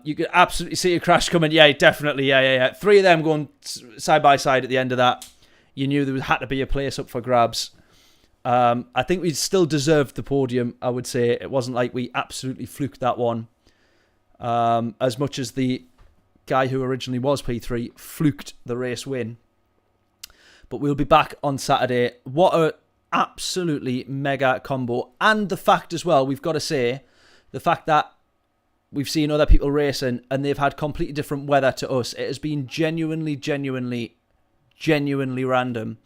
You could absolutely see a crash coming. Yeah, definitely. Yeah. 3 of them going side by side at the end of that. You knew there had to be a place up for grabs. I think we still deserved the podium, I would say. It wasn't like we absolutely fluked that one. As much as the guy who originally was P3 fluked the race win. But we'll be back on Saturday. What a absolutely mega combo. And the fact as well, we've got to say, the fact that we've seen other people racing and they've had completely different weather to us. It has been genuinely random.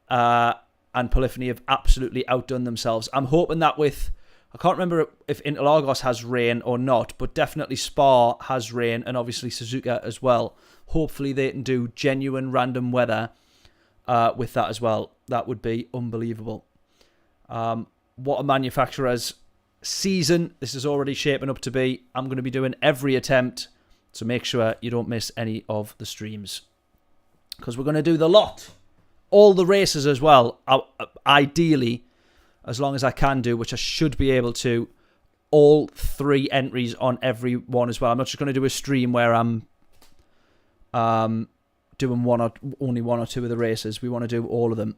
And Polyphony have absolutely outdone themselves. I'm hoping that with I can't remember if Interlagos has rain or not, but definitely Spa has rain, and obviously Suzuka as well. Hopefully they can do genuine random weather with that as well. That would be unbelievable. What a manufacturer's season this is already shaping up to be. I'm going to be doing every attempt, so make sure you don't miss any of the streams, because we're going to do the lot. All the races as well, ideally, as long as I can do, which I should be able to, all 3 entries on every one as well. I'm not just going to do a stream where I'm doing only one or two of the races. We want to do all of them.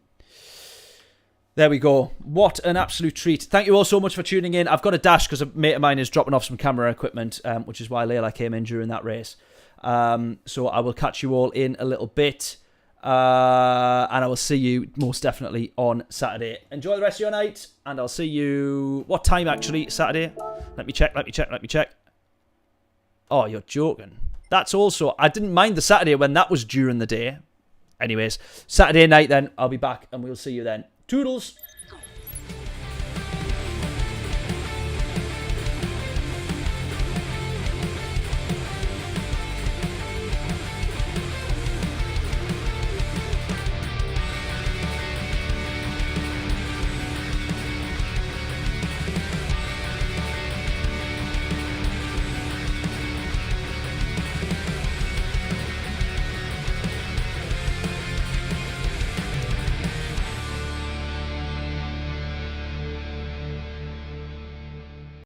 There we go. What an absolute treat. Thank you all so much for tuning in. I've got a dash because a mate of mine is dropping off some camera equipment, which is why Layla came in during that race. So I will catch you all in a little bit. And I will see you most definitely on Saturday. Enjoy the rest of your night, and I'll see you... What time, actually, Saturday? Let me check. Oh, you're joking. That's also... I didn't mind the Saturday when that was during the day. Anyways, Saturday night then, I'll be back, and we'll see you then. Toodles!